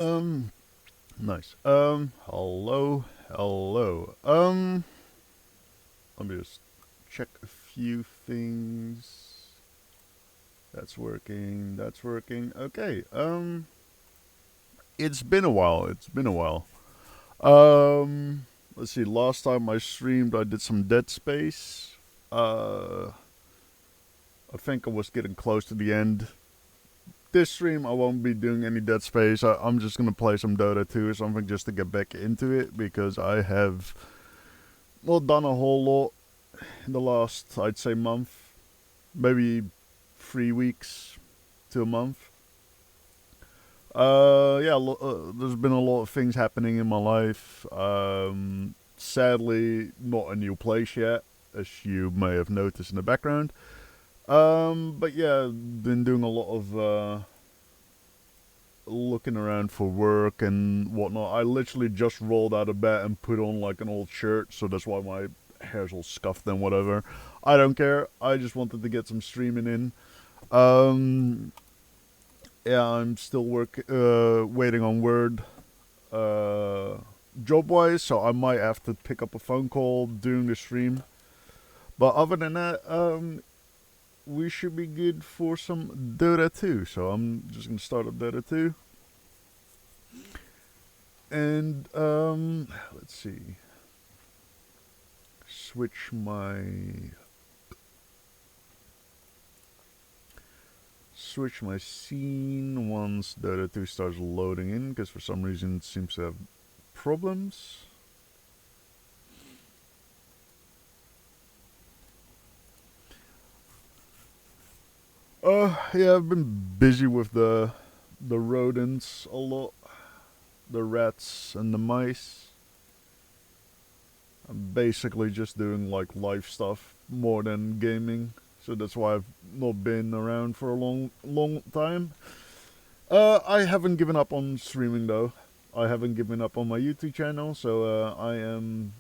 Um, nice. Hello. Let me just check a few things. That's working. That's working. Okay. It's been a while. Let's see. Last time I streamed, I did some Dead Space. Uh, I think I was getting close to the end. This stream, I won't be doing any Dead Space. I'm just gonna play some Dota 2 or something just to get back into it because I have not done a whole lot in the last, I'd say, month, maybe 3 weeks to a month. Yeah, there's been a lot of things happening in my life. Sadly, not a new place yet, as you may have noticed in the background. But yeah, been doing a lot of looking around for work and whatnot. I literally just rolled out of bed and put on like an old shirt, so that's why my hair's all scuffed and whatever. I don't care. I just wanted to get some streaming in. Um, yeah, I'm still waiting on word, job wise, so I might have to pick up a phone call during the stream. But other than that, we should be good for some Dota 2. So I'm just gonna start up Dota 2. And let's see. Switch my scene once Dota 2 starts loading in, because for some reason it seems to have problems. Yeah, I've been busy with the rodents a lot, the rats and the mice. I'm basically just doing like life stuff more than gaming, so that's why I've not been around for a long time. I haven't given up on streaming though. I haven't given up on my YouTube channel, so I am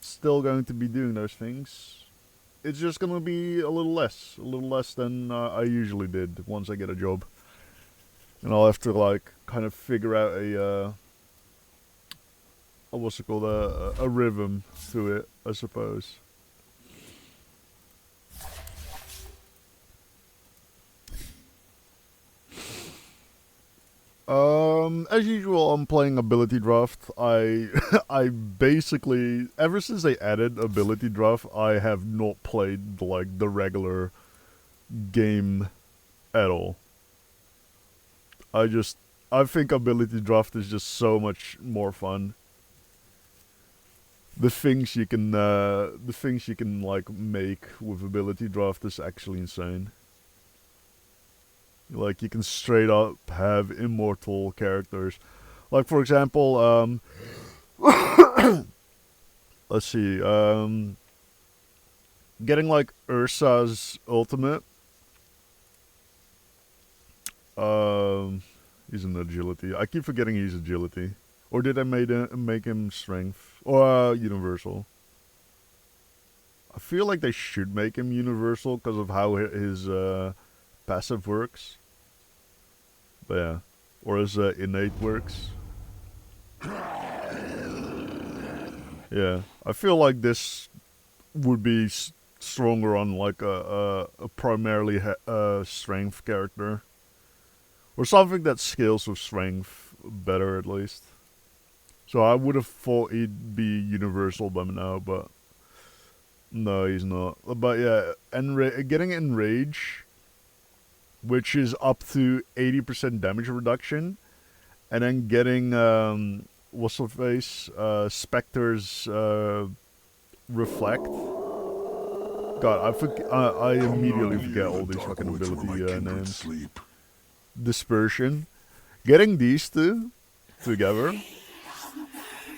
still going to be doing those things. It's just gonna be a little less than I usually did once I get a job, and I'll have to like kind of figure out what's it called, a rhythm to it, I suppose. As usual, I'm playing ability draft. I I basically, ever since they added ability draft, I have not played like the regular game at all. I think ability draft is just so much more fun. The things you can like make with ability draft is actually insane. Like you can straight up have immortal characters. Like for example, let's see, getting like Ursa's ultimate. Um, he's an agility. I keep forgetting he's agility. Or did I make him strength or universal? I feel like they should make him universal because of how his passive works. But yeah, or his innate works. Yeah, I feel like this would be stronger on like a primarily strength character, or something that scales with strength better at least. So I would have thought he'd be universal by now, but no, he's not. But yeah, getting enrage, which is up to 80% damage reduction, and then getting what's her face, Spectre's reflect. God, I immediately forget all these fucking ability names. Sleep. Dispersion, getting these two together,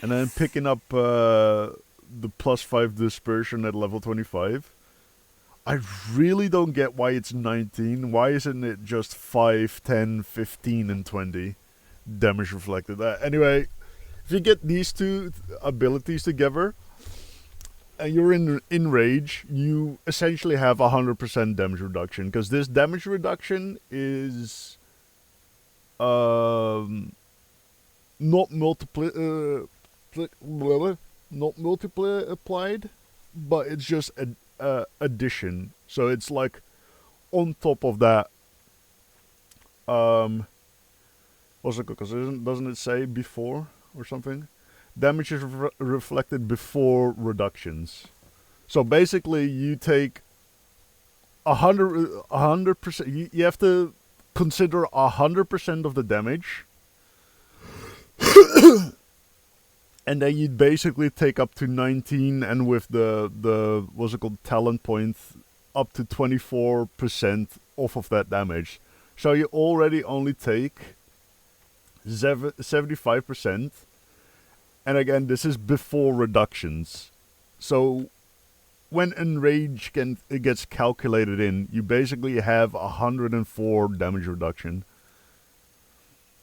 and then picking up the +5 dispersion at level 25. I really don't get why it's 19. Why isn't it just 5, 10, 15, and 20 damage reflected? Anyway, if you get these two abilities together and you're in rage, you essentially have 100% damage reduction, because this damage reduction is not not multiplied, but it's just addition. So it's like on top of that. What's it called? Because doesn't it say before or something? Damage is reflected before reductions. So basically, you take 100%. You have to consider 100% of the damage, and then you basically take up to 19, and with the what's it called, talent point, up to 24% off of that damage. So you already only take 75%. And again, this is before reductions. So when enrage it gets calculated in, you basically have 104 damage reduction.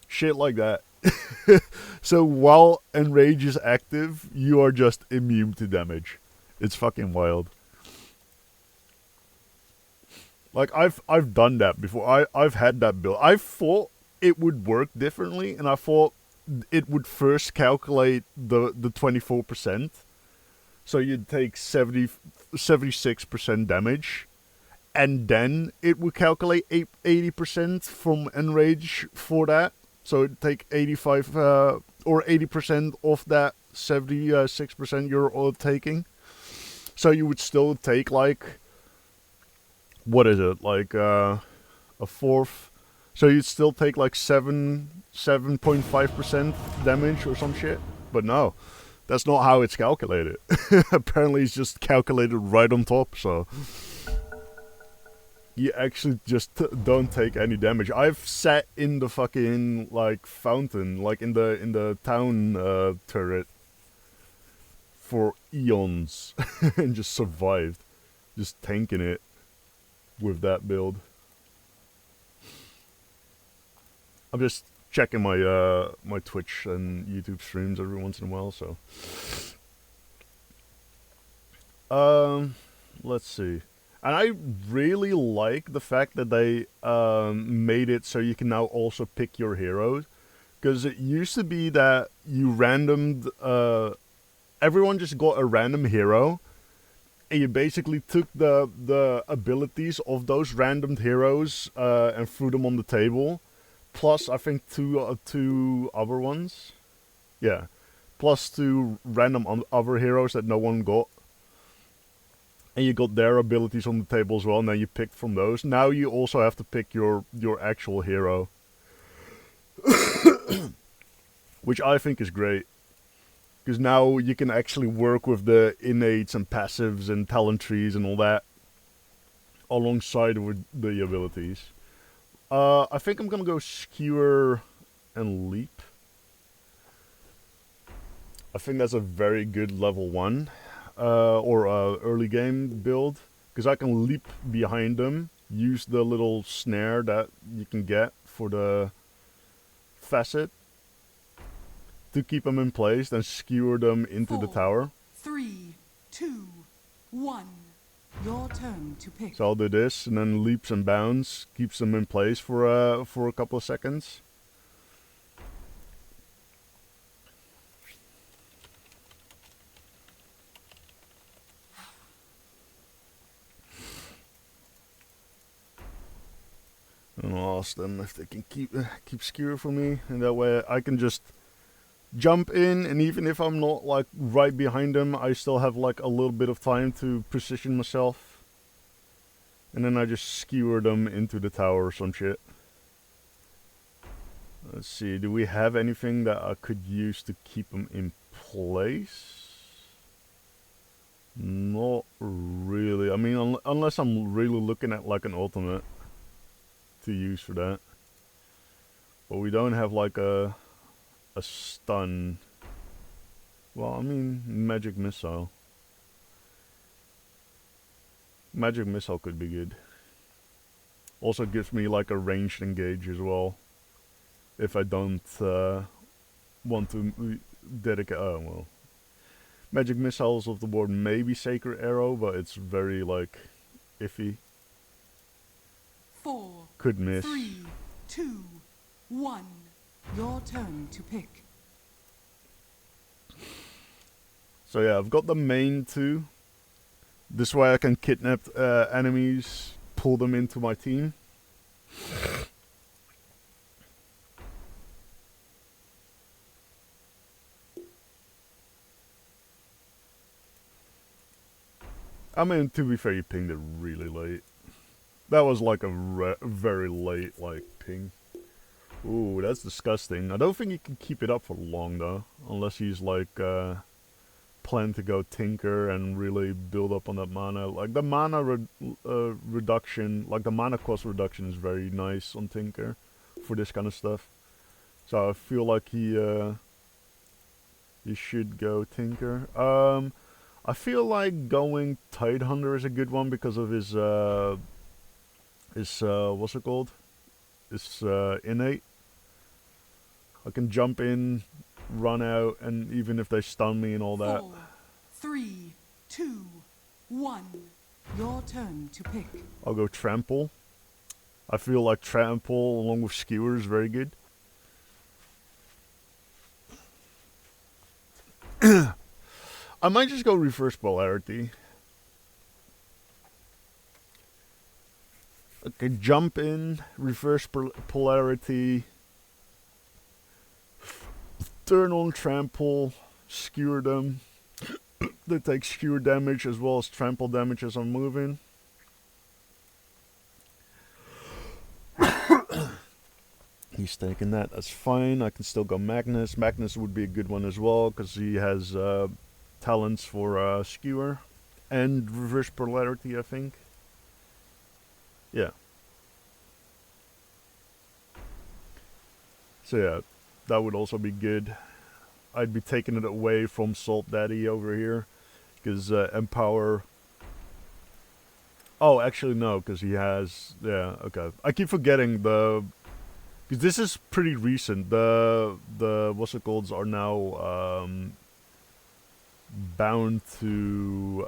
Shit like that. So while enrage is active, you are just immune to damage. It's fucking wild. Like I've done that before. I've had that build. I thought it would work differently, and I thought it would first calculate the 24%. So you'd take 76% damage, and then it would calculate 80% from enrage for that. So it'd take 85 or 80% off that 76% you're all taking. So you would still take like, what is it, like a fourth. So you'd still take like 7.5% damage or some shit. But no, that's not how it's calculated. Apparently it's just calculated right on top, so you actually just don't take any damage. I've sat in the fucking like fountain, like in the town turret for eons and just survived, just tanking it with that build. I'm just checking my my Twitch and YouTube streams every once in a while, so let's see. And I really like the fact that they made it so you can now also pick your heroes, because it used to be that you randomed everyone just got a random hero, and you basically took the abilities of those randomed heroes and threw them on the table. Plus, I think two other ones. Yeah. Plus two random other heroes that no one got. And you got their abilities on the table as well, and then you picked from those. Now you also have to pick your actual hero. Which I think is great. Because now you can actually work with the innates and passives and talent trees and all that. Alongside with the abilities. I think I'm gonna go Skewer and Leap. I think that's a very good level 1 or early game build, because I can leap behind them, use the little snare that you can get for the facet to keep them in place, then skewer them into the tower. 3, 2, 1. Your turn to pick. So I'll do this, and then leaps and bounds, keeps them in place for a couple of seconds. And I'll ask them if they can keep skewer for me, and that way I can just jump in, and even if I'm not like right behind them, I still have like a little bit of time to position myself. And then I just skewer them into the tower or some shit. Let's see, do we have anything that I could use to keep them in place? Not really. I mean, unless I'm really looking at like an ultimate to use for that. But we don't have like a stun. Well, I mean, magic missile. Magic missile could be good. Also gives me like a ranged engage as well. If I don't want to dedicate. Oh well. Magic missiles of the board, maybe Sacred Arrow, but it's very like iffy. 4, Could miss. 3, 2, 1. Your turn to pick. So yeah, I've got the main 2. This way I can kidnap enemies, pull them into my team. I mean, to be fair, you pinged it really late. That was like a very late, like, ping. Ooh, that's disgusting. I don't think you can keep it up for long, though. Unless he's, like, plan to go Tinker and really build up on that mana. Like, the mana reduction, like, the mana cost reduction is very nice on Tinker for this kind of stuff. So I feel like he should go Tinker. I feel like going Tidehunter is a good one because of his what's it called? His innate. I can jump in, run out, and even if they stun me and all that. 4, 3, 2, 1. Your turn to pick. I'll go Trample. I feel like Trample along with Skewer is very good. I might just go Reverse Polarity. Okay, jump in, Reverse Polarity, turn on Trample, skewer them. They take skewer damage as well as trample damage as I'm moving. He's taking that, that's fine. I can still go Magnus. Magnus would be a good one as well because he has talents for skewer and reverse polarity, I think. Yeah. So yeah, that would also be good. I'd be taking it away from Salt Daddy over here because Empower. Oh, actually no, because he has. Yeah, okay. I keep forgetting because this is pretty recent. The what's it called are now bound to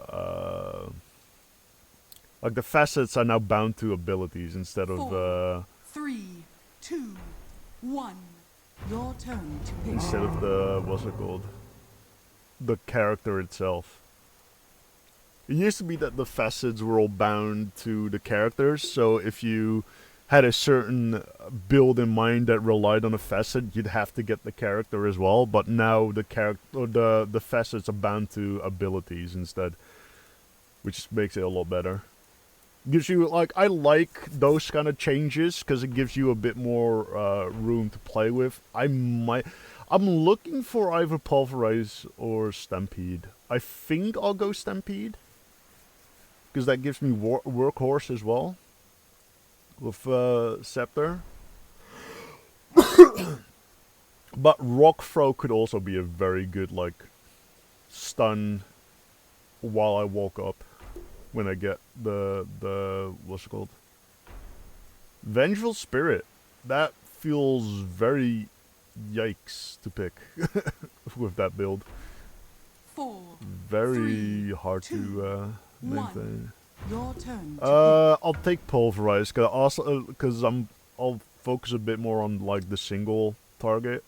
like the facets are now bound to abilities instead of 4, 3, 2, 1. Your turn to pick. Instead of the what's it called, the character itself. It used to be that the facets were all bound to the characters, so if you had a certain build in mind that relied on a facet, you'd have to get the character as well. But now the the facets are bound to abilities instead, which makes it a lot better. Gives you like I like those kind of changes because it gives you a bit more room to play with. I'm looking for either Pulverize or Stampede. I think I'll go Stampede because that gives me Workhorse as well with Scepter. But Rock Throw could also be a very good like stun while I walk up when I get the what's it called? Vengeful Spirit. That feels very yikes to pick with that build. 4, Very 3, hard 2, to maintain. 1. Your turn. I'll take Pulverize because I'll focus a bit more on like the single target.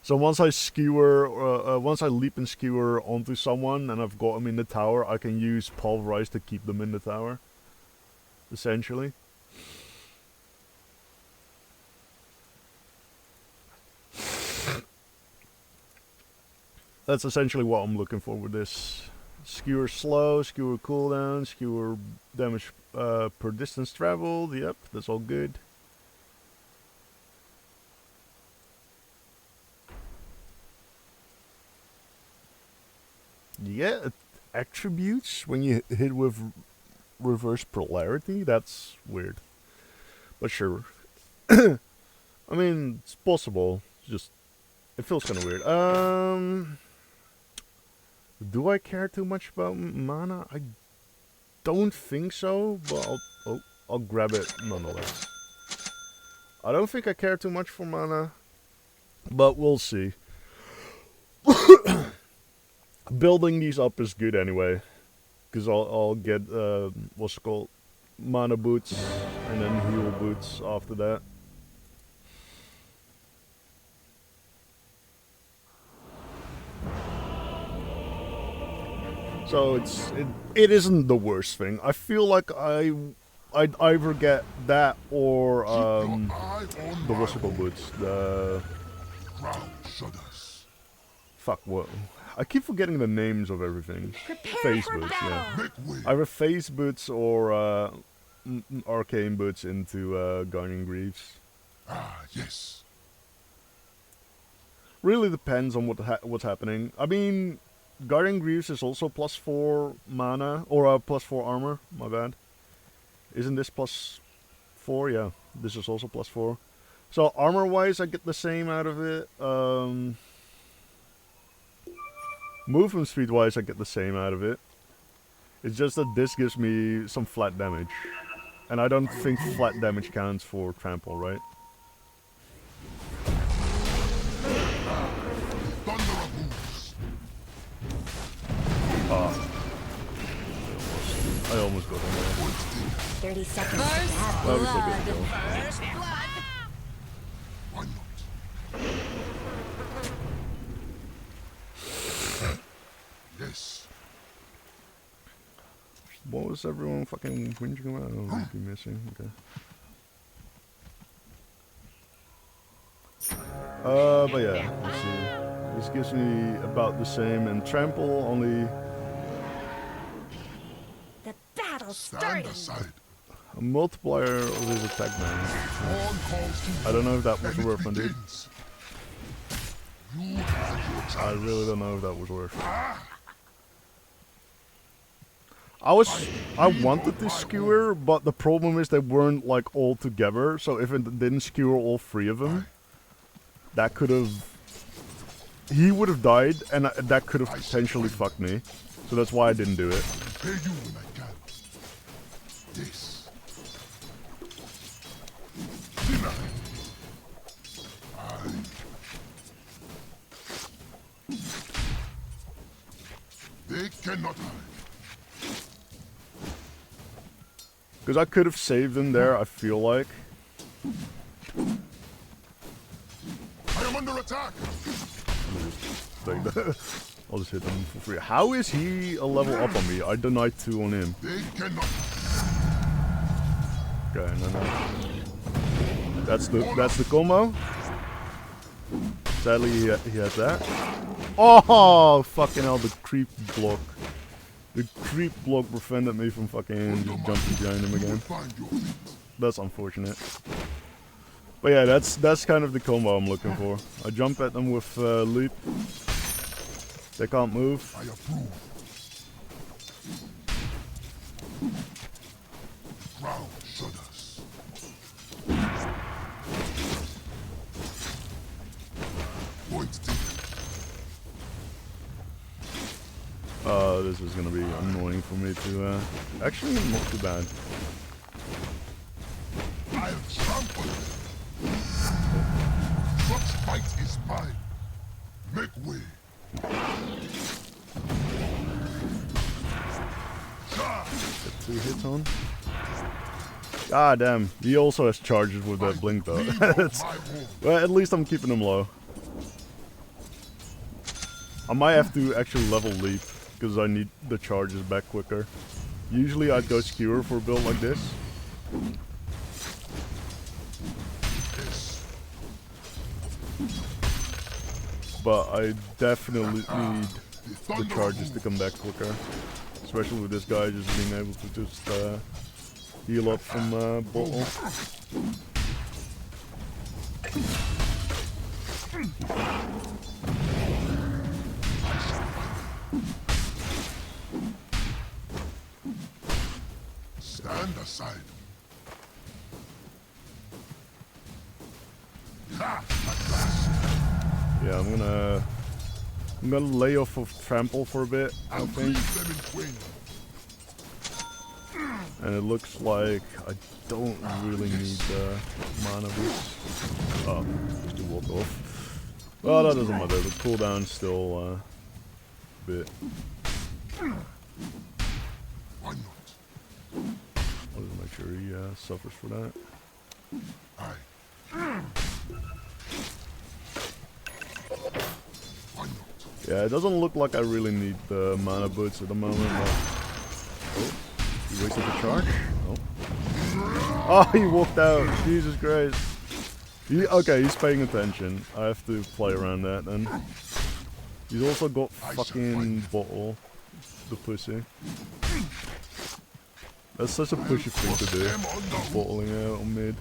So once I skewer, once I leap and skewer onto someone and I've got them in the tower, I can use Pulverize to keep them in the tower. Essentially. That's essentially what I'm looking for with this. Skewer slow, skewer cooldown, skewer damage per distance traveled. Yep, that's all good. Yeah, attributes when you hit with reverse polarity, that's weird. But sure. I mean, it's possible. It's just, it feels kind of weird. Do I care too much about mana? I don't think so, but I'll grab it nonetheless. I don't think I care too much for mana, but we'll see. Building these up is good anyway, because I'll get what's it called, mana boots, and then heal boots after that. So it isn't the worst thing. I feel like I'd either get that or the what's it called boots. The fuck what? I keep forgetting the names of everything. Phase boots, yeah. Either phase boots or arcane boots into Guardian Greaves. Ah, yes. Really depends on what's happening. I mean, Guardian Greaves is also +4 mana, or +4 armor, my bad. Isn't this +4? Yeah, this is also +4. So armor-wise, I get the same out of it. Movement speed-wise, I get the same out of it. It's just that this gives me some flat damage. And I don't think flat damage counts for trample, right? I almost got him there. 30 seconds. That was a good kill. First blood. Why not? Yes. What was everyone fucking whinging about? Oh, we'd be missing. Okay. But yeah, let's see. This gives me about the same, and trample only The battle's Stand starting. aside. a multiplier of his attack damage. Dawn calls to I don't know if that was and it worth it, dude. begins. You had your I chance. really don't know if that was worth it. I wanted to skewer, but the problem is they weren't like all together. So if it didn't skewer all three of them, that could have. He would have died, and that could have potentially fucked me. So that's why I didn't do it. Pay you when I can. Yes. Dinner. They cannot hide. Because I could have saved him there, I feel like. I am under attack. Like that. I'll just hit him for free. How is he a level up on me? I denied 2 on him. They cannot. Okay, no. That's the combo. Sadly, he has that. Oh, fucking hell, the creep block. The creep block prevented me from fucking just jumping behind him again. Find your feet. That's unfortunate. But yeah, that's kind of the combo I'm looking for. I jump at them with leap. They can't move. I approve. Ground shudders. Point taken. This is gonna be annoying for me to, actually not too bad. I'll trample it. Such fight is mine. Make way. Get 2 hits on. God damn, he also has charges with that blink though. Well, at least I'm keeping him low. I might have to actually level leap, because I need the charges back quicker. Usually I'd go skewer for a build like this. But I definitely need the charges to come back quicker. Especially with this guy just being able to just heal up from bottle. Stand aside. Ha! At last. Yeah, I'm gonna lay off of trample for a bit, I I'll think. freeze them in twain. And it looks like I don't really need mana boost. Oh, just to walk off. Well, that doesn't matter. The cooldown's still a bit. Why not? I'll just make sure he suffers for that. Aye. Why not? Yeah, it doesn't look like I really need the mana boots at the moment. But... Oh, he wasted the charge? Oh. Oh, he walked out. Jesus Christ. Okay, he's paying attention. I have to play around that then. He's also got fucking bottle. The pussy. That's such a pushy thing to do. Bottling out on mid.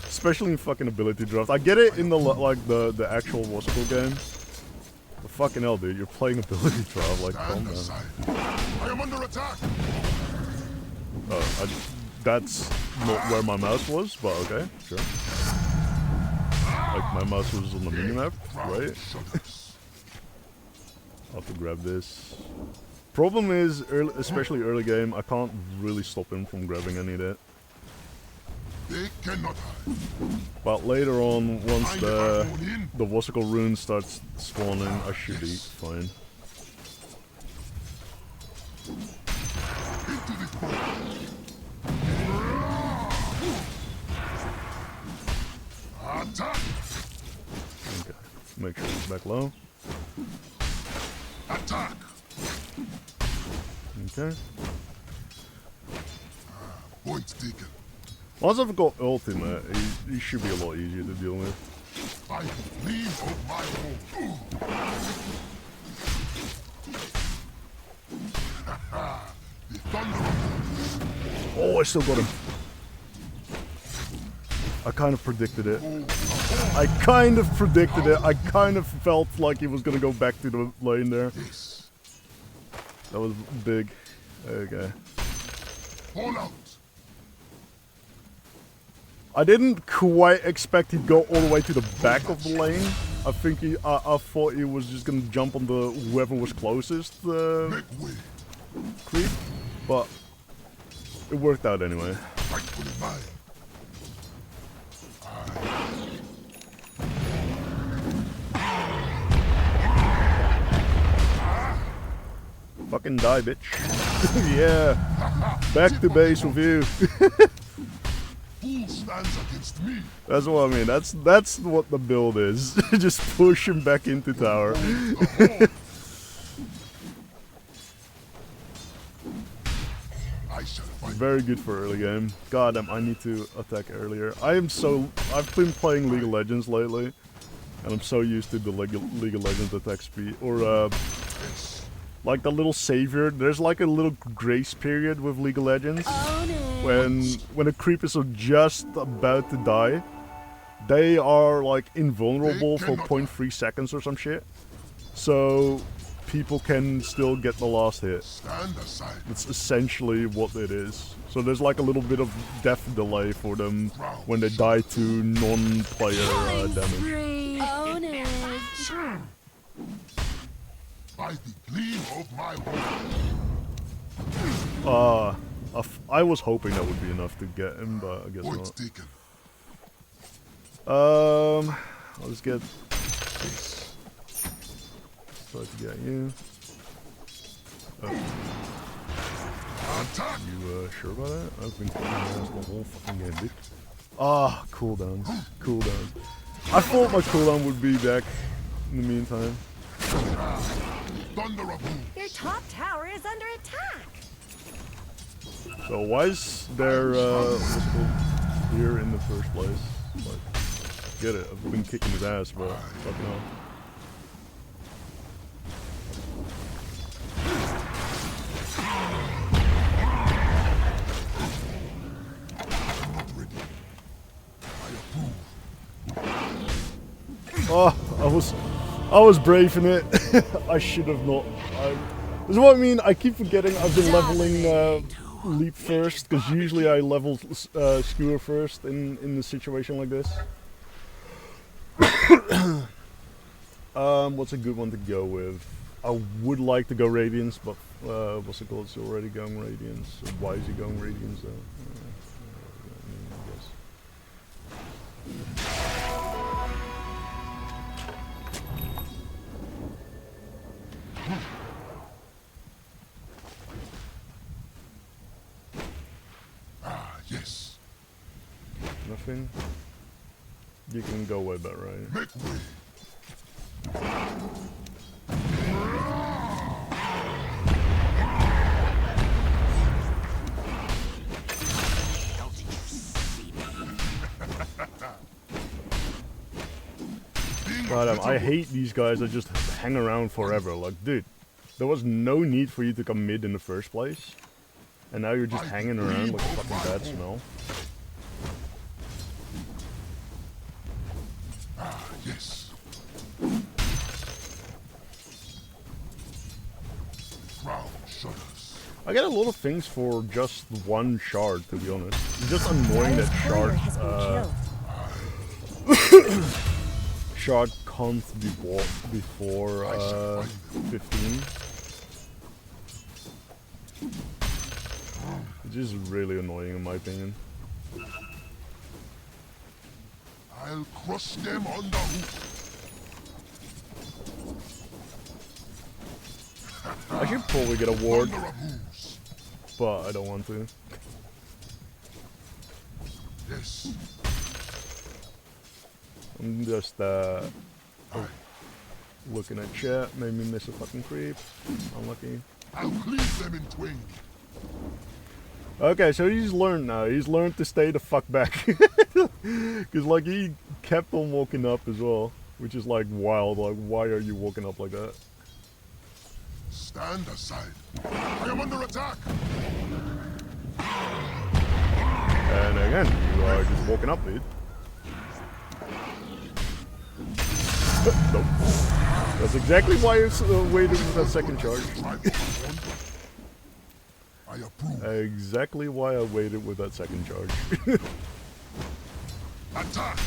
Especially in fucking ability draft. I get it in the the actual what's it called game. But fucking hell, dude, you're playing ability draft. Like, calm down. I am under attack. Oh, that's not where my mouse was, but okay, sure. Like my mouse was on the minimap, right? I'll have to grab this. Problem is, especially early game, I can't really stop him from grabbing any of that. They cannot hide. But later on, once the Wassical rune starts spawning, I should be fine. Into the pool. Attack. Okay, make sure he's back low. Attack. Okay. Point taken. Once I've got ultimate, he should be a lot easier to deal with. By the gleam of my home. The thunder. Oh, I still got him. I kind of predicted it. I kind of predicted it. I kind of felt like he was gonna go back to the lane there. That was big. Okay. Fall out. I didn't quite expect he'd go all the way to the back of the lane. I think I thought he was just gonna jump on the whoever was closest Make way. creep, but it worked out anyway. Rightfully mine. Fucking die, bitch. Yeah. Back to base with you. Fool stands against me. That's what I mean. That's what the build is. Just push him back into tower. I shall fight. Very good for early game. God damn, I need to attack earlier. I've been playing League of Legends lately, and I'm so used to the League of Legends attack speed. Or like the little savior. There's like a little grace period with League of Legends. When a creep is just about to die, they are like invulnerable for 0.3 seconds or some shit. So people can still get the last hit. Stand aside. That's essentially what it is. So there's like a little bit of death delay for them when they die to non-player damage. By the gleam of my home. I was hoping that would be enough to get him, but I guess Point not. taken. Let's get this. Try to get you. Attack. You sure about that? I've been playing the whole fucking game, dude. Cooldowns. Cooldowns. I thought my cooldown would be back in the meantime. Thunder of boom. Your top tower is under attack. So why is there what's it called here in the first place? Like, get it? I've been kicking his ass, but fucking hell. Oh, I was brave in it. I should have not. This is what I mean. I keep forgetting I've been leveling Leap first, because usually I level Skewer first in a situation like this. What's a good one to go with? I would like to go Radiance, but what's it called? It's already going Radiance. So why is he going Radiance though? I guess. Yes. Nothing? You can go way better, right? Make way. God, I hate these guys that just hang around forever. Like, dude, there was no need for you to come mid in the first place. And now you're just hanging around like a fucking bad smell. Ah, yes. Crowd shudders. I get a lot of things for just one shard, to be honest. It's just annoying that Courier shard, has been killed. shard can't be bought before 15. Which is really annoying in my opinion. I'll crush them on the hoof. I should probably get a ward, Thunder of hooves. but I don't want to. Yes. I'm just looking at chat, made me miss a fucking creep. Unlucky. I'll cleave them in twain. Okay, so he's learned now. He's learned to stay the fuck back. Because, like, he kept on walking up as well. Which is, like, wild. Like, why are you walking up like that? Stand aside. I am under attack. And again, you are just walking up, dude. Nope. That's exactly why I waited with that second charge. I approve. Exactly why I waited with that second charge. Attack.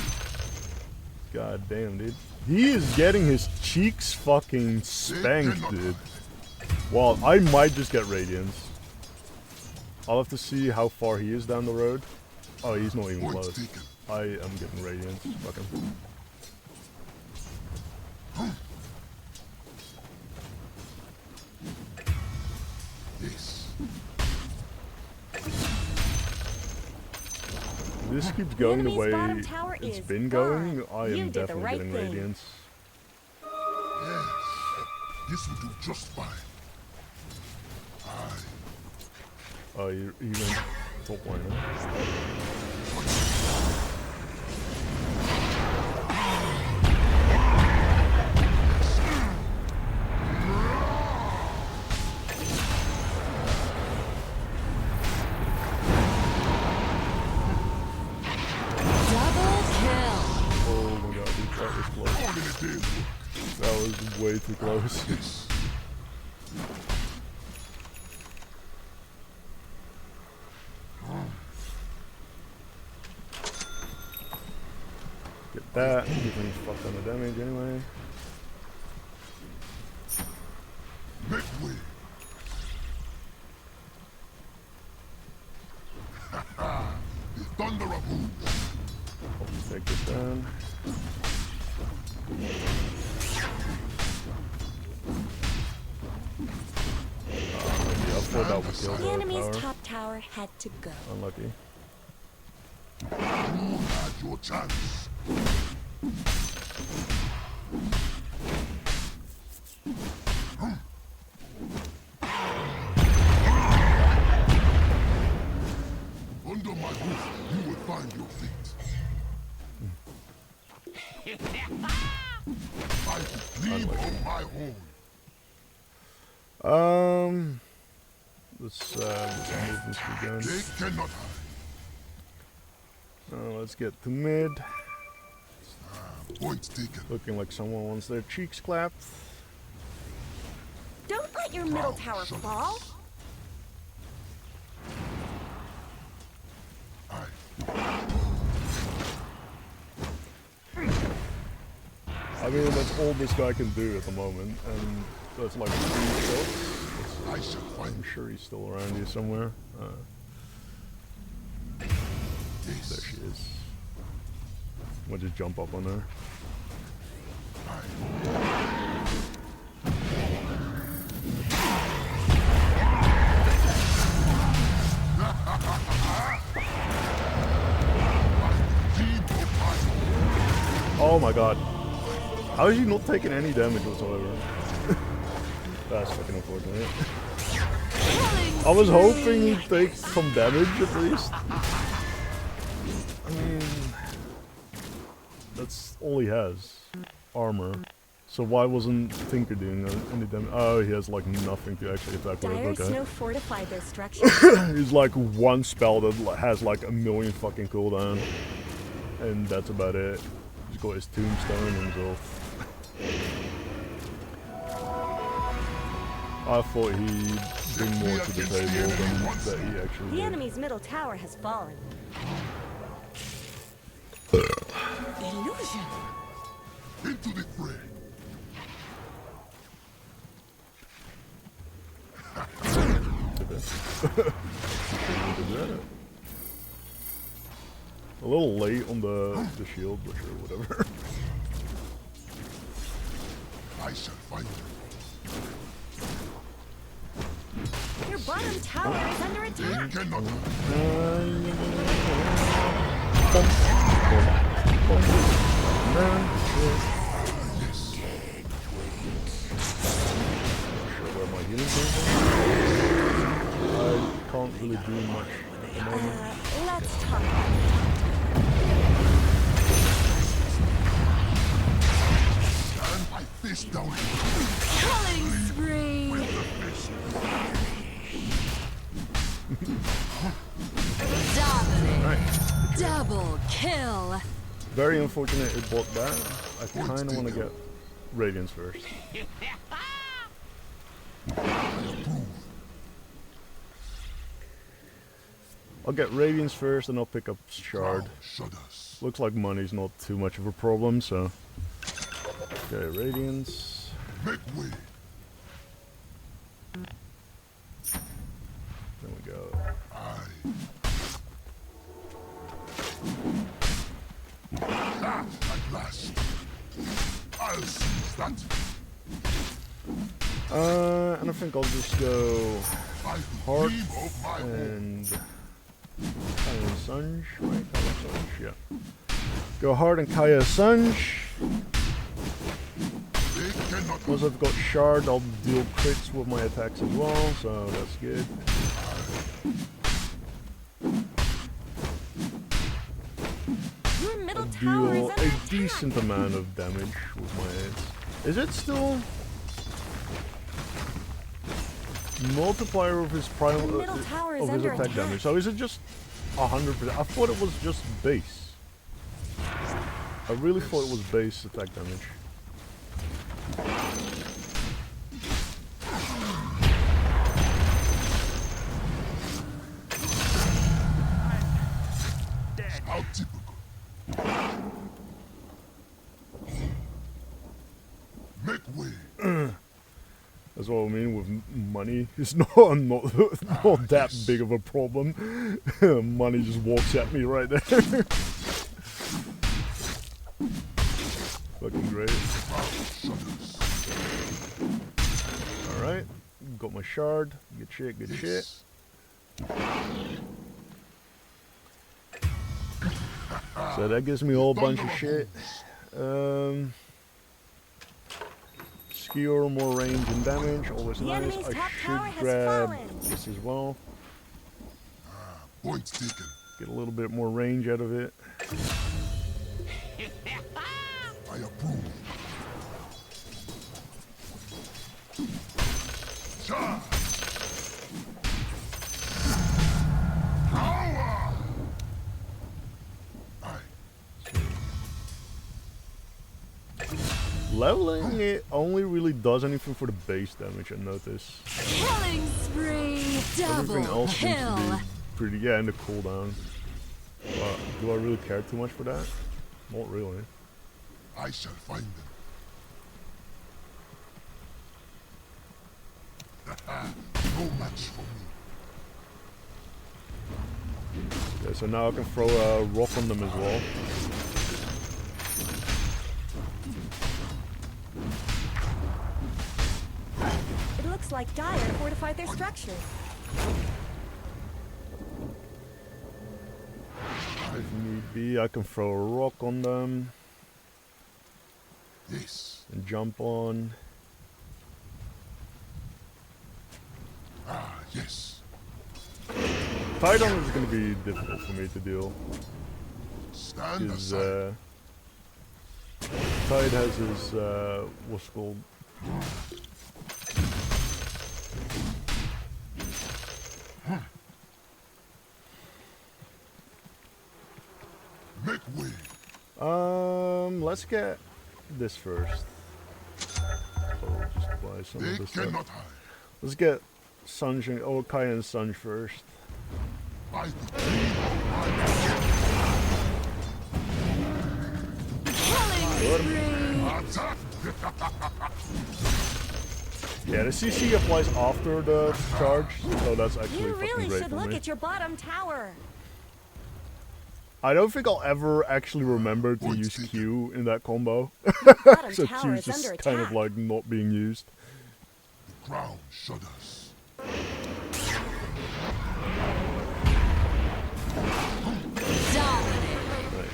God damn, dude. He is getting his cheeks fucking spanked, dude. Well, I might just get Radiance. I'll have to see how far he is down the road. Oh, he's not even Point close. taken. I am getting Radiance. Fuck him. Yes. If this keeps going the enemy's way bottom tower it's is been going, gone. I You am did the definitely right getting thing. Radiance. Yes. This will do just fine. Aye. Oh, you even top liner. Double kill. Oh my god, dude, that was close. All in a day's work. That was way too close. Yes. Get that. Give me a fuck ton of damage anyway. Make way. The thunder of hooves. I'll take this down. Maybe I thought that would kill The the enemy's tower. top tower had to go. Unlucky. You had your chance. Under my roof, you will find your fate. I will leave on my own. Let's move this again. They cannot hide. Let's get to mid. Point taken. Looking like someone wants their cheeks clapped. Don't let your middle tower fall. Aye. I mean, that's all this guy can do at the moment, and that's like 3 shots. I shall find I'm sure he's still around here somewhere. There this. she is. I'm gonna just jump up on her. Oh my god. How is he not taking any damage whatsoever? That's fucking unfortunate. I was hoping he'd take some damage at least. I mean, that's all he has. armor. So why wasn't Tinker doing any damage? Oh, he has like nothing to actually attack with. Dyer's Okay. no fortified their structure. He's like one spell that has like a million fucking cooldown. And that's about it. He's got his tombstone and he's off. I thought he'd bring more to the table than that he actually The did. enemy's middle tower has fallen. Illusion. Into the fray. A little late on the shield, but sure, whatever. I shall find them. Your bottom tower is under attack. Cannot. Yes. Sure where my healing came from. I can't really do much at the moment. Let's talk. And I fist down. Killing spree. Alright. Double kill. Very unfortunate it bought that. I kind of want to get Radiance first. I'll get Radiance first and I'll pick up Shard. Shudders. Looks like money's not too much of a problem, so... Okay, Radiance. Make way. There we go. At last. I'll seize that. And I think I'll just go I Heart dream of my home. and Kaya Sunj, right? Kaya Sunj, yeah. Go Heart and Kaya Sunj. They cannot. Once I've got Shard, I'll deal crits with my attacks as well, so that's good. Your middle tower is Deal under a attack. decent amount of damage with my hits. Is it still multiplier of his prime The middle tower is of his under attack attack. damage? So is it just 100%? I thought it was just base. I really thought it was base attack damage. How typical. Make way. That's what I mean with money. It's not that big of a problem. Money just walks at me right there. Fucking great. Shudders. Alright. Got my shard. Good shit, good shit. So that gives me a whole bunch of shit. Skewer, more range and damage. Always The nice. enemy's I top tower should has grab fallen. this as well. Point taken. Get a little bit more range out of it. I approve. Charge. Power. Aye. Leveling it only really does anything for the base damage, I notice. Killing spree. Everything Double else seems to kill. be pretty, yeah, and the cooldown. But do I really care too much for that? Not really. I shall find them. No match for me. Okay, so now I can throw a rock on them as well. It looks like Dyer fortified their structures. If need be, I can throw a rock on them Yes. and jump on. Ah, yes. Titan is going to be difficult for me to deal. Stand Because aside. Tide has his what's it called? Make way. Let's get this first. So we'll just buy some They of this stuff. cannot hide. Let's get Sunshine, Kai and Sun first. By the green of my attack. Yeah, the CC applies after the charge, so that's actually You fucking really great should for look me. at your bottom tower. I don't think I'll ever actually remember to use Q in that combo. Bottom So tower Q's is just under kind attack. of like not being used. Ground shudders. Right.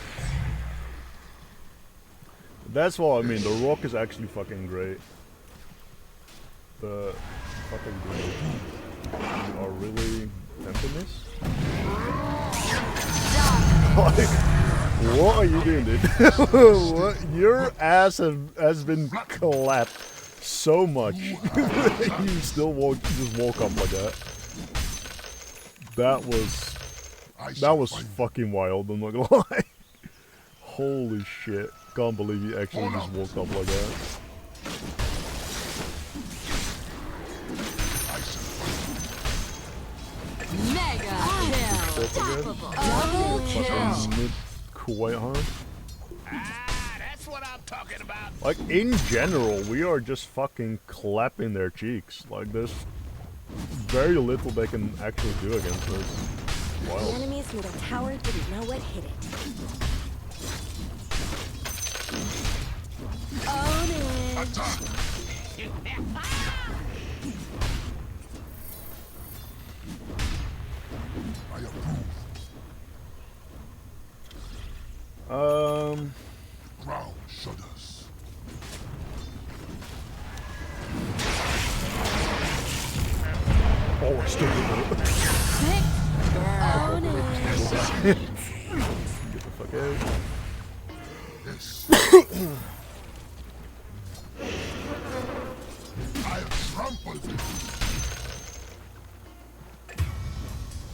That's what I mean, the rock is actually fucking great. The fucking great. You are really tempting this? Like, what are you doing, dude? What? Your ass has been clapped so much. You still just walk up like that. That was fucking wild, I'm not gonna lie. Holy shit. Can't believe you actually just walked up like that. Mega kill. Double kill. Quite hard. That's what I'm talking about. Like, in general, we are just fucking clapping their cheeks. Like, there's very little they can actually do against us. The Wild. enemy's middle tower didn't know what hit it. Own it. I approve. Ground shudders. Oh, I still did it. Own it. Get the fuck out. Yes. I'll trample them.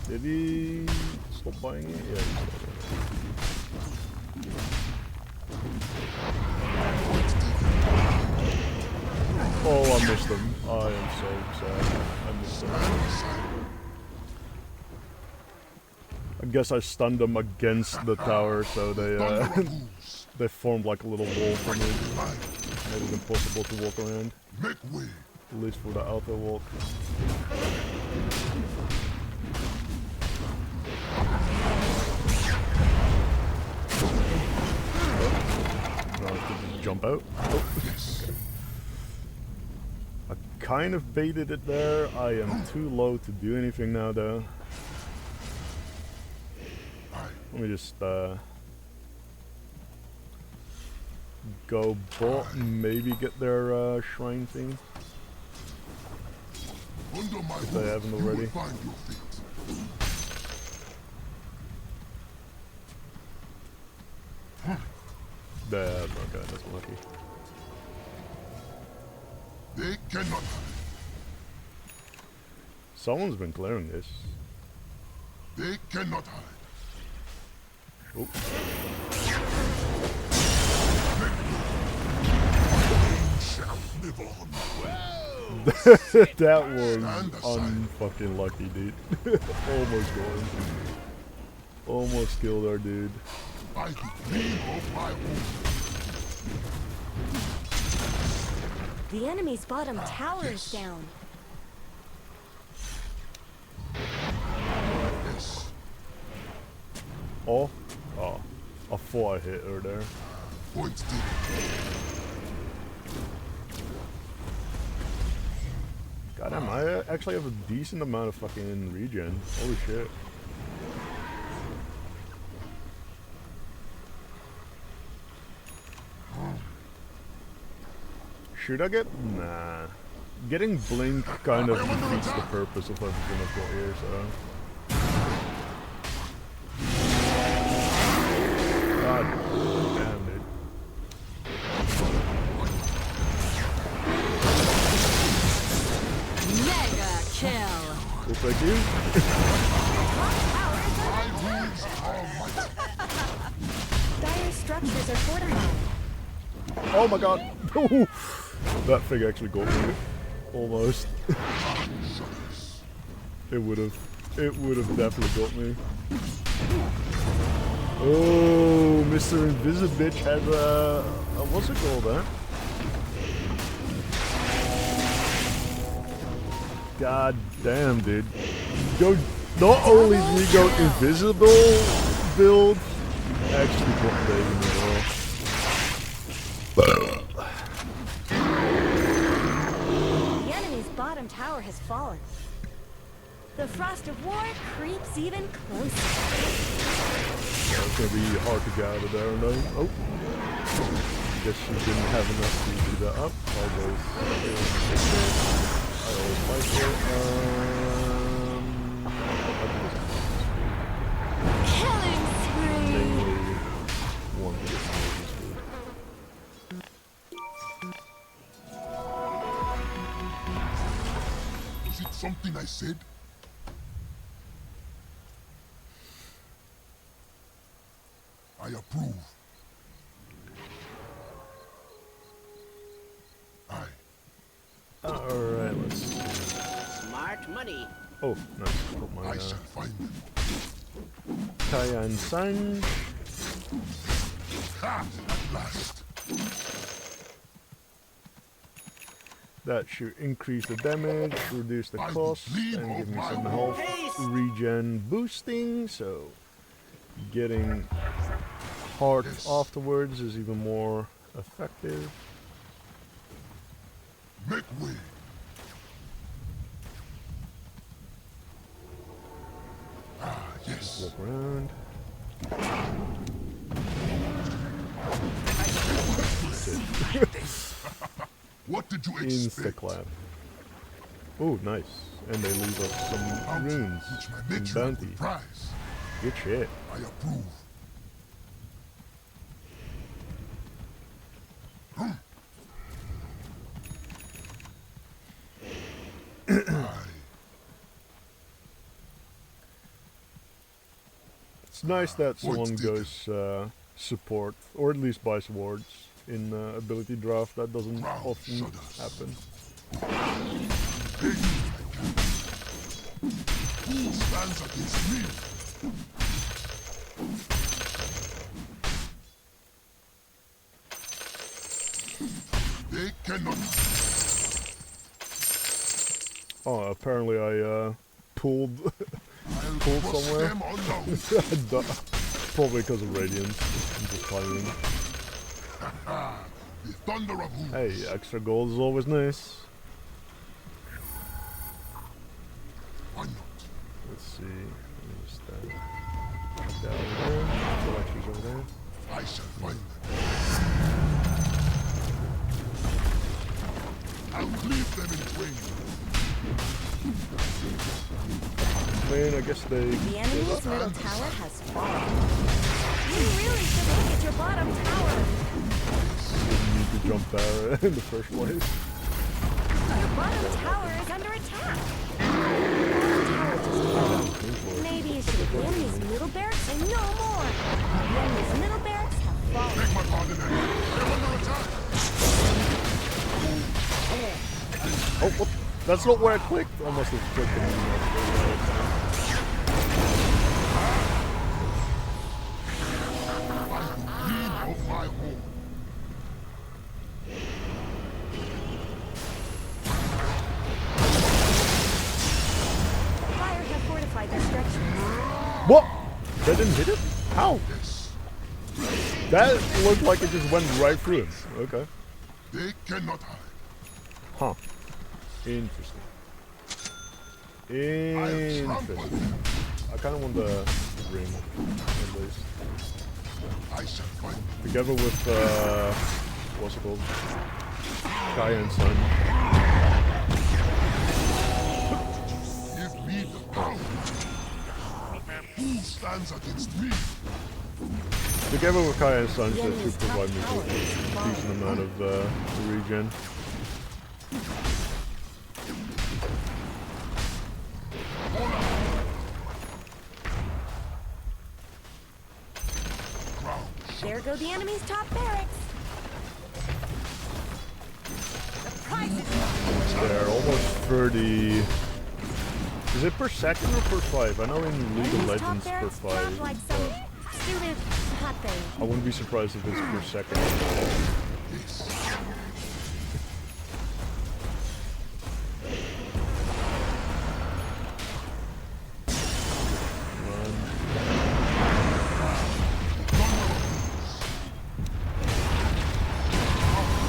Did he stop buying it? Yeah, he stopped buying it. Oh, I missed him. I am so sad. I missed him. I guess I stunned them against the tower, so they they formed like a little wall for me. Made it impossible to walk around, Make way. at least for the auto walk. No, I could just jump out. Oh. I kind of baited it there. I am too low to do anything now, though. Let me just go bot and maybe get their shrine thing Under my if they haven't roof, you already. will find your fate. Yeah, okay, that's lucky. They cannot hide. Someone's been clearing this. They cannot hide. Oh. Shall live on. That was unfucking lucky, dude. Almost got him. Almost killed our dude. By the gleam of my The enemy's bottom tower is down. yes. Oh, I thought I hit her there. Points taken. Goddamn, I actually have a decent amount of fucking regen. Holy shit. Should I get? Nah. Getting blink kind of defeats the purpose of everything I've got here, so. God damn, dude. We'll take you. Dire structures are fortified. Oh my god. That thing actually got me. Almost. It would have definitely got me. Oh, Mr. Invisibitch had what's it called, huh? God damn, dude. Go. Not only did we go invisible build, actually got David as well. The enemy's bottom tower has fallen. The frost of war creeps even closer. It's gonna be hard to get out of there, no? Oh. Guess she didn't have enough to do that up. I'll go. I always like it. Killing spree! One hit. Is it something I said? I approve. Aye. Alright, let's see. Smart money. Oh, nice. Got my I shall find them. Kaya and Sang. Ha! At last. That should increase the damage, reduce the cost, and give me some health regen boosting, so getting hearts afterwards is even more effective. Make way. Ah, yes. Walk around. What did you expect? Insta-clap. Oh, nice. And they leave us some runes Which my and nature bounty. would prize. Good shit. I approve. It's nice that Point someone taken. goes support, or at least buys wards in ability draft. That doesn't Ground often shudders. happen. Who stands against me? They cannot. Oh, apparently I pulled I'll Pulled crush somewhere. them all down. probably because of radiance. I'm just timing. The thunder of hooves. Hey, extra gold is always nice. Why not? Let's see. Let me just down there. So like she's over there. I shall find them. I'll cleave them in twain. Man, I guess they. The enemy's middle tower has fallen. You really should look at your bottom tower. Need to jump there in the first place. Your bottom tower is under attack. Bottom tower just fallen. Maybe you should have the enemy's middle barracks and no more. The enemy's middle barracks have fallen. Beg my pardon, enemy. They're under attack. Oh, what? That's not where I clicked. I must have clicked it. Lead of my home. Fire have fortified their structures. What? That didn't hit it? How? Yes. That looked like it just went right through it. Okay. They cannot hide. Huh. Interesting. Interesting. I kind of want the ring, at least. I shall find them. Together with, what's it called? Kaya and Sun. Give me the power. Who stands against me? Together with Kaya and Sun, The that enemy's should provide me top tower with a is fallen. decent amount of regen. There go the enemy's top barracks. The prize is They're almost 30. Is it per second or per five? I know in League of enemy's top Legends per barracks five. dropped like some stupid hot thing. I wouldn't be surprised if it's per second.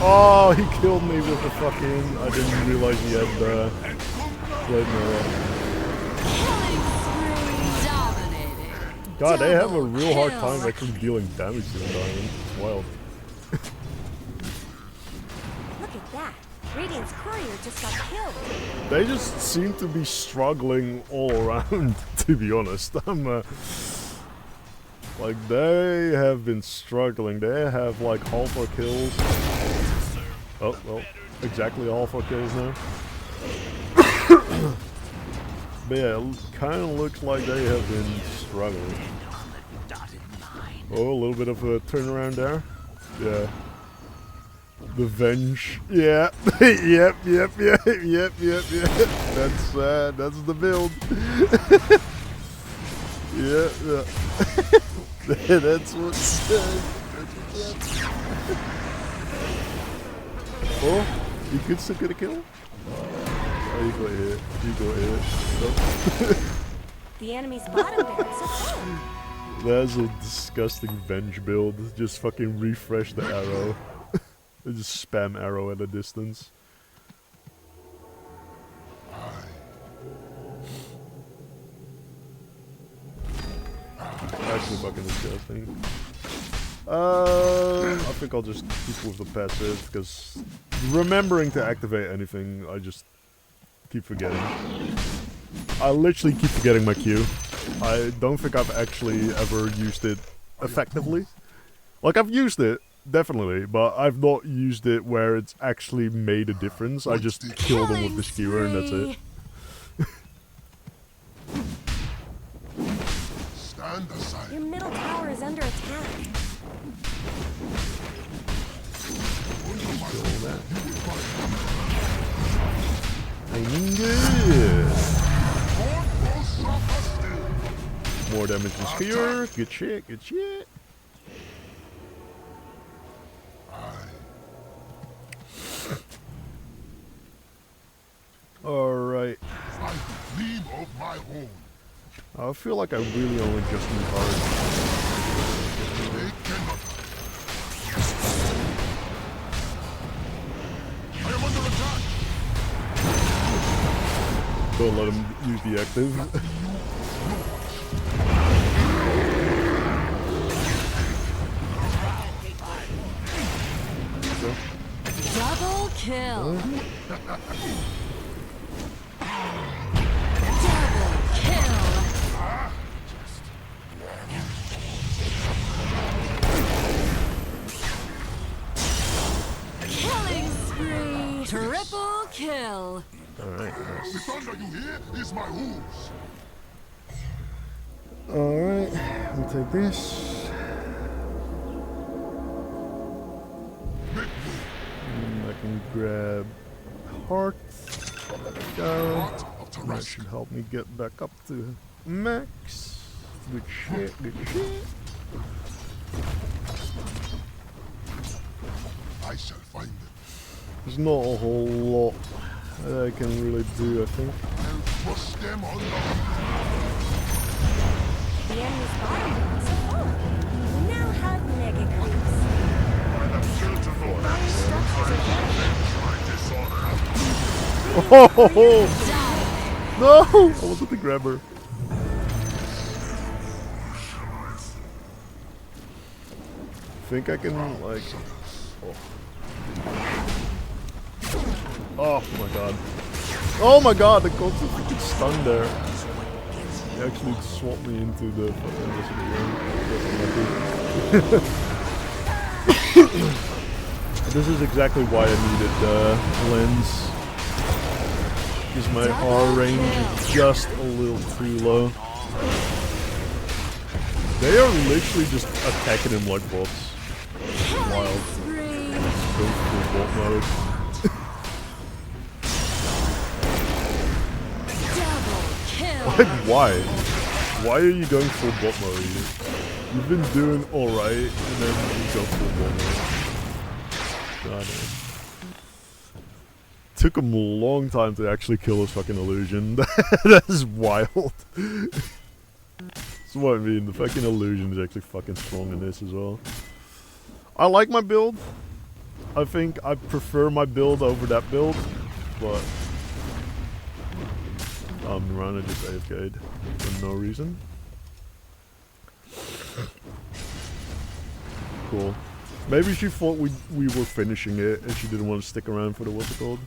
Oh, he killed me with the fucking... I didn't realize he had the blade mirror. God, they have a real hard time actually dealing damage to the diamond. It's wild. Look at that. Radiant's courier just got killed. They just seem to be struggling all around, to be honest. Like, they have been struggling. They have like half our kills. Oh, well, exactly half our kills now. But yeah, it kind of looks like they have been struggling. Oh, a little bit of a turnaround there. Yeah. The Venge. Yeah. Yep. That's the build. Yeah. That's what's Oh, you could still get a kill? Oh, you got hit. You got hit. Nope. The enemy's bottom barracks are full. That's a disgusting Venge build. Just fucking refresh the arrow. Just spam arrow at a distance. Actually fucking disgusting. I think I'll just keep with the passive, because remembering to activate anything, I just keep forgetting. I literally keep forgetting my Q. I don't think I've actually ever used it effectively. Like, I've used it, definitely, but I've not used it where it's actually made a difference. I just kill them with the skewer and that's it. Stand aside. Your middle tower is under attack. More damage and spear. Good shit, good shit. Alright. I dream of my home. I feel like I really only just need hard. They cannot. I am under attack. Don't let him use the active. Double kill. Triple kill. Alright, The nice. thunder you hear is my hooves. Alright, we'll take this. I can grab heart. Go. Heart of That Tarask. should help me get back up to max. Good shit, good shit. I shall find them. There's not a whole lot that I can really do, I think. I'll crush them on the The enemy's bottom barracks are full. We now have mega creeps. Fire structures are Oh! No! I wanted to grab her. Think I can, like... Oh my god. Oh my god, the cold freaking stun there. He actually swapped me into the fucking This is exactly why I needed the lens. because my R range is just a little too low. They are literally just attacking him like bots. Wild. Go full bot mode. Like, why? Why are you going full bot mode? You've been doing alright, and then you go full bot mode. God damn. Took him a long time to actually kill his fucking illusion. That is wild. That's what I mean. The fucking illusion is actually fucking strong in this as well. I like my build. I think I prefer my build over that build, but Miranda just AFK'd for no reason. Cool. Maybe she thought we were finishing it and she didn't want to stick around for the what's it called.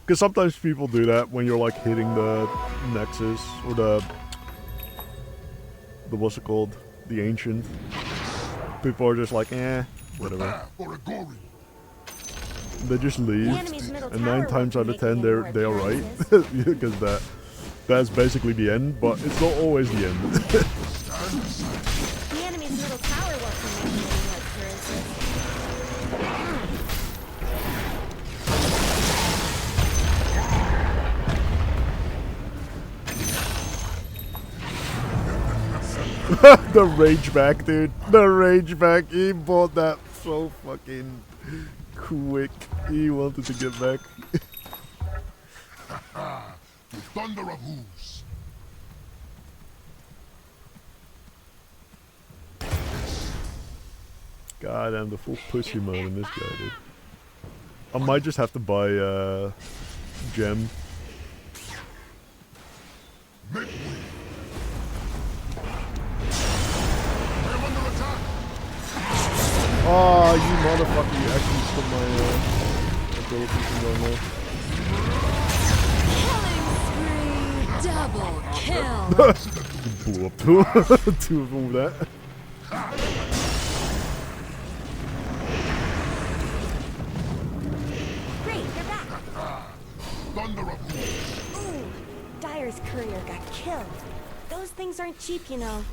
Because sometimes people do that when you're like hitting the Nexus or the what's it called? The Ancient. People are just like, eh, whatever. They just leave, and 9 times out of 10 they're right, because that's basically the end, but it's not always the end. The enemy's middle tower won't be making any more appearances. The rage back, dude. The rage back. He bought that so fucking quick. He wanted to get back. The thunder of hooves. God damn, the full pussy mode in this guy, dude. I might just have to buy gem. Make way. I am under attack. Oh, you motherfucker, you actually stole my ability from going there. Double kill. Blew up two of them with that. Great, you're back. Thunder of hooves. Ooh, Dyer's courier got killed. Those things aren't cheap, you know.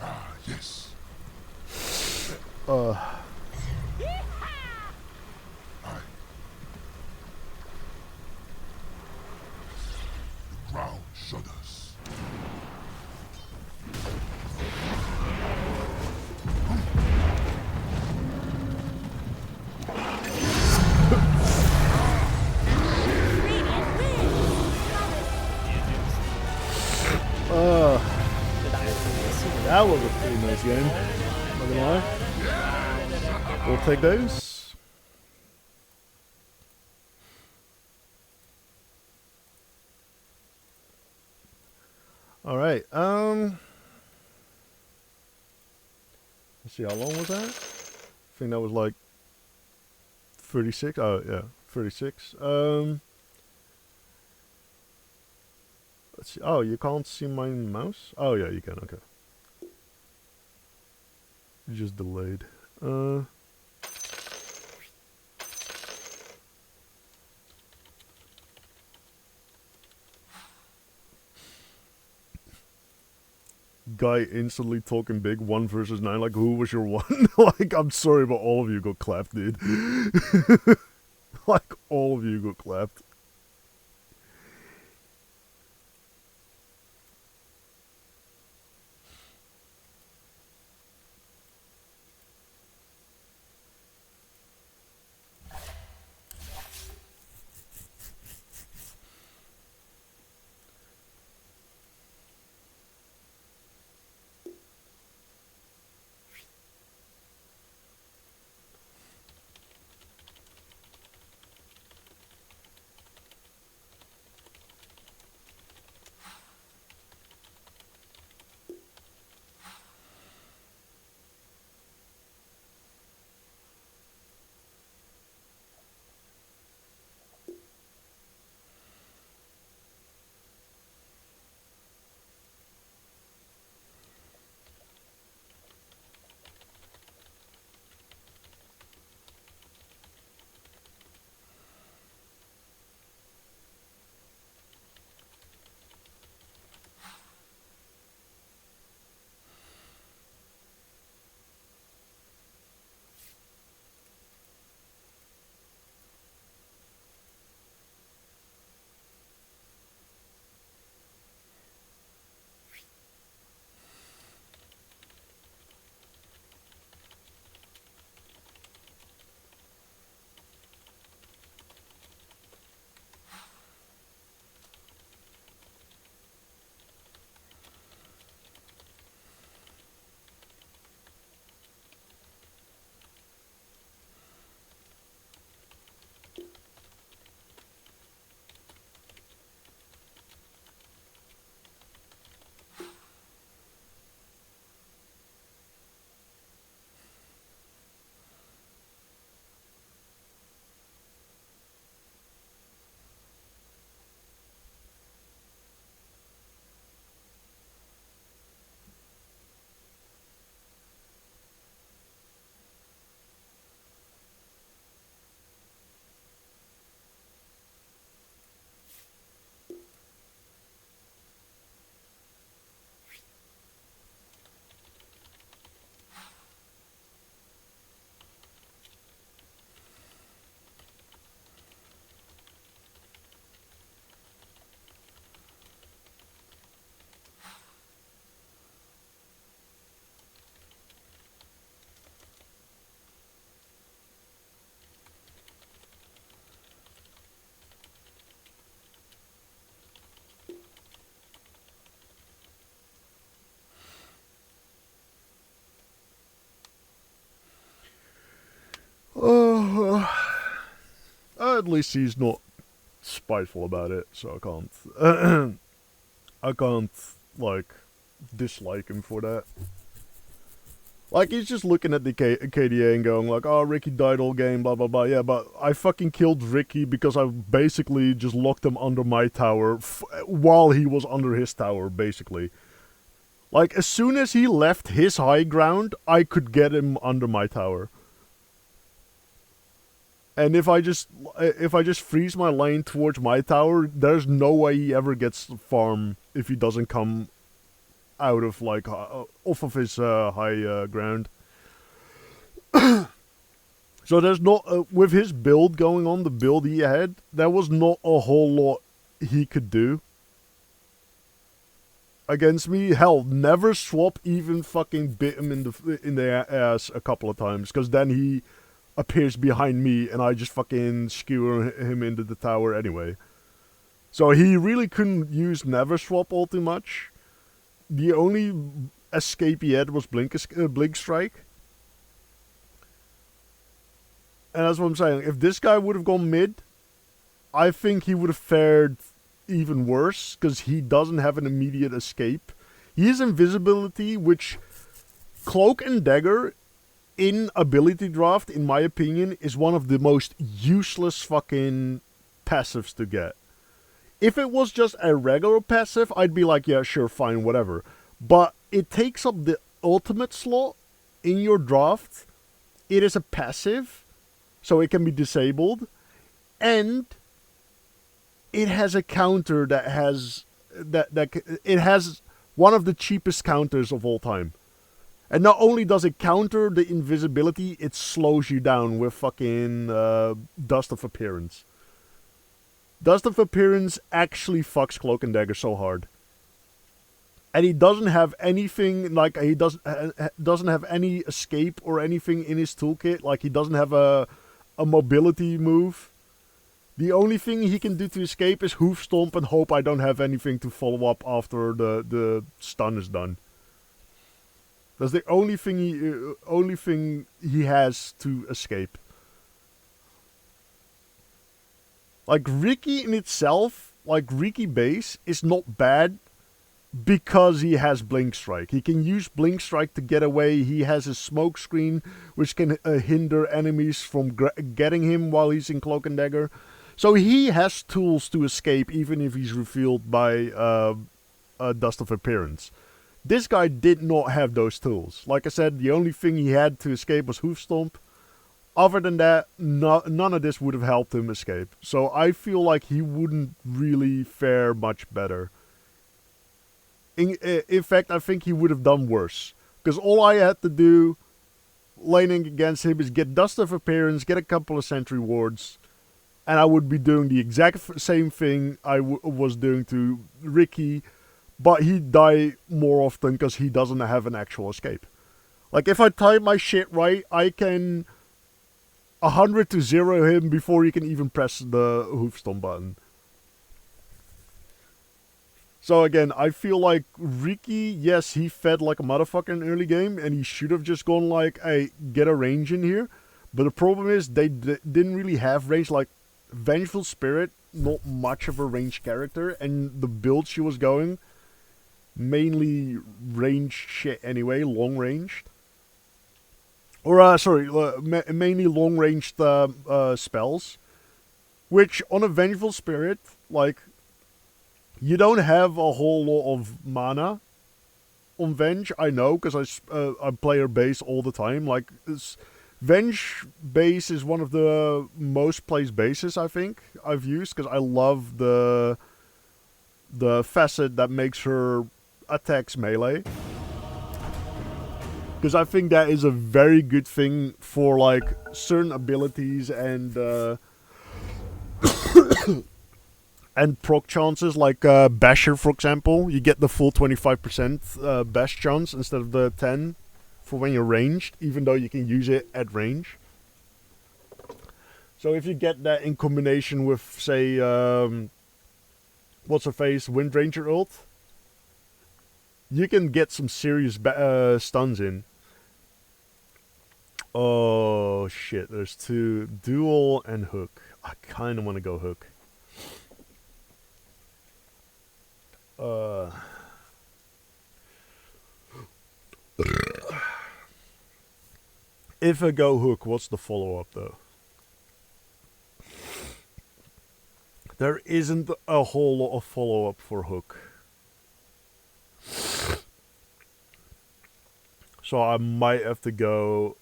Ah, yes. Uh. The ground shudders. That was a pretty nice game. Not gonna lie. We'll take those. All right. Let's see. How long was that? I think that was like 36. Oh yeah, 36. Let's see. Oh, you can't see my mouse? Oh yeah, you can. Okay. You just delayed. Guy instantly talking big, 1 versus 9. Like, who was your one? Like, I'm sorry, but all of you got clapped, dude. Like, all of you got clapped. At least he's not spiteful about it, so I can't. I can't, like, dislike him for that. Like, he's just looking at the KDA and going like, oh, Ricky died all game, blah, blah, blah. Yeah, but I fucking killed Ricky because I basically just locked him under my tower while he was under his tower, basically. Like, as soon as he left his high ground, I could get him under my tower. And if I just freeze my lane towards my tower, there's no way he ever gets farm if he doesn't come out of, like, off of his high ground. So there's not, with his build going on, the build he had, there was not a whole lot he could do against me. Hell, never swap even fucking bit him in the ass a couple of times, because then he appears behind me and I just fucking skewer him into the tower anyway. So he really couldn't use never swap all too much. The only escape he had was blink strike. And that's what I'm saying. If this guy would have gone mid, I think he would have fared even worse, because he doesn't have an immediate escape. He has invisibility, which Cloak and Dagger in ability draft, in my opinion, is one of the most useless fucking passives to get. If it was just a regular passive, I'd be like, yeah, sure, fine, whatever. But it takes up the ultimate slot in your draft. It is a passive, so it can be disabled. And it has a counter that has... it has one of the cheapest counters of all time. And not only does it counter the invisibility, it slows you down with fucking Dust of Appearance. Dust of Appearance actually fucks Cloak and Dagger so hard. And he doesn't have anything, like, he doesn't have any escape or anything in his toolkit. Like, he doesn't have a mobility move. The only thing he can do to escape is Hoof Stomp and hope I don't have anything to follow up after the stun is done. That's the only thing he has to escape. Like, Ricky in itself, like, Ricky base is not bad because he has Blink Strike. He can use Blink Strike to get away. He has a smoke screen which can hinder enemies from getting him while he's in Cloak and Dagger. So he has tools to escape even if he's revealed by Dust of Appearance. This guy did not have those tools. Like I said, the only thing he had to escape was Hoof Stomp. Other than that, none of this would have helped him escape. So I feel like he wouldn't really fare much better. In fact, I think he would have done worse. Because all I had to do laning against him is get Dust of Appearance, get a couple of sentry wards, and I would be doing the exact same thing I was doing to Ricky, but he'd die more often because he doesn't have an actual escape. Like, if I time my shit right, I can 100 to 0 him before he can even press the Hoof Stomp button. So again, I feel like Ricky, yes, he fed like a motherfucker in early game, and he should have just gone like, hey, get a range in here. But the problem is, they didn't really have range. Like, Vengeful Spirit, not much of a ranged character, and the build she was going, mainly ranged shit anyway, long ranged. Or, mainly long ranged spells. Which, on a Vengeful Spirit, like, you don't have a whole lot of mana on Venge, I know, because I play her base all the time. Like, Venge base is one of the most played bases, I think, I've used, because I love the facet that makes her attacks melee. Because I think that is a very good thing for, like, certain abilities and and proc chances, like Basher, for example. You get the full 25% bash chance instead of the 10 for when you're ranged, even though you can use it at range. So if you get that in combination with, say, what's her face, Wind Ranger ult, you can get some serious stuns in. Oh shit, there's two, duel and hook. I kind of want to go hook. If I go hook, what's the follow-up though? There isn't a whole lot of follow-up for hook. So I might have to go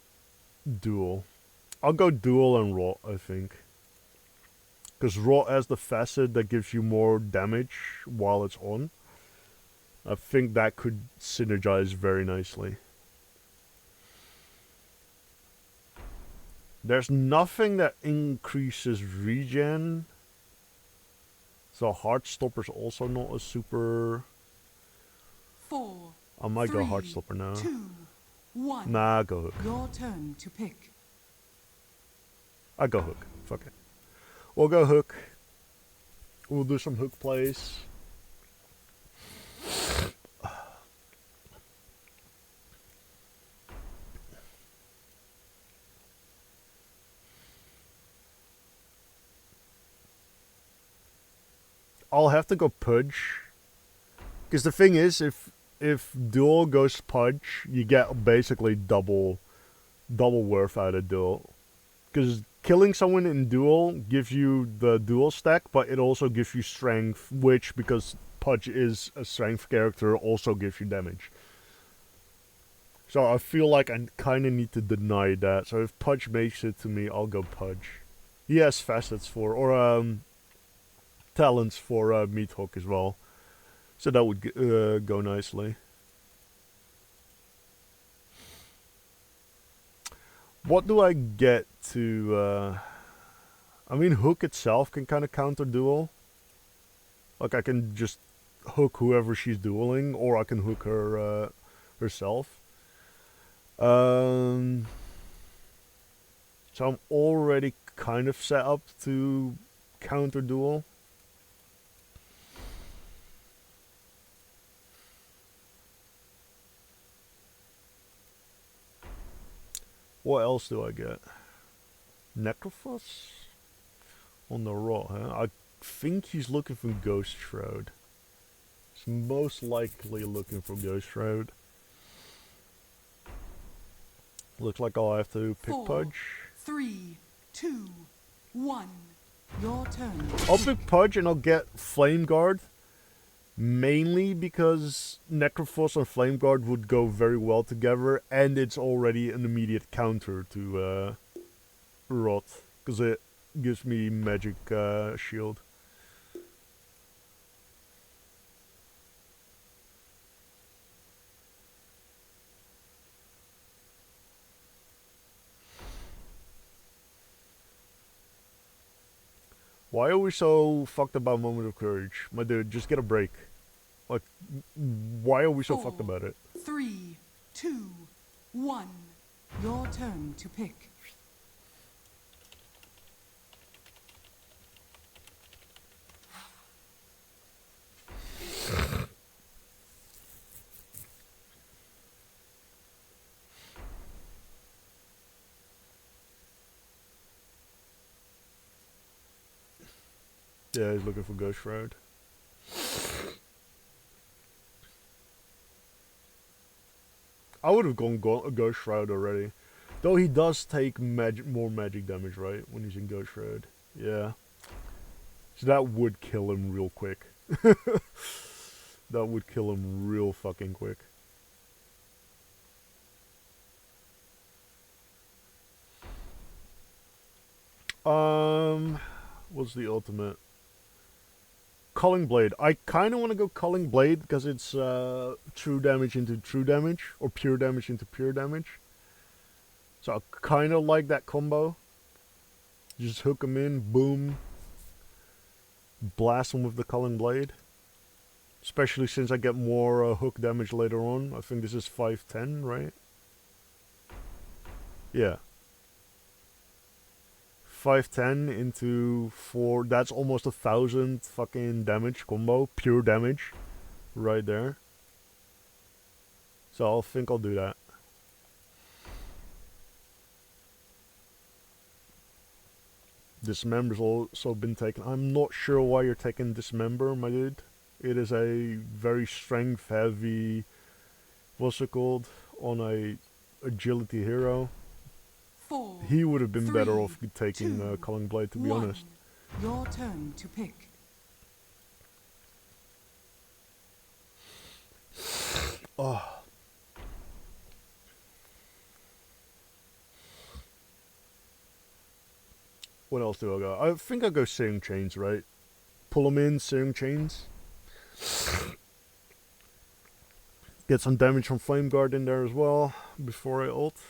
duel. I'll go duel and rot, I think. Because rot has the facet that gives you more damage while it's on. I think that could synergize very nicely. There's nothing that increases regen. So Heartstopper's also not a super... 4, I might go 3, Heartstopper now. 2, 1. Nah, go hook. Your turn to pick. I go hook. Fuck it. We'll go hook. We'll do some hook plays. I'll have to go Pudge. Because the thing is, if Duel goes Pudge, you get basically double worth out of Duel. Because killing someone in Duel gives you the Duel stack, but it also gives you Strength, which, because Pudge is a Strength character, also gives you damage. So I feel like I kind of need to deny that. So if Pudge makes it to me, I'll go Pudge. He has facets for, or talents for Meathook as well. So that would go nicely. What do I get to... I mean, Hook itself can kind of counter duel. Like, I can just hook whoever she's dueling, or I can hook her herself. So I'm already kind of set up to counter duel. What else do I get? Necrophos? On the raw, huh? I think he's looking for Ghost Shroud. He's most likely looking for Ghost Shroud. Looks like I'll have to pick 4, Pudge. 3, 2, 1. Your turn. I'll pick Pudge and I'll get Flame Guard. Mainly because Necrophos and Flame Guard would go very well together, and it's already an immediate counter to Rot, because it gives me magic shield. Why are we so fucked about Moment of Courage? My dude, just get a break. Like, why are we so 4, fucked about it? 3, 2, 1. Your turn to pick. Yeah, he's looking for Ghost Shroud. I would have gone Ghost Shroud already. Though he does take more magic damage, right? When he's in Ghost Shroud. Yeah. So that would kill him real quick. That would kill him real fucking quick. What's the ultimate? Culling Blade. I kind of want to go Culling Blade because it's true damage into true damage, or pure damage into pure damage. So I kind of like that combo. Just hook him in, boom. Blast him with the Culling Blade. Especially since I get more hook damage later on. I think this is 510, right? Yeah. 510 into 4, that's almost 1,000 fucking damage combo, pure damage, right there. So I think I'll do that. Dismember's also been taken. I'm not sure why you're taking Dismember, my dude. It is a very strength heavy, what's it called, on a agility hero. 4, He would have been better 3, off taking 2, Culling Blade, to be 1. honest. Your turn to pick. Oh. What else do I go? I think I go Searing Chains, right? Pull them in, Searing Chains. Get some damage from Flame Guard in there as well before I ult.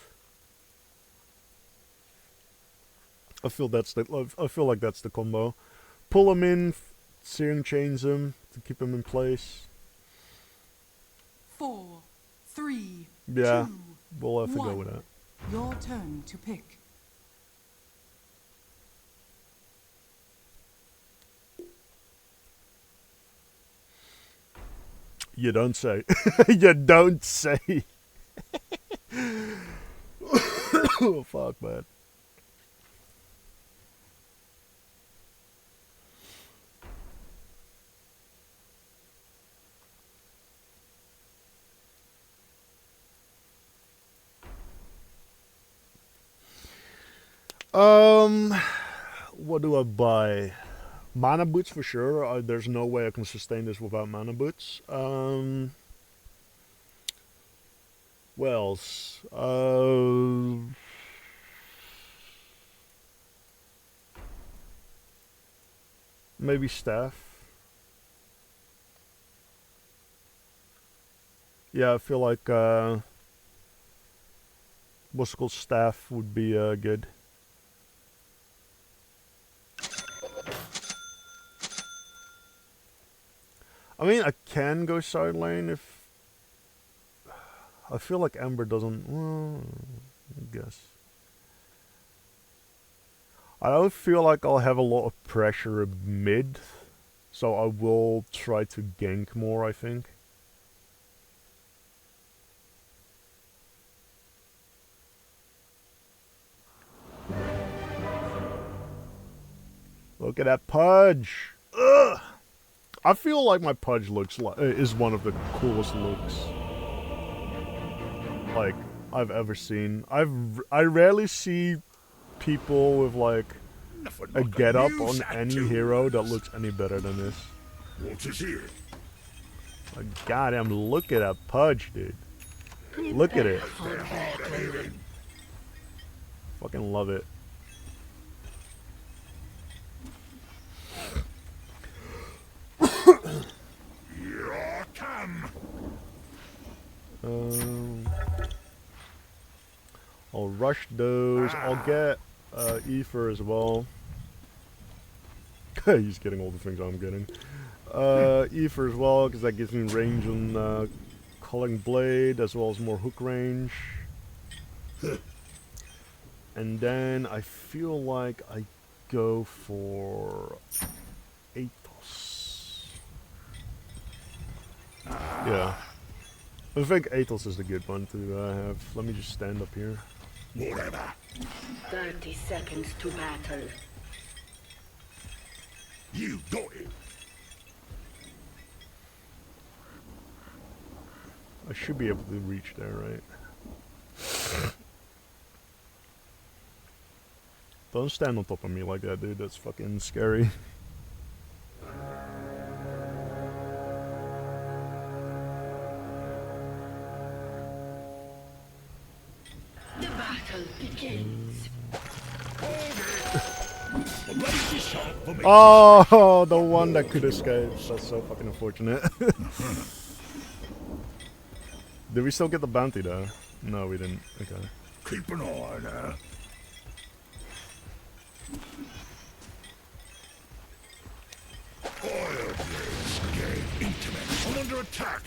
I feel like that's the combo. Pull them in, Searing Chains them to keep them in place. 4, 3, Yeah, 2, we'll have to 1. go with that. Your turn to pick. You don't say. You don't say. Oh, fuck, man. What do I buy? Mana boots for sure. There's no way I can sustain this without mana boots. What else? Maybe staff. Yeah, I feel like what's it called, staff would be good. I mean, I can go side lane if... I feel like Ember doesn't... Well, I guess. I don't feel like I'll have a lot of pressure mid, so I will try to gank more, I think. Look at that Pudge! Ugh! I feel like my Pudge looks is one of the coolest looks like I've ever seen. I rarely see people with like a get-up on any hero that looks any better than this. Water's here. Like, goddamn, look at that Pudge, dude. Look at it. Fucking love it. Here I come. I'll rush those. I'll get Ether as well. He's getting all the things I'm getting. Ether as well, because that gives me range on Culling Blade, as well as more hook range. And then I feel like I go for Athos. Yeah. I think Athos is the good one to have. Let me just stand up here. Whatever. 30 seconds to battle. You got it. I should be able to reach there, right? Don't stand on top of me like that, dude. That's fucking scary. The battle begins. Oh, the one that could escape. That's so fucking unfortunate. Did we still get the bounty though? No, we didn't. Okay. Keep an eye on her. Get intimate. I'm under attack.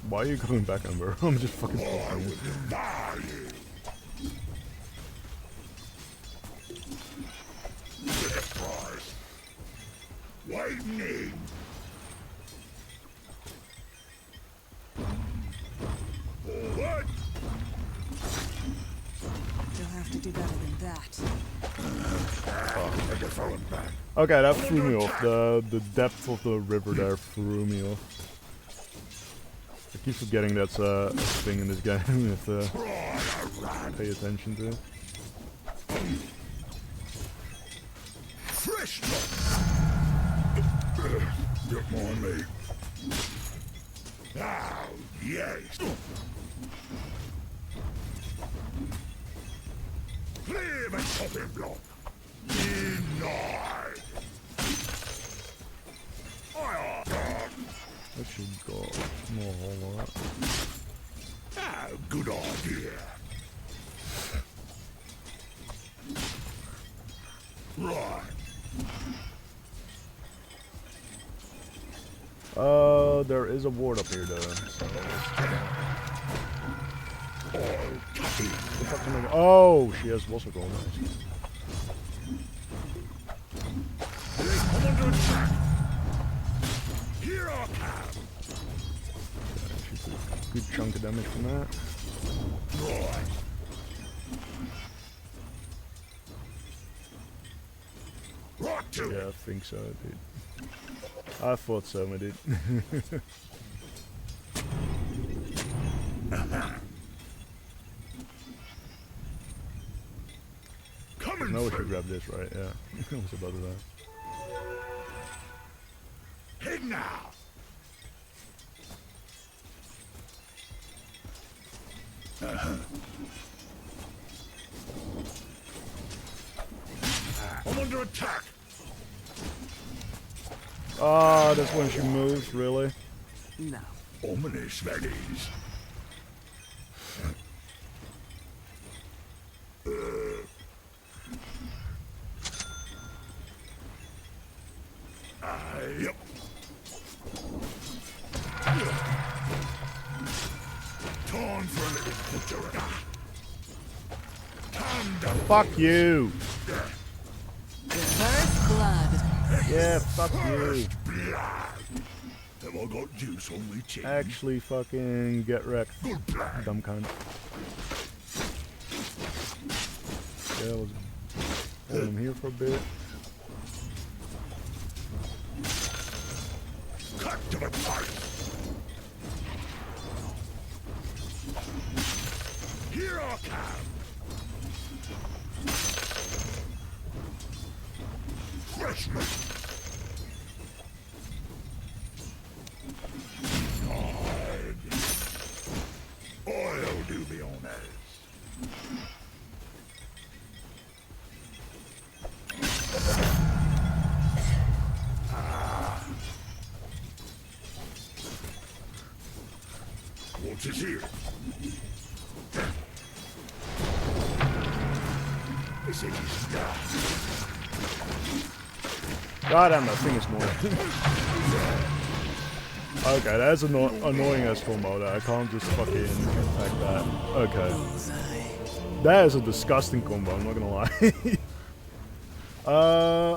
Why are you coming back, Ember? I'm just fucking I poking will you. devour you. With a prize. Lightning. Forward. You'll have to do better than that. Okay, that threw me off. The depth of the river there threw me off. I keep forgetting that's a thing in this game you have to pay attention to. Fresh Get on me. Oh, yes. Clear the chopping block. Denied. That should go more whole lot. Ah, good idea. Right. There is a ward up here though. So oh, she has what's it called? I'm under attack. Here I come. She took a good chunk of damage from that. Right. Right to Yeah, I it. think so, dude. I thought so, my dude. Coming No, we should through. grab this, right? Yeah. I was about to that. Head now. I'm under attack. Ah, that's when she moves, really? No. Ominous that is. Yep. Time for a little butcher. Time to Fuck you! First blood. Yeah, fuck you. blood. Have I got juice on me chin? Actually, fucking get wrecked. Good plan. Dumb cunt. Yeah, I was holding him here for a bit. Cut to the fight. Here I come. Fresh meat. God. I'll do the honors. What's it here? This is God damn, that thing is annoying. Okay, that's annoying as combo that I can't just fucking attack that. Okay. That is a disgusting combo, I'm not gonna lie.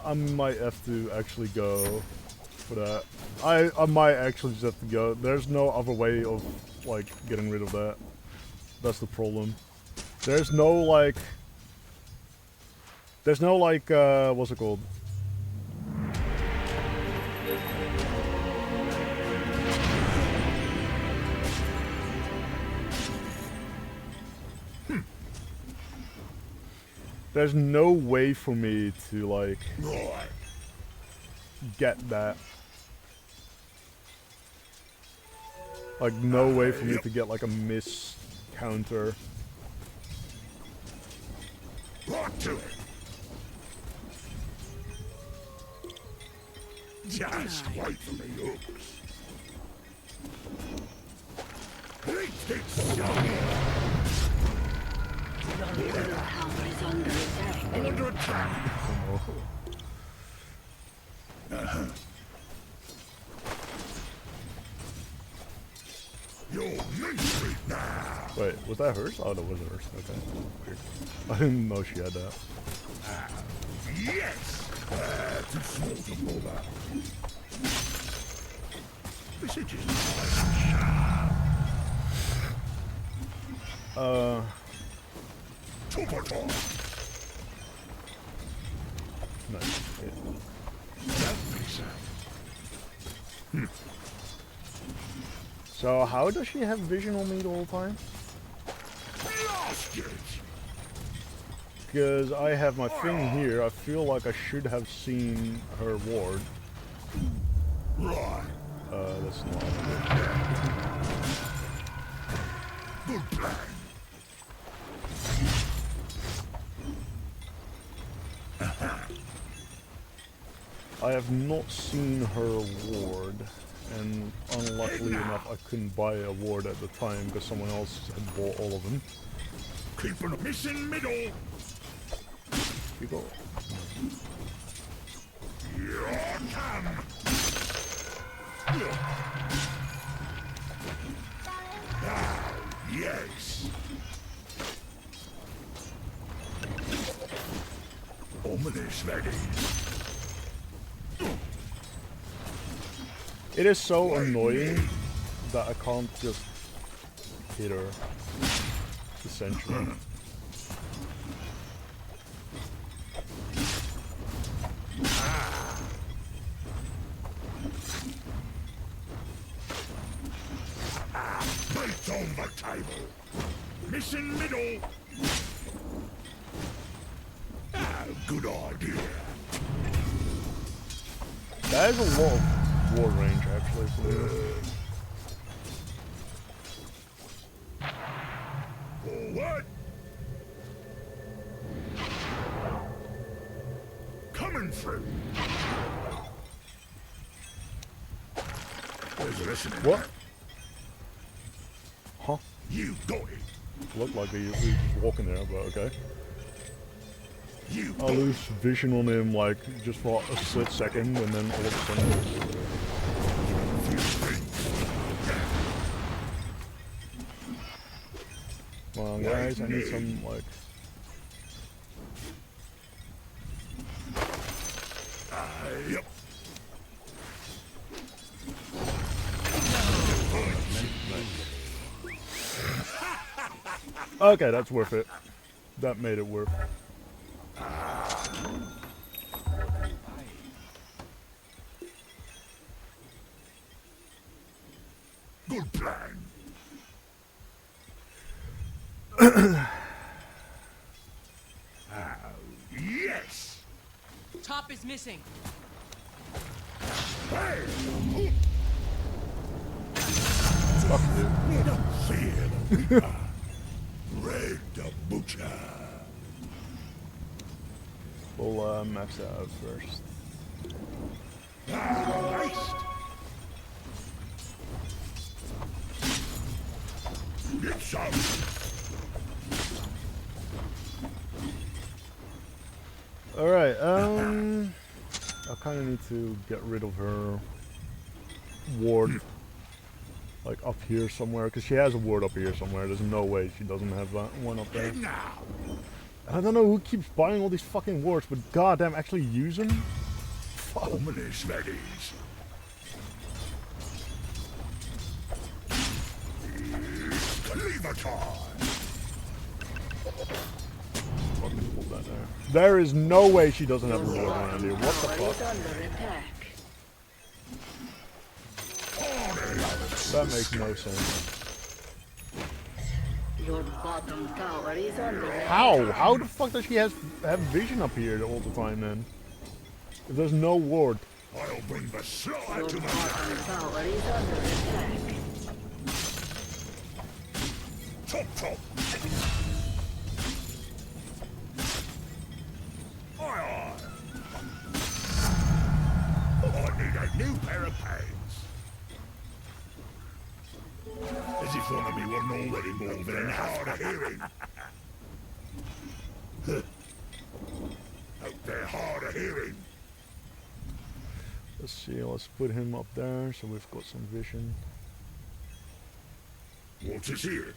I might have to actually go for that. I might actually just have to go. There's no other way of, like, getting rid of that. That's the problem. There's no, like... There's no, like, what's it called? There's no way for me to, like, right. get that. Like, no way for me to get, like, a miss counter. Right to it. Just wait for me hooks. Eat it, son. Your middle tower is under attack. I'm under attack. You're meat street now. Wait, was that hers? Oh, that was hers. Okay. Weird. I didn't know she had that. Yes. Too small to bother. This is just nice and sharp. Top. Nice. Yeah. That makes sense. So how does she have vision on me the whole time? Lost it. Because I have my thing here, I feel like I should have seen her ward. Right. That's not Good plan. I have not seen her ward, and unluckily enough I couldn't buy a ward at the time because someone else had bought all of them. Keeping a missing middle. You go. Here I come. Ah, yes. Ominous, ladies. It is so annoying that I can't just hit her, essentially. Right on the table. Missing middle. Ah, good idea. That is a lot of ward range actually for me. Forward. Coming through. There's a listening. What? Huh? You got it. Looked like he was just walking there, but okay. You I got it. lose vision on him like just for a split second, and then all of a sudden. Come on, guys, I need some like. Yep. Okay, that's worth it. That made it worth. Good plan. Yes. Top is missing. Hey. Fuck you. Fear the reaper. Red the butcher. We'll max that out first. Christ. Get some. Alright, I kind of need to get rid of her ward, like up here somewhere, because she has a ward up here somewhere. There's no way she doesn't have that one up there. Now. I don't know who keeps buying all these fucking wards, but goddamn, actually use them? Ominous ladies. Cleaver time. Fucking pull that there. There is no way she doesn't have a ward around here. What the Tower is fuck? under attack. That makes no sense. Your bottom tower is under attack. How? How the fuck does she have vision up here all the time then? If there's no ward. I'll bring the slaughter Your to the bottom tower is under attack. top top. Aye aye. I need a new pair of pants. As if one of me wasn't already more than hard of hearing. Hope they're hard of hearing. Let's see, let's put him up there so we've got some vision. What's this here?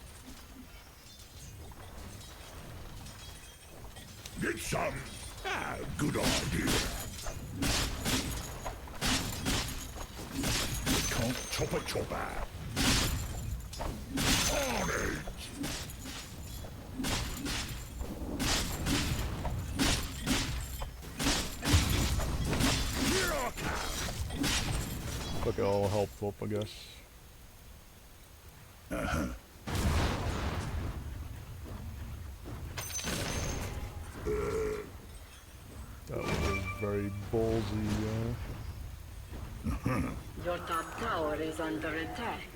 Get some. Ah, good idea. Can't chop a chopper. On it. like it all helped up, I guess. That was very ballsy, Your top tower is under attack.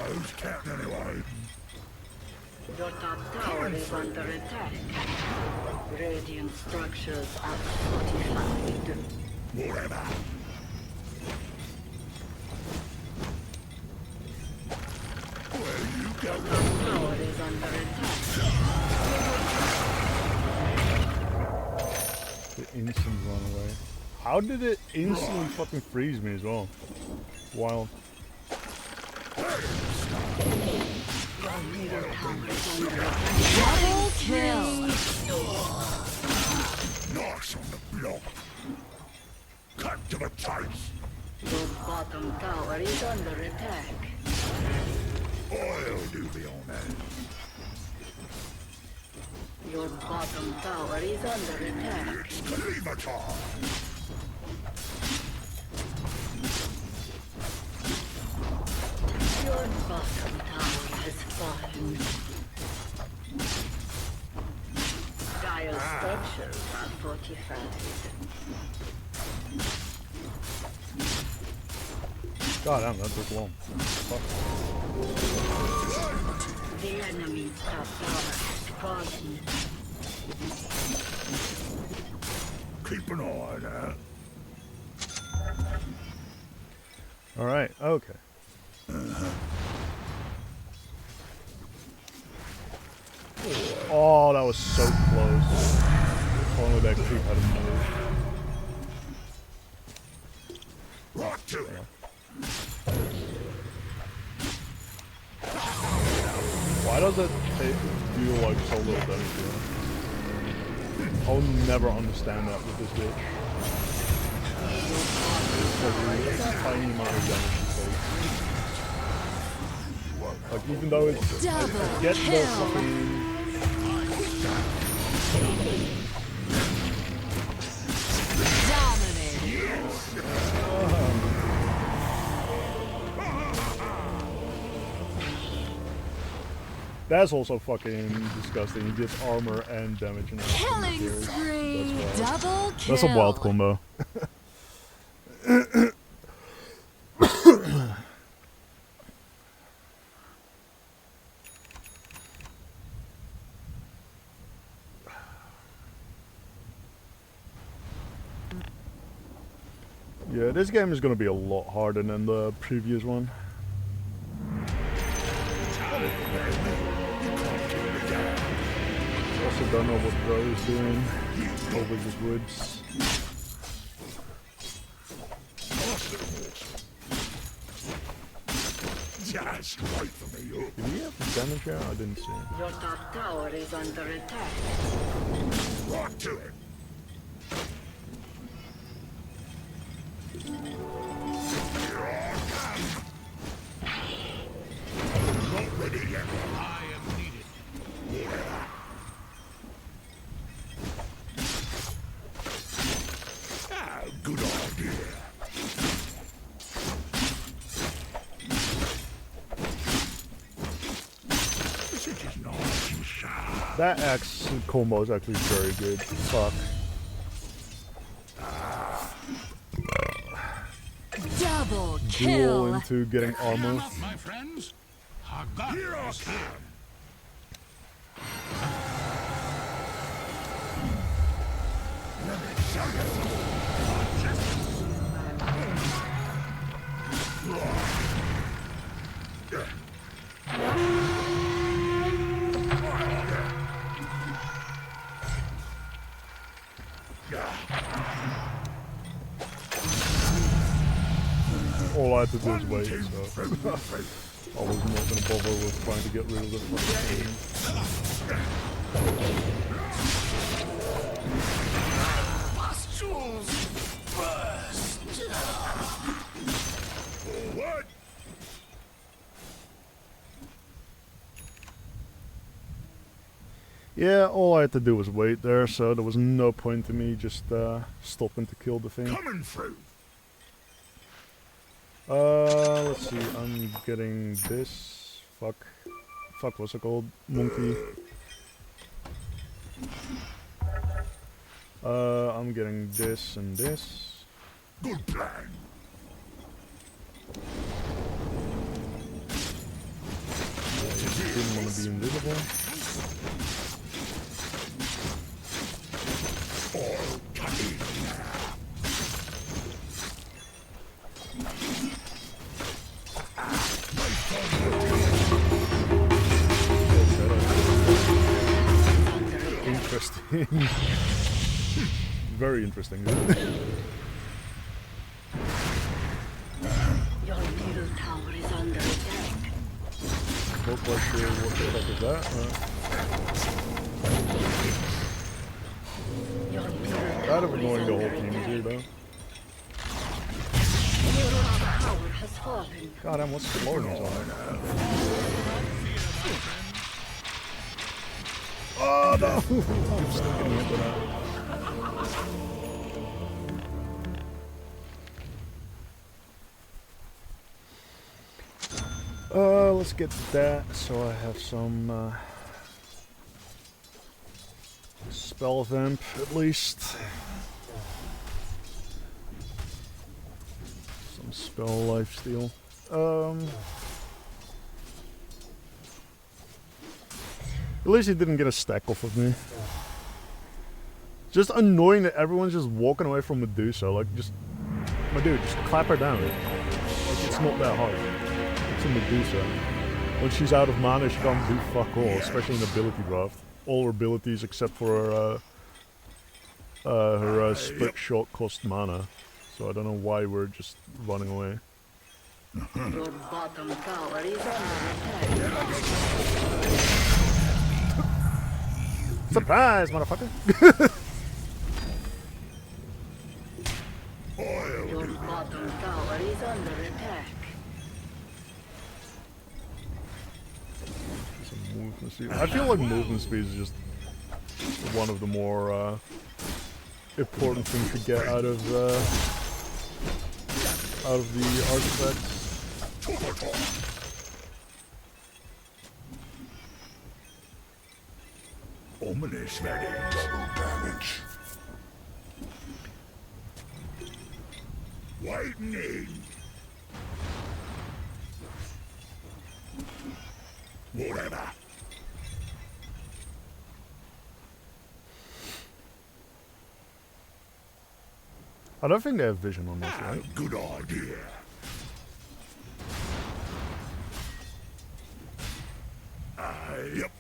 Who's counting anyway? Your top tower is under attack. Radiant structures are fortified. Whatever. Where you go? Your top tower is under attack. The instant run away. How did it instantly fucking freeze me as well? Wild. Double kill. Nice on the block. Cut to the chase. Your bottom tower is under attack. I'll do the honors. Your bottom tower is under attack. Exclamator! Your bottom tower has fallen. Dire structures are fortified. God damn, that took long. Fuck. The enemy's top tower has fallen. Keep an eye on that. Alright, okay. Oh, that was so close. If only that creep had a move. Right to it. Why does it do like so little damage to him? I'll never understand that with this bitch. It's like a tiny amount of damage it takes. Like even though it's I get the fucking that's also fucking disgusting. He gets armor and damage and Killing kills. spree. That's wild. Double kill. That's a wild combo. Yeah, this game is going to be a lot harder than the previous one. Also don't know what Bro is doing over the woods. Just wait for me. Did he have damage here? I didn't see it. Your top tower is under attack. Right to it. Here I come. Not ready yet. I am needed. Whatever. Ah, good idea. This is just nice and sharp. That axe combo is actually very good. Fuck. Double Duel kill. into getting armor. My friends, I got here I come. Let me show you All I had to do was wait, so I was not going to bother with trying to get rid of the fucking thing. what? Yeah, all I had to do was wait there, so there was no point to me just stopping to kill the thing. Coming through. Let's see, I'm getting this. Fuck, what's it called? Monkey. I'm getting this and this. Good plan. Didn't want to be invisible. All cutting. Interesting. Very interesting. Your middle tower is under attack. Not quite sure what the fuck is that. Your middle Kind of tower is annoying the whole under team is here attack. though. Your tower has fallen. God damn, what's the loading on? Oh no! I'm still getting into that. Let's get that so I have some spell vamp at least. Some spell lifesteal. At least he didn't get a stack off of me. Just annoying that everyone's just walking away from Medusa. Like, just, my dude, just clap her down. Like, it's not that hard. It's a Medusa. When she's out of mana, she can't do fuck all, especially in ability draft. All her abilities except for her split shot cost mana. So I don't know why we're just running away. Your bottom tower is under attack. Surprise, motherfucker! Your bottom tower is under attack. Some movement speed. I feel like movement speed is just one of the more important things to get out of the artifacts. Ominous ready. Double damage. Lightning. Whatever. I don't think they have vision on this, right? Good idea. Yep.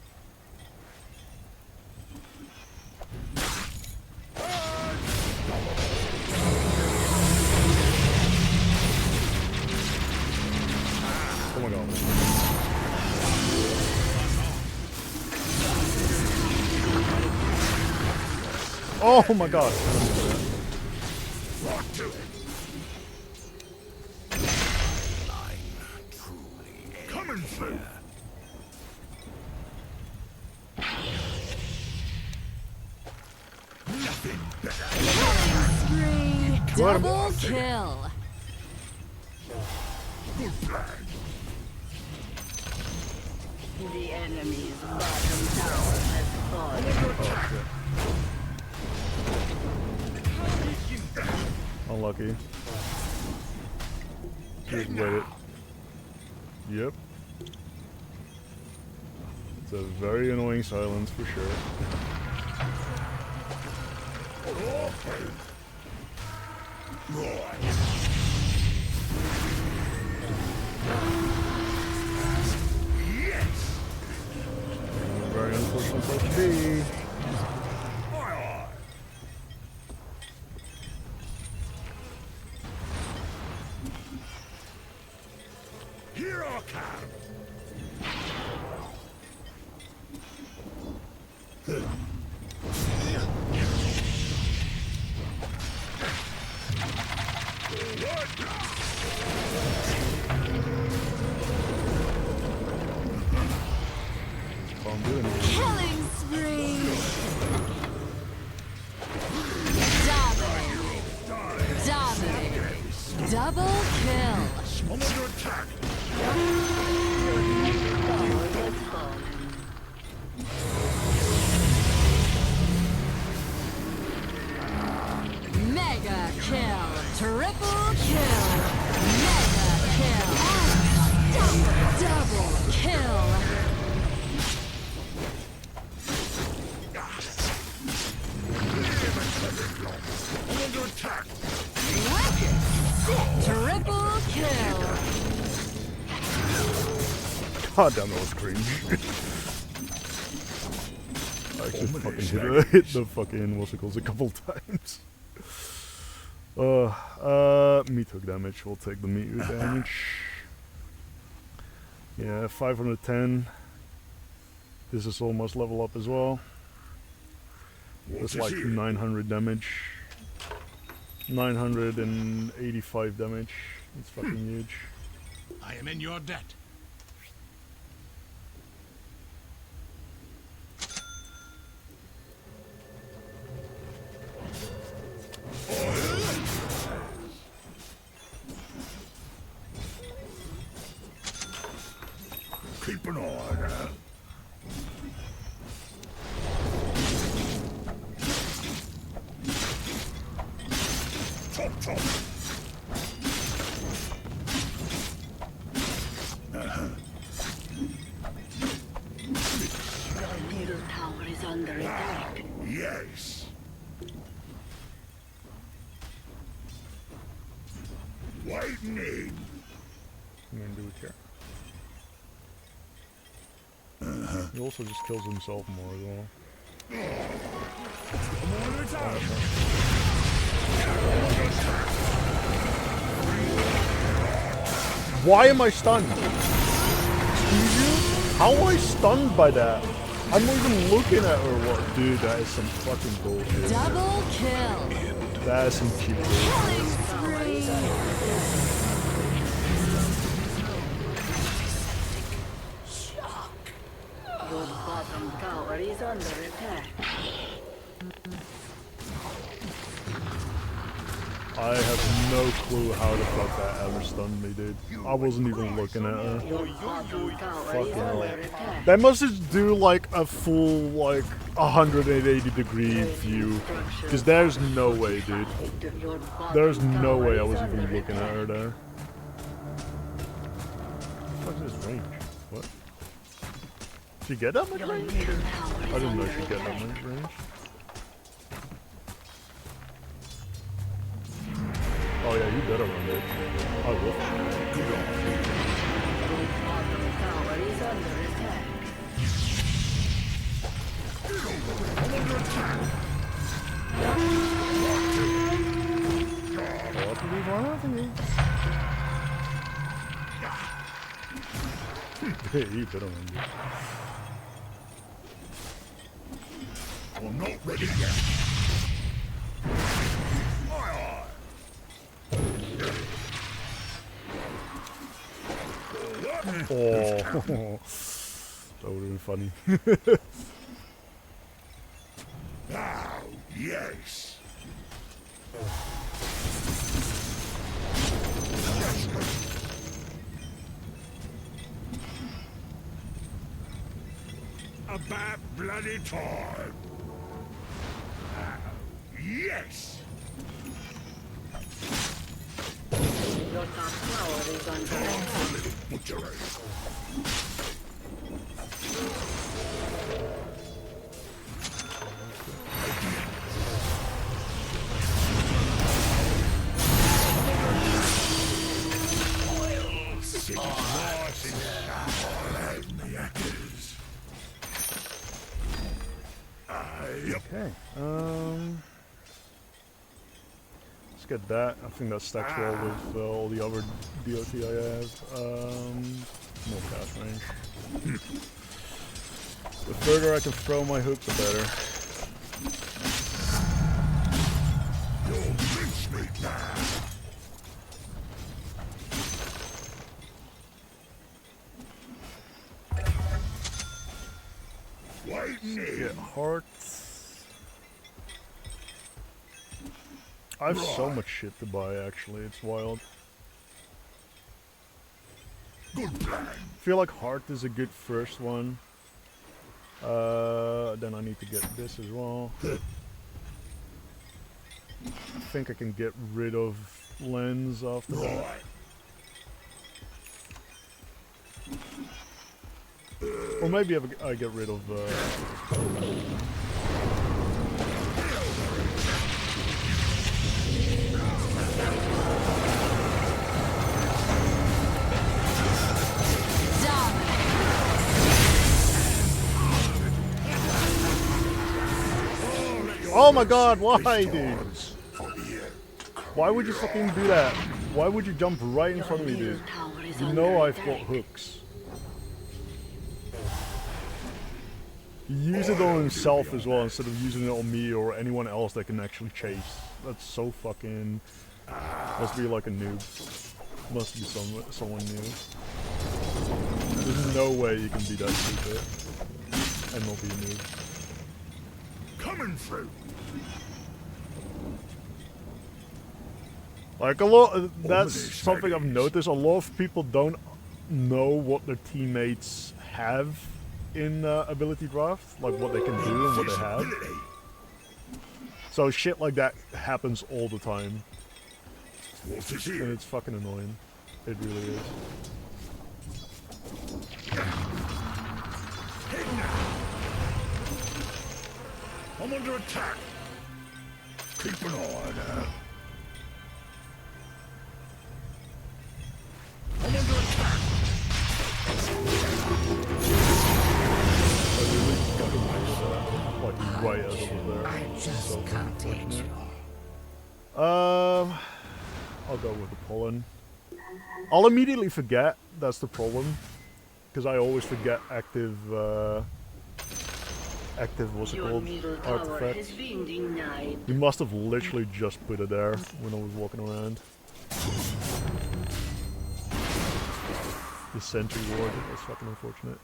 Oh my god. Oh my god. Rock to it. Coming through. Nothing better. Spree. Double kill. Good plan. The enemy's bottom tower has fallen. Unlucky. Just wait it. Yep. It's a very annoying silence for sure. Right. Yes. Very unfortunate place to be. Aye, aye. Here I come. Can't do anything. Killing spree. Dominating. Dominating. Double kill. I'm under attack. Mega kill. Triple kill. Mega kill. Double kill. I'm under attack. Triple kill. God damn, that was cringe. I actually fucking hit the fucking what's it called a couple times. Meat hook damage. We'll take the meat hook damage. Yeah, 510. This is almost level up as well. That's like 900 damage. 985 damage. It's fucking huge. I am in your debt. Keep an eye. Top, top. Your middle tower is under attack. Yes. Lightning. I'm gonna do it here. He also just kills himself more as well. Why am I stunned? Excuse you? How am I stunned by that? I'm not even looking at her. What? Dude, that is some fucking bullshit. Double kill. That is some cheap bullshit. Killing spree. Your bottom tower is under attack. I have no clue how the fuck that ever stunned me, dude. I wasn't even looking at her. Your bottom tower is Fucking hell. under attack. That must just do like a full like 180 degree view. Because there's no way, dude. Your bottom There's no tower way I is was under even looking at attack. her there. What the fuck is this range? What? She get that much Your range? middle tower I is didn't know under she'd get that attack. much range. Oh yeah, you better run it. I will. Your bottom tower is under attack. Hey, you better run it. I'm not ready yet. Oh, that would have been funny. Now, yes. About bloody time. Yes. Your top tower is under attack. Butchery. Sit nice and sharp and the echoes. Yep. Okay. Let's get that. I think that stacks well with all the other DOT I have. More cast range. The further I can throw my hook, the better. You'll reach me now. Get hearts. I have so much shit to buy, actually. It's wild. Good plan. I feel like heart is a good first one. Then I need to get this as well. I think I can get rid of lens after that. Or maybe I get rid of Oh my god, why, dude? Why would you fucking do that? Why would you jump right in front of me, dude? You know I've got hooks. Use it on himself as well instead of using it on me or anyone else that can actually chase. That's so fucking... Must be like a noob. Must be someone new. There's no way you can be that stupid and not be a noob. Coming through. Like a lot, that's something I've noticed. A lot of people don't know what their teammates have in ability draft, like what they can do and what they have. So shit like that happens all the time, and it's fucking annoying. It really is. I'm under attack. Keep an eye on her. I'm under attack. Like right out of there. I just can't take you. I'll go with the pollen. I'll immediately forget. That's the problem, because I always forget active. What's it Your called? middle tower has Artifacts. been denied. You must have literally just put it there when I was walking around. The sentry ward. That's fucking unfortunate.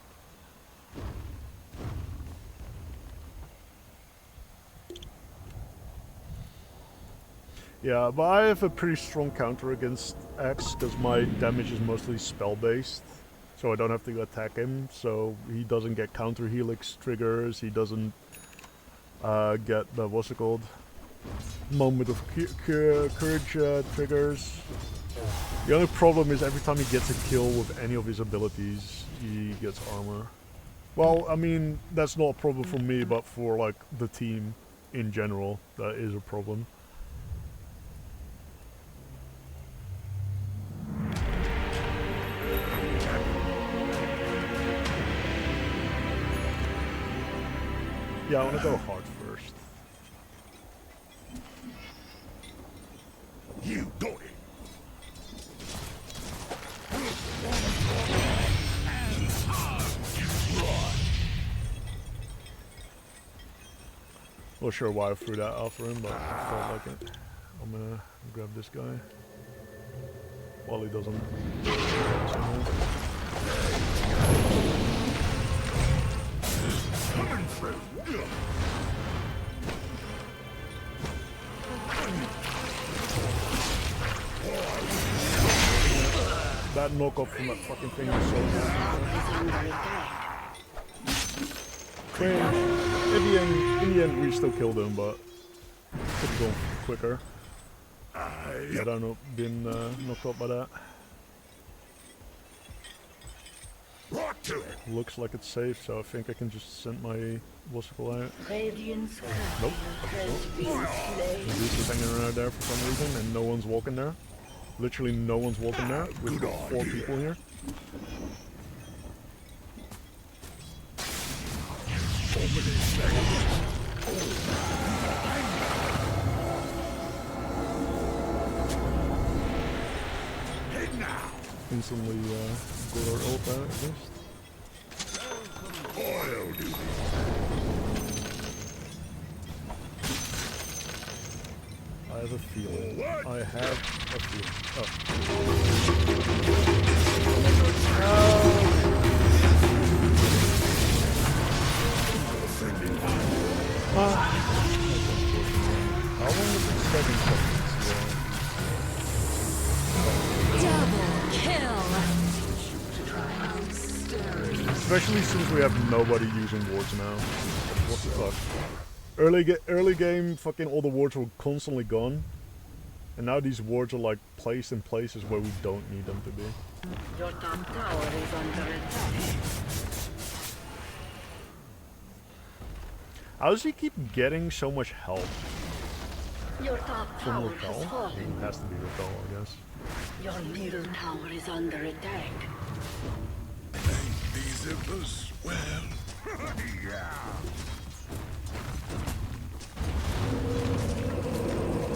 Yeah, but I have a pretty strong counter against X because my damage is mostly spell based, so I don't have to attack him. So he doesn't get counter helix triggers. He doesn't get the what's it called, moment of courage triggers. The only problem is every time he gets a kill with any of his abilities, he gets armor. Well, I mean that's not a problem for me, but for like the team in general, that is a problem. Yeah, I want to go hard first. You got it. Not sure why I threw that out for him, but I felt like it. I'm gonna grab this guy while he doesn't. Coming through. That knockoff from that fucking thing is so good. In the end, we still killed him, but could have gone quicker. Had I not been knocked out by that. Right to it. Looks like it's safe, so I think I can just send my what's it called out. Radiant's Nope. has been slain. Zeus is hanging around there for some reason, and no one's walking there. Literally no one's walking there. We've got 4 people here. Head now. Instantly got our ult out at least. I'll do this. I have a feeling. I have a feeling. Oh. How long is it? 7 seconds. Double kill. Yeah. Especially since we have nobody using wards now. What the fuck? Early game, fucking all the wards were constantly gone. And now these wards are like placed in places where we don't need them to be. Your top tower is under attack. How does he keep getting so much help Your top from tower Raquel? has fallen. It has to be Raquel, I guess. Your middle tower is under attack. These zippers, well, yeah.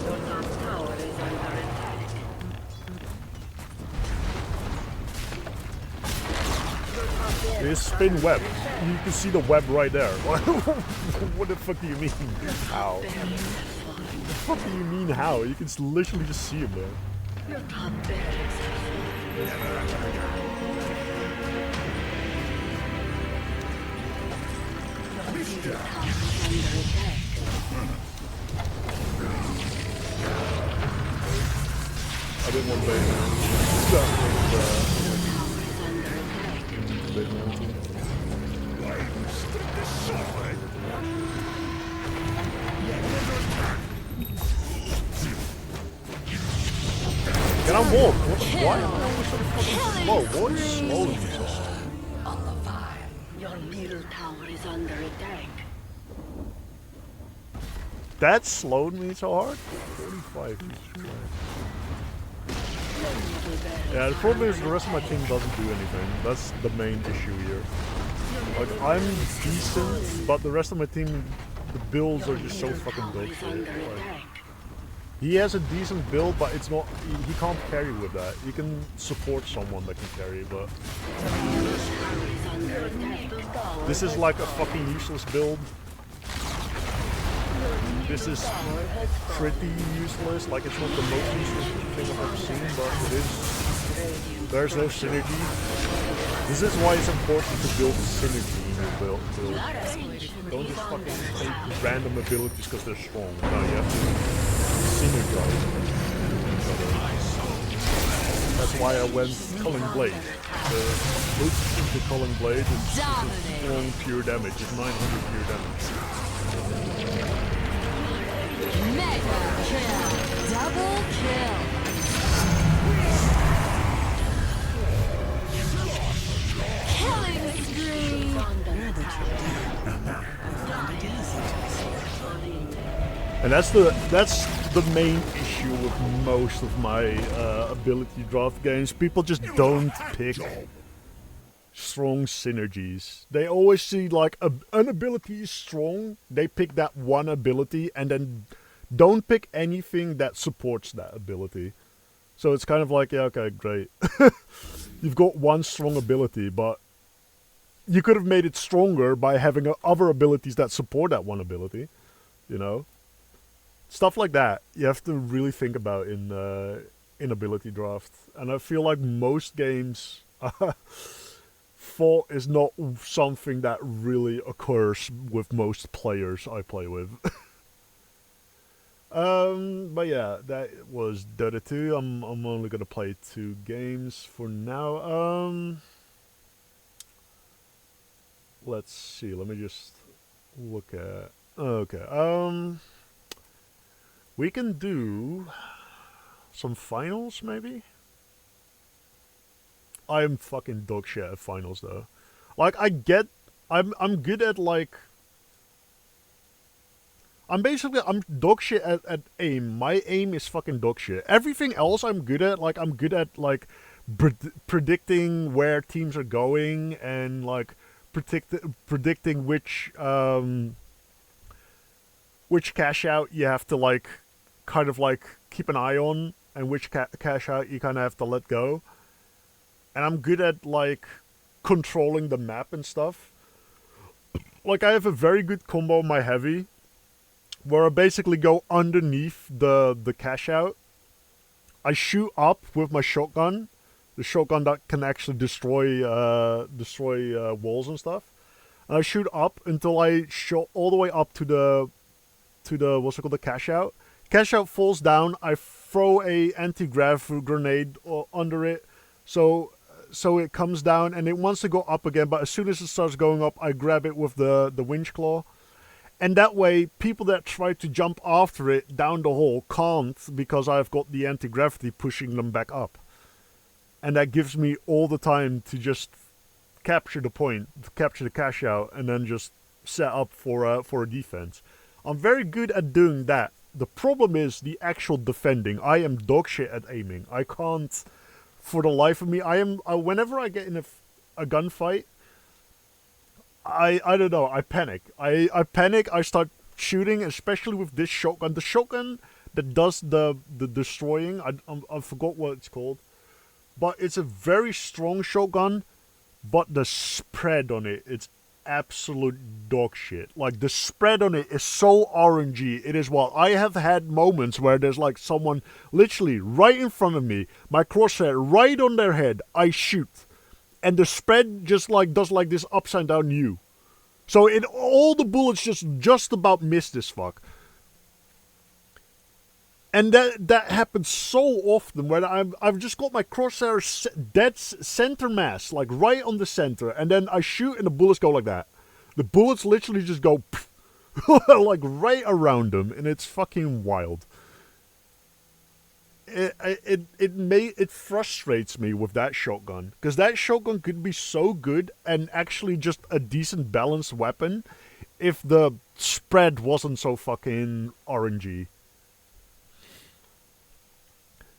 Your top tower is under attack. This spin web. You can see the web right there. What the fuck do you mean? How? What the fuck do you mean how? You can literally just see him there. Your top barracks Your middle tower is under attack. I didn't want bait. That was, bait man. Get on board! Why am I always so fucking slow? What is slowing me so slow? Your middle tower is under attack. That slowed me so hard? 45. Jesus Christ. Yeah, the problem is the rest of my team doesn't do anything. That's the main issue here. Like, I'm decent, but the rest of my team, the builds are just so fucking built for it. Like, he has a decent build, but it's not. He can't carry with that. You can support someone that can carry, but this is like a fucking useless build. This is pretty useless. Like, it's not the most useless thing I've ever seen, but it is. There's no synergy. This is why it's important to build synergy in your build. Don't just fucking take random abilities because they're strong. No, you have to synergize with each other. That's why I went Culling Blade. The boost into Culling Blade is strong pure damage. It's 900 pure damage. Mega kill. Double kill. Killing spree. And that's the main issue with most of my ability draft games. People just don't pick strong synergies. They always see like an ability is strong, they pick that one ability and then don't pick anything that supports that ability. So it's kind of like, yeah, okay, great. You've got one strong ability, but you could have made it stronger by having other abilities that support that one ability, you know? Stuff like that you have to really think about in ability draft. And I feel like most games fault is not something that really occurs with most players I play with. But yeah, that was Dota 2. I'm only gonna play 2 games for now. Let's see. Let me just look at. Okay. We can do some finals, maybe. I am fucking dog shit at finals, though. Like, I'm good at like. I'm dog shit at aim. My aim is fucking dog shit. Everything else I'm good at. Like, I'm good at like predicting where teams are going and like predicting which cash out you have to like kind of like keep an eye on and which cash out you kind of have to let go. And I'm good at like controlling the map and stuff. Like, I have a very good combo on my heavy where I basically go underneath the cash out. I shoot up with my shotgun, the shotgun that can actually destroy walls and stuff. and I shoot up until I shot all the way up to the what's it called, the cash out. Cash out falls down. I throw a anti-grav grenade under it, so it comes down and it wants to go up again. But as soon as it starts going up, I grab it with the winch claw, and that way people that try to jump after it down the hole can't, because I've got the anti-gravity pushing them back up, and that gives me all the time to just capture the point, capture the cash out, and then just set up for a defense. I'm very good at doing that. The problem is the actual defending. I am dog shit at aiming. I can't, for the life of me. Whenever I get in a gunfight, I don't know. I panic. I panic. I start shooting, especially with this shotgun. The shotgun that does the destroying. I forgot what it's called, but it's a very strong shotgun. But the spread on it, it's absolute dog shit. Like, the spread on it is so RNG. It is wild. I have had moments where there's like someone literally right in front of me, my crosshair right on their head, I shoot, and the spread just like does like this upside down U. So all the bullets just about miss this fuck. And that happens so often where I've just got my crosshair dead center mass, like right on the center, and then I shoot and the bullets go like that. The bullets literally just go like right around them, and it's fucking wild. It frustrates me with that shotgun, because that shotgun could be so good and actually just a decent balanced weapon if the spread wasn't so fucking RNG.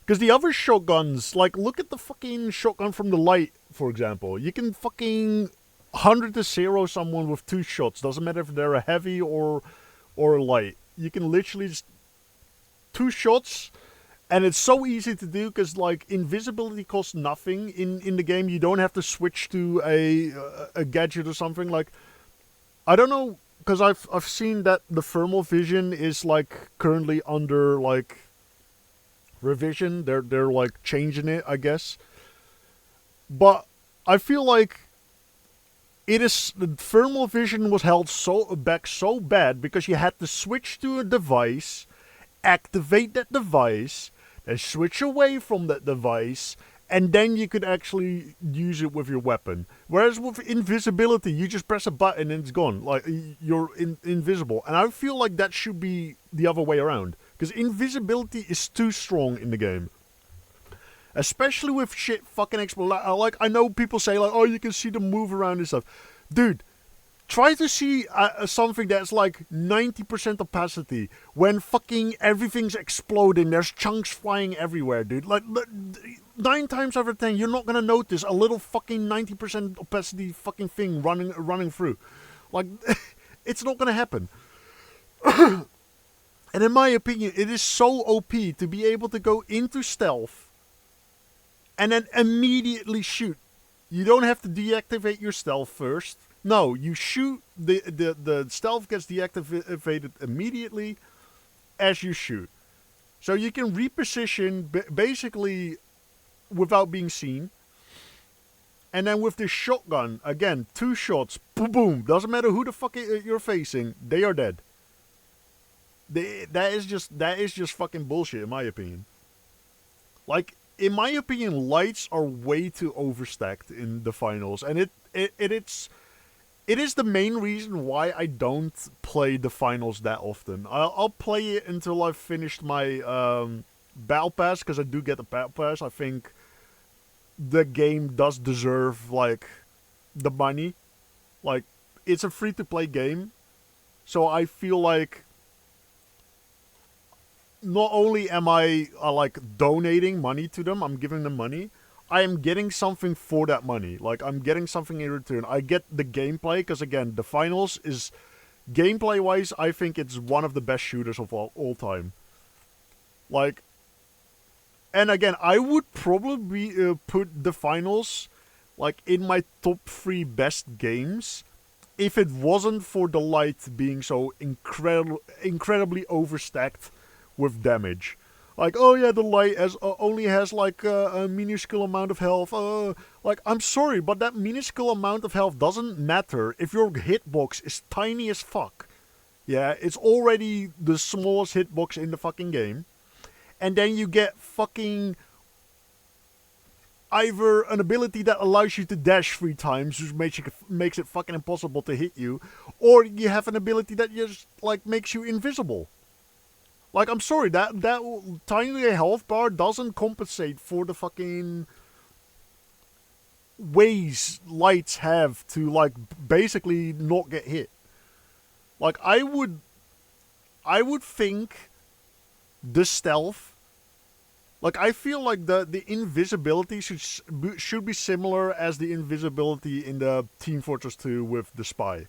Because the other shotguns, like, look at the fucking shotgun from the light, for example. You can fucking 100-0 someone with 2 shots. Doesn't matter if they're a heavy or a light. You can literally just 2 shots, and it's so easy to do because, like, invisibility costs nothing in the game. You don't have to switch to a gadget or something. Like, I don't know, because I've seen that the thermal vision is, like, currently under, like, revision. They're like changing it, I guess. But I feel like the thermal vision was held back so bad because you had to switch to a device, activate that device, then switch away from that device, and then you could actually use it with your weapon. Whereas with invisibility, you just press a button and it's gone. Like, you're invisible. And I feel like that should be the other way around, because invisibility is too strong in the game. Especially with shit fucking explode. Like, I know people say, like, oh, you can see them move around and stuff. Dude, try to see something that's like 90% opacity when fucking everything's exploding. There's chunks flying everywhere, dude. Like, 9 times out of 10, you're not gonna notice a little fucking 90% opacity fucking thing running through. Like, it's not gonna happen. And in my opinion, it is so OP to be able to go into stealth and then immediately shoot. You don't have to deactivate your stealth first. No, you shoot, the stealth gets deactivated immediately as you shoot. So you can reposition basically without being seen. And then with this shotgun, again, 2 shots, boom, boom. Doesn't matter who the fuck you're facing, they are dead. That is just fucking bullshit, in my opinion. Like, in my opinion, lights are way too overstacked in the finals, and it is the main reason why I don't play the finals that often. I'll play it until I've finished my battle pass, because I do get the battle pass. I think the game does deserve, like, the money. Like, it's a free-to-play game, so I feel like not only am I like donating money to them, I'm giving them money, I am getting something for that money. Like, I'm getting something in return. I get the gameplay, because again, the finals is, gameplay wise, I think it's one of the best shooters of all time. Like, and again, I would probably put the finals like in my top 3 best games if it wasn't for the light being so incredibly overstacked with damage. Like, oh yeah, the light only has like a minuscule amount of health. Like, I'm sorry, but that minuscule amount of health doesn't matter if your hitbox is tiny as fuck. Yeah, it's already the smallest hitbox in the fucking game. And then you get fucking either an ability that allows you to dash 3 times, which makes it fucking impossible to hit you, or you have an ability that just like makes you invisible. Like, I'm sorry, that tiny health bar doesn't compensate for the fucking ways lights have to like basically not get hit. Like, I would think the stealth. Like, I feel like the invisibility should be similar as the invisibility in the Team Fortress 2 with the spy.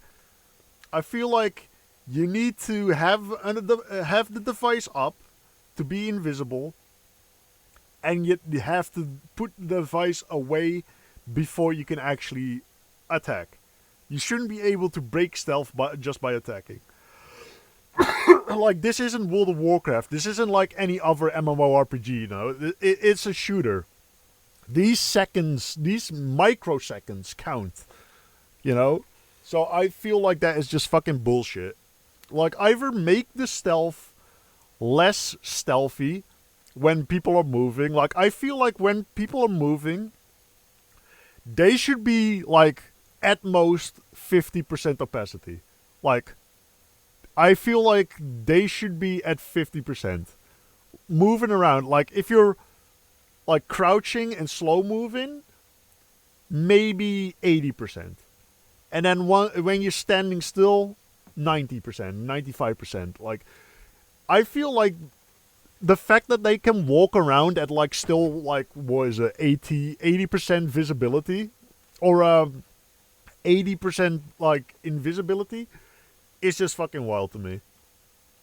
I feel like you need to have the device up to be invisible, and yet you have to put the device away before you can actually attack. You shouldn't be able to break stealth just by attacking. Like, this isn't World of Warcraft. This isn't like any other MMORPG, you know. It's a shooter. These microseconds count, you know. So I feel like that is just fucking bullshit. Like, either make the stealth less stealthy when people are moving. Like, I feel like when people are moving, they should be, like, at most 50% opacity. Like, I feel like they should be at 50%. Moving around. Like, if you're, like, crouching and slow moving, maybe 80%. And then when you're standing still, 90%, 95%. Like, I feel like the fact that they can walk around at like still like, what is it, 80% visibility or 80% like invisibility is just fucking wild to me.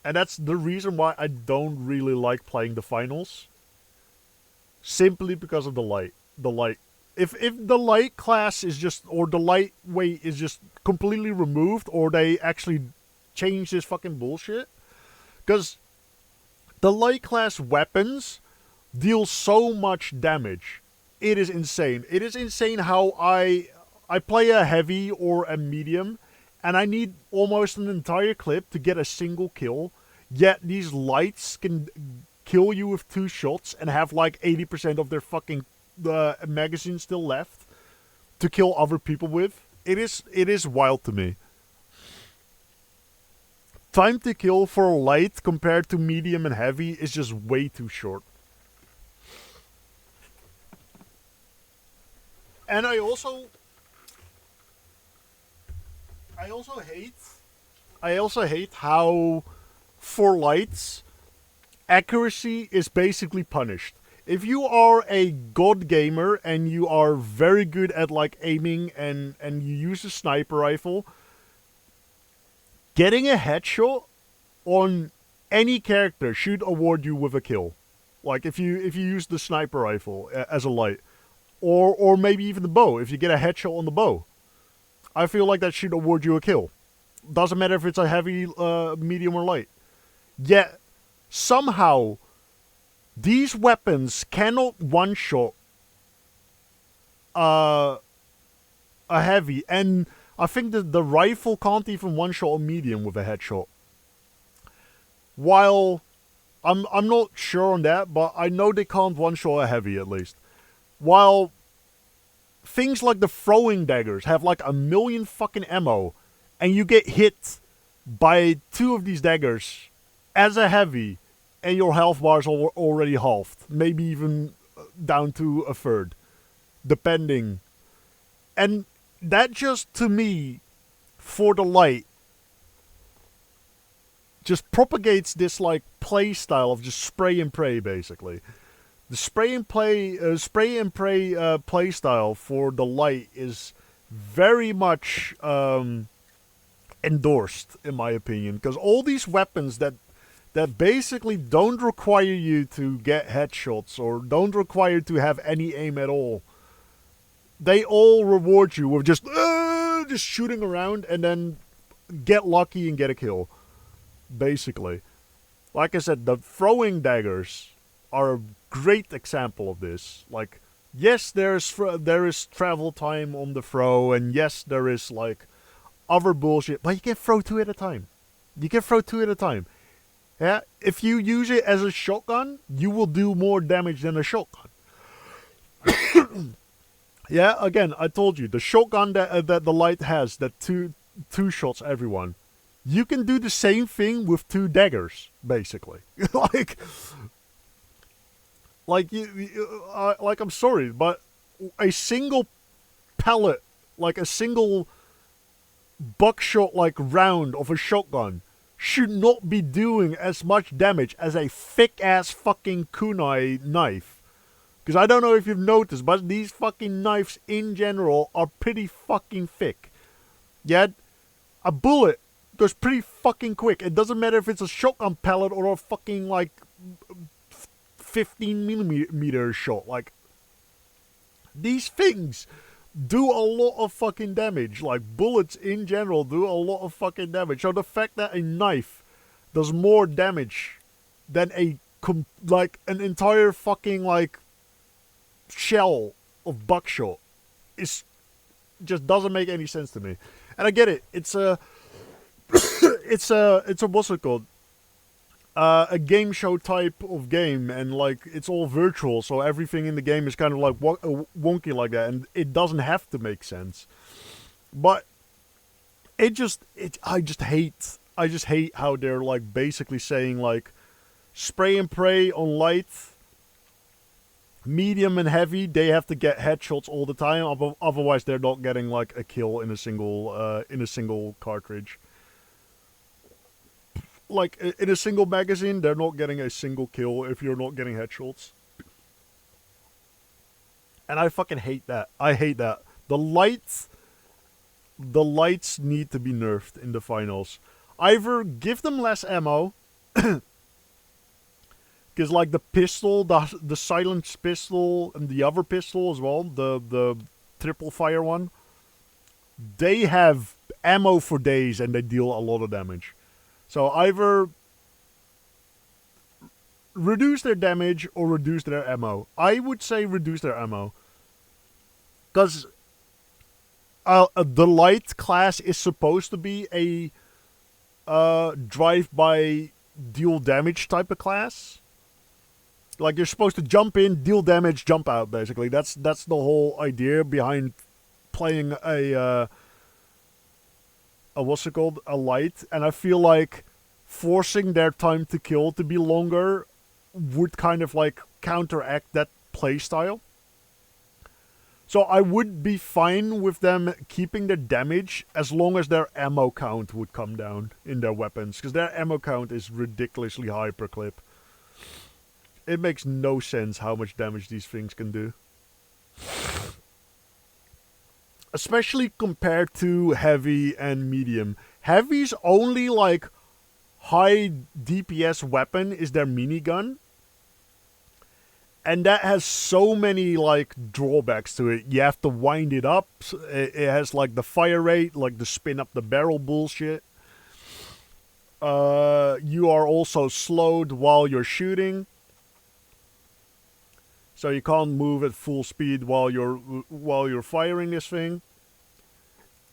And that's the reason why I don't really like playing the finals. Simply because of the light. The light. If the light class is just, or the light weight is just completely removed, or they actually change this fucking bullshit. Because the light class weapons deal so much damage. It is insane. It is insane how I play a heavy or a medium, and I need almost an entire clip to get a single kill. Yet these lights can kill you with 2 shots and have like 80% of their fucking magazine still left to kill other people with. It is wild to me. Time to kill for light compared to medium and heavy is just way too short. And I also hate how for lights accuracy is basically punished. If you are a god gamer and you are very good at like aiming and you use a sniper rifle, getting a headshot on any character should award you with a kill. Like if you use the sniper rifle as a light, or maybe even the bow. If you get a headshot on the bow, I feel like that should award you a kill. Doesn't matter if it's a heavy, medium, or light. Yet somehow these weapons cannot one-shot a heavy, and I think that the rifle can't even one-shot a medium with a headshot. While I'm not sure on that, but I know they can't one-shot a heavy at least. While things like the throwing daggers have like 1 million fucking ammo, and you get hit by 2 of these daggers as a heavy, and your health bars are already halved. Maybe even down to a third. Depending. And that just, to me, for the light, just propagates this, like, play style of just spray and pray, basically. The spray and pray play style for the light is very much endorsed, in my opinion. Because all these weapons that basically don't require you to get headshots or don't require to have any aim at all, they all reward you with just shooting around and then get lucky and get a kill. Basically. Like I said, the throwing daggers are a great example of this. Like, yes, there is travel time on the throw, and yes, there is like other bullshit, but you can throw two at a time. You can throw two at a time. Yeah, if you use it as a shotgun, you will do more damage than a shotgun. Yeah, again, I told you, the shotgun that the light has, that two shots everyone, you can do the same thing with two daggers, basically. like I'm sorry, but a single pellet, like a single buckshot like round of a shotgun should not be doing as much damage as a thick ass fucking kunai knife. Because I don't know if you've noticed, but these fucking knives in general are pretty fucking thick. Yet, a bullet goes pretty fucking quick. It doesn't matter if it's a shotgun pellet or a fucking like 15mm shot. Like, these things do a lot of fucking damage. Like, bullets in general do a lot of fucking damage. So the fact that a knife does more damage than an entire fucking like shell of buckshot is just doesn't make any sense to me. And I get it. It's a what's it called? A game show type of game, and like it's all virtual, so everything in the game is kind of like wonky like that, and it doesn't have to make sense. But I just hate how they're like basically saying like spray and pray on light, medium and heavy, they have to get headshots all the time. Otherwise, they're not getting like a kill in a single cartridge. Like in a single magazine, they're not getting a single kill if you're not getting headshots. And I fucking hate that. I hate that. The lights need to be nerfed in the finals. Either give them less ammo. Because like the pistol, the silenced pistol, and the other pistol as well, the triple fire one, they have ammo for days and they deal a lot of damage. So either reduce their damage or reduce their ammo. I would say reduce their ammo. Because the light class is supposed to be a drive-by deal damage type of class. Like, you're supposed to jump in, deal damage, jump out, basically. That's the whole idea behind playing a what's it called? A light. And I feel like forcing their time to kill to be longer would kind of like counteract that playstyle. So I would be fine with them keeping their damage as long as their ammo count would come down in their weapons. Because their ammo count is ridiculously high per clip. It makes no sense how much damage these things can do. Especially compared to heavy and medium. Heavy's only like high DPS weapon is their minigun. And that has so many like drawbacks to it. You have to wind it up. It has like the fire rate, like the spin up the barrel bullshit. You are also slowed while you're shooting. So you can't move at full speed while you're firing this thing.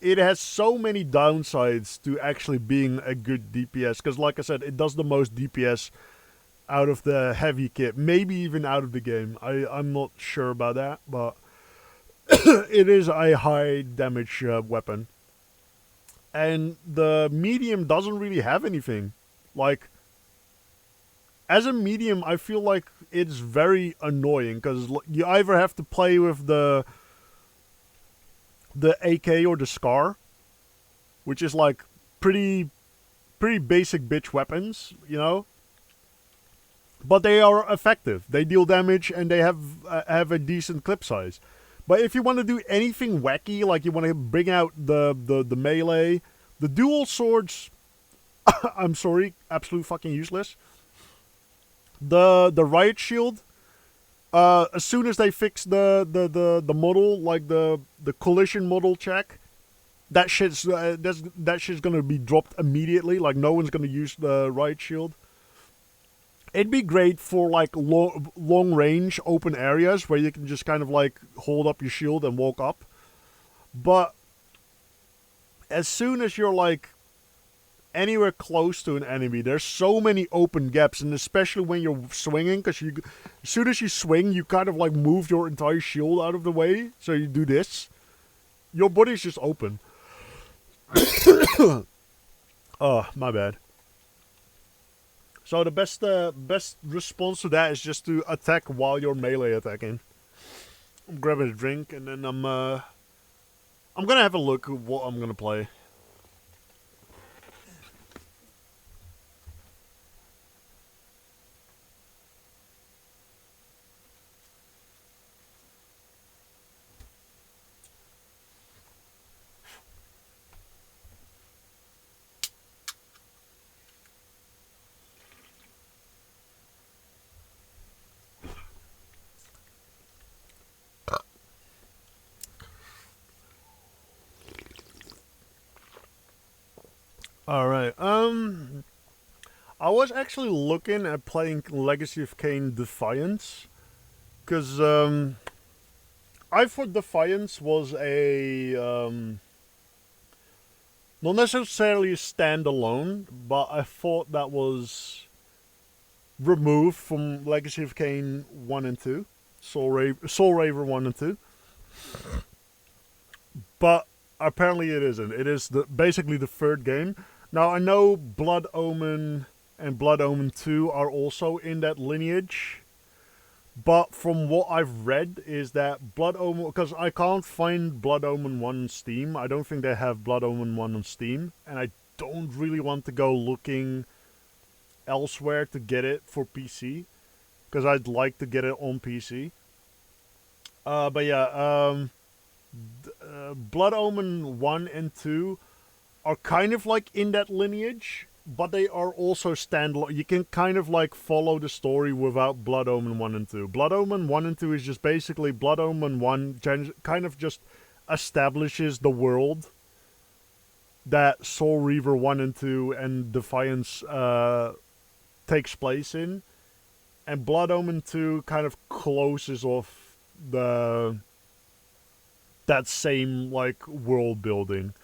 It has so many downsides to actually being a good DPS. Because like I said, it does the most DPS out of the heavy kit. Maybe even out of the game. I'm not sure about that. But it is a high damage weapon. And the medium doesn't really have anything. Like, as a medium, I feel like it's very annoying because you either have to play with the AK or the Scar, which is like pretty basic bitch weapons, you know. But they are effective. They deal damage and they have a decent clip size. But if you want to do anything wacky, like you want to bring out the melee, the dual swords, I'm sorry, absolute fucking useless. The riot shield, as soon as they fix the model, like the collision model check, that shit's gonna be dropped immediately. Like no one's gonna use the riot shield. it'd be great for like long range open areas where you can just kind of like hold up your shield and walk up. But as soon as you're like anywhere close to an enemy, there's so many open gaps, and especially when you're swinging, because as soon as you swing, you kind of like move your entire shield out of the way, so you do this. Your body's just open. Oh, my bad. So the best response to that is just to attack while you're melee attacking. I'm grabbing a drink, and then I'm gonna have a look at what I'm gonna play. Alright, I was actually looking at playing Legacy of Kain Defiance, because, I thought Defiance was a, not necessarily a standalone, but I thought that was removed from Legacy of Kain 1 and 2, Soul Raver 1 and 2, but apparently it isn't. It is basically the third game. Now, I know Blood Omen and Blood Omen 2 are also in that lineage. But from what I've read is that Blood Omen... Because I can't find Blood Omen 1 on Steam. I don't think they have Blood Omen 1 on Steam. And I don't really want to go looking elsewhere to get it for PC. Because I'd like to get it on PC. But yeah, Blood Omen 1 and 2 are kind of like in that lineage, but they are also standalone. You can kind of like follow the story without Blood Omen 1 and 2. Blood Omen 1 and 2 is just basically Blood Omen 1 kind of just establishes the world that Soul Reaver 1 and 2 and Defiance takes place in. And Blood Omen 2 kind of closes off that same like world building.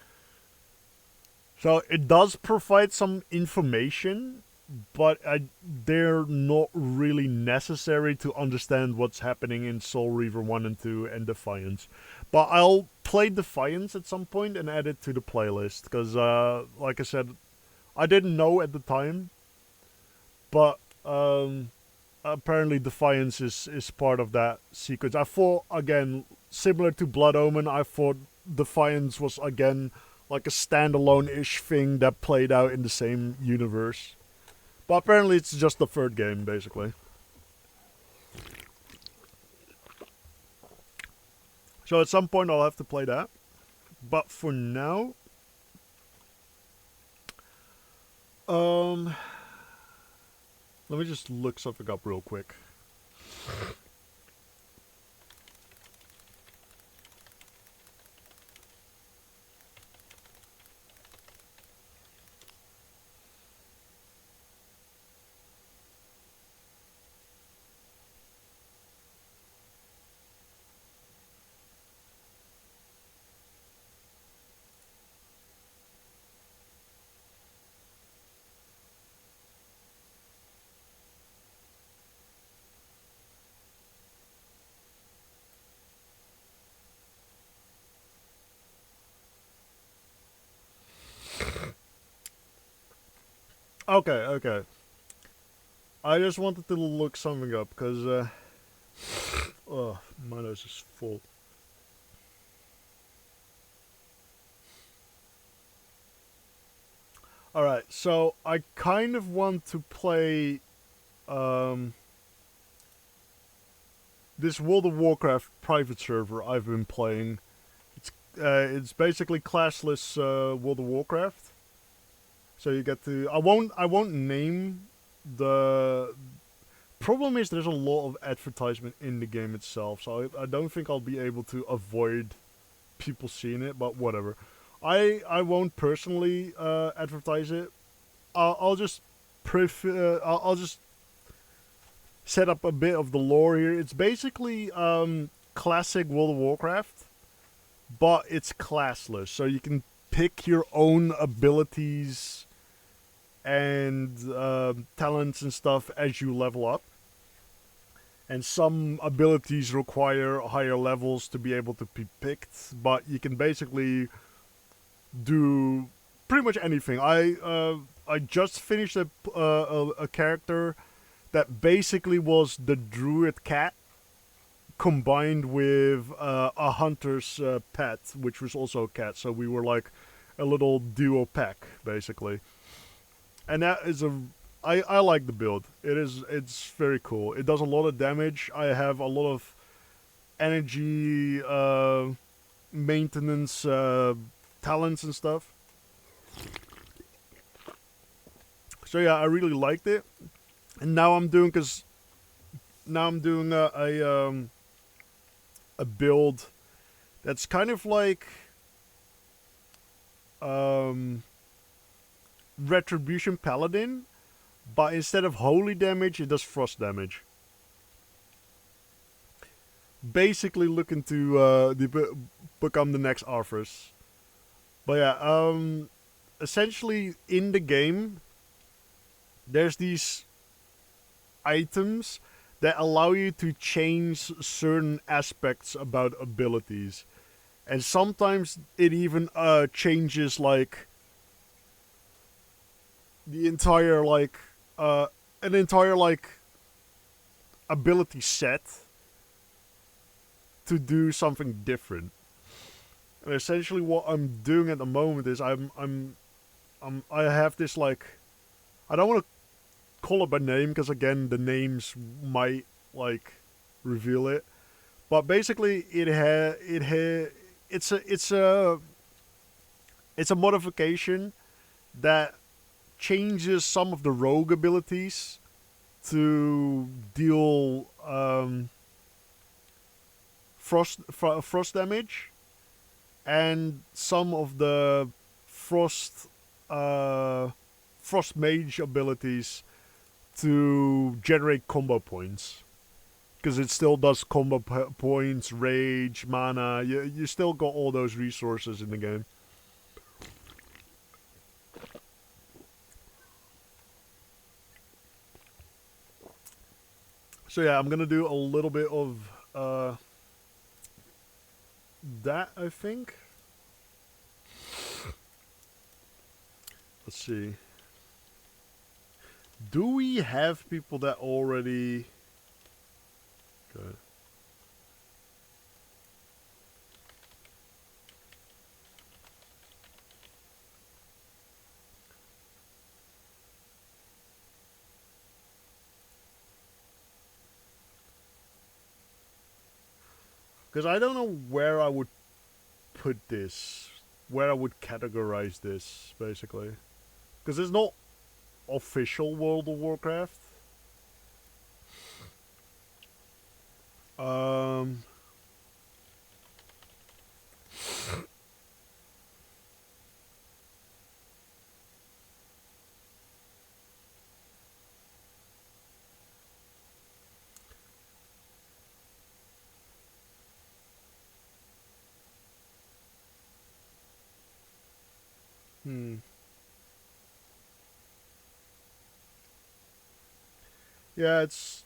So it does provide some information, but they're not really necessary to understand what's happening in Soul Reaver 1 and 2 and Defiance. But I'll play Defiance at some point and add it to the playlist, because like I said, I didn't know at the time, but apparently Defiance is part of that sequence. I thought, again, similar to Blood Omen, I thought Defiance was, again, like a standalone-ish thing that played out in the same universe. But apparently it's just the third game, basically. So at some point I'll have to play that. But for now... let me just look something up real quick. Okay. I just wanted to look something up, because, oh, my nose is full. Alright, so I kind of want to play, this World of Warcraft private server I've been playing. It's basically classless, World of Warcraft. So you get to... I won't name the... Problem is there's a lot of advertisement in the game itself, so I don't think I'll be able to avoid people seeing it, but whatever. I won't personally advertise it. I'll just set up a bit of the lore here. It's basically classic World of Warcraft, but it's classless, so you can pick your own abilities and talents and stuff as you level up. And some abilities require higher levels to be able to be picked, but you can basically do pretty much anything. I just finished a character that basically was the druid cat combined with a hunter's pet, which was also a cat. So we were like a little duo pack, basically. And that is I like the build. It's very cool. It does a lot of damage. I have a lot of energy maintenance talents and stuff. So yeah, I really liked it. And now I'm doing a build that's kind of like Retribution Paladin, but instead of holy damage, it does frost damage. Basically looking to become the next Arthas. But yeah, essentially in the game, there's these items that allow you to change certain aspects about abilities. And sometimes it even changes like the entire an entire ability set to do something different. And essentially what I'm doing at the moment is I have this like, I don't want to call it by name because again the names might like reveal it, but basically it's a modification that changes some of the rogue abilities to deal frost damage, and some of the frost mage abilities to generate combo points, because it still does combo points, rage, mana. You still got all those resources in the game. So yeah, I'm gonna do a little bit of that, I think. Let's see. Do we have people that already... Okay. Because I don't know where I would put this. Where I would categorize this, basically. Because it's not official World of Warcraft. Yeah, it's...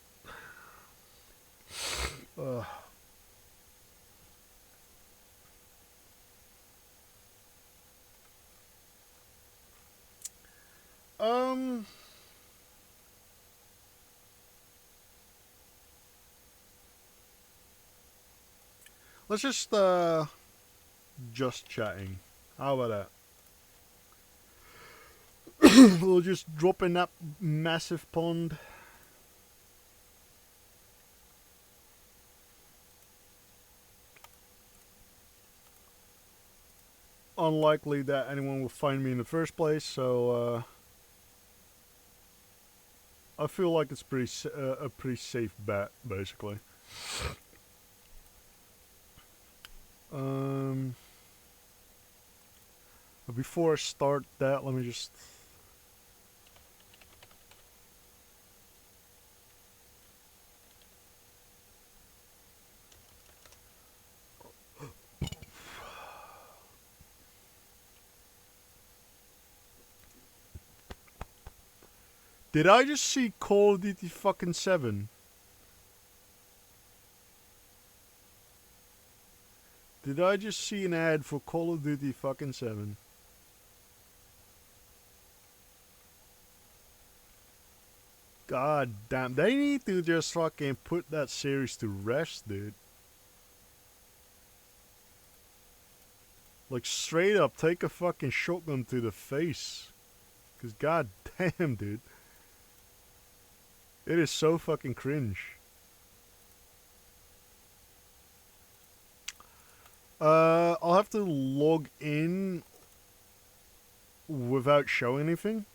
Let's just chatting. How about that? We'll just drop in that massive pond. Unlikely that anyone will find me in the first place, so I feel like it's a pretty safe bet, basically. But before I start that, let me just... Did I just see Call of Duty fucking 7? Did I just see an ad for Call of Duty fucking 7? God damn, they need to just fucking put that series to rest, dude. Like, straight up, take a fucking shotgun to the face. Cause god damn, dude. It is so fucking cringe. I'll have to log in without showing anything.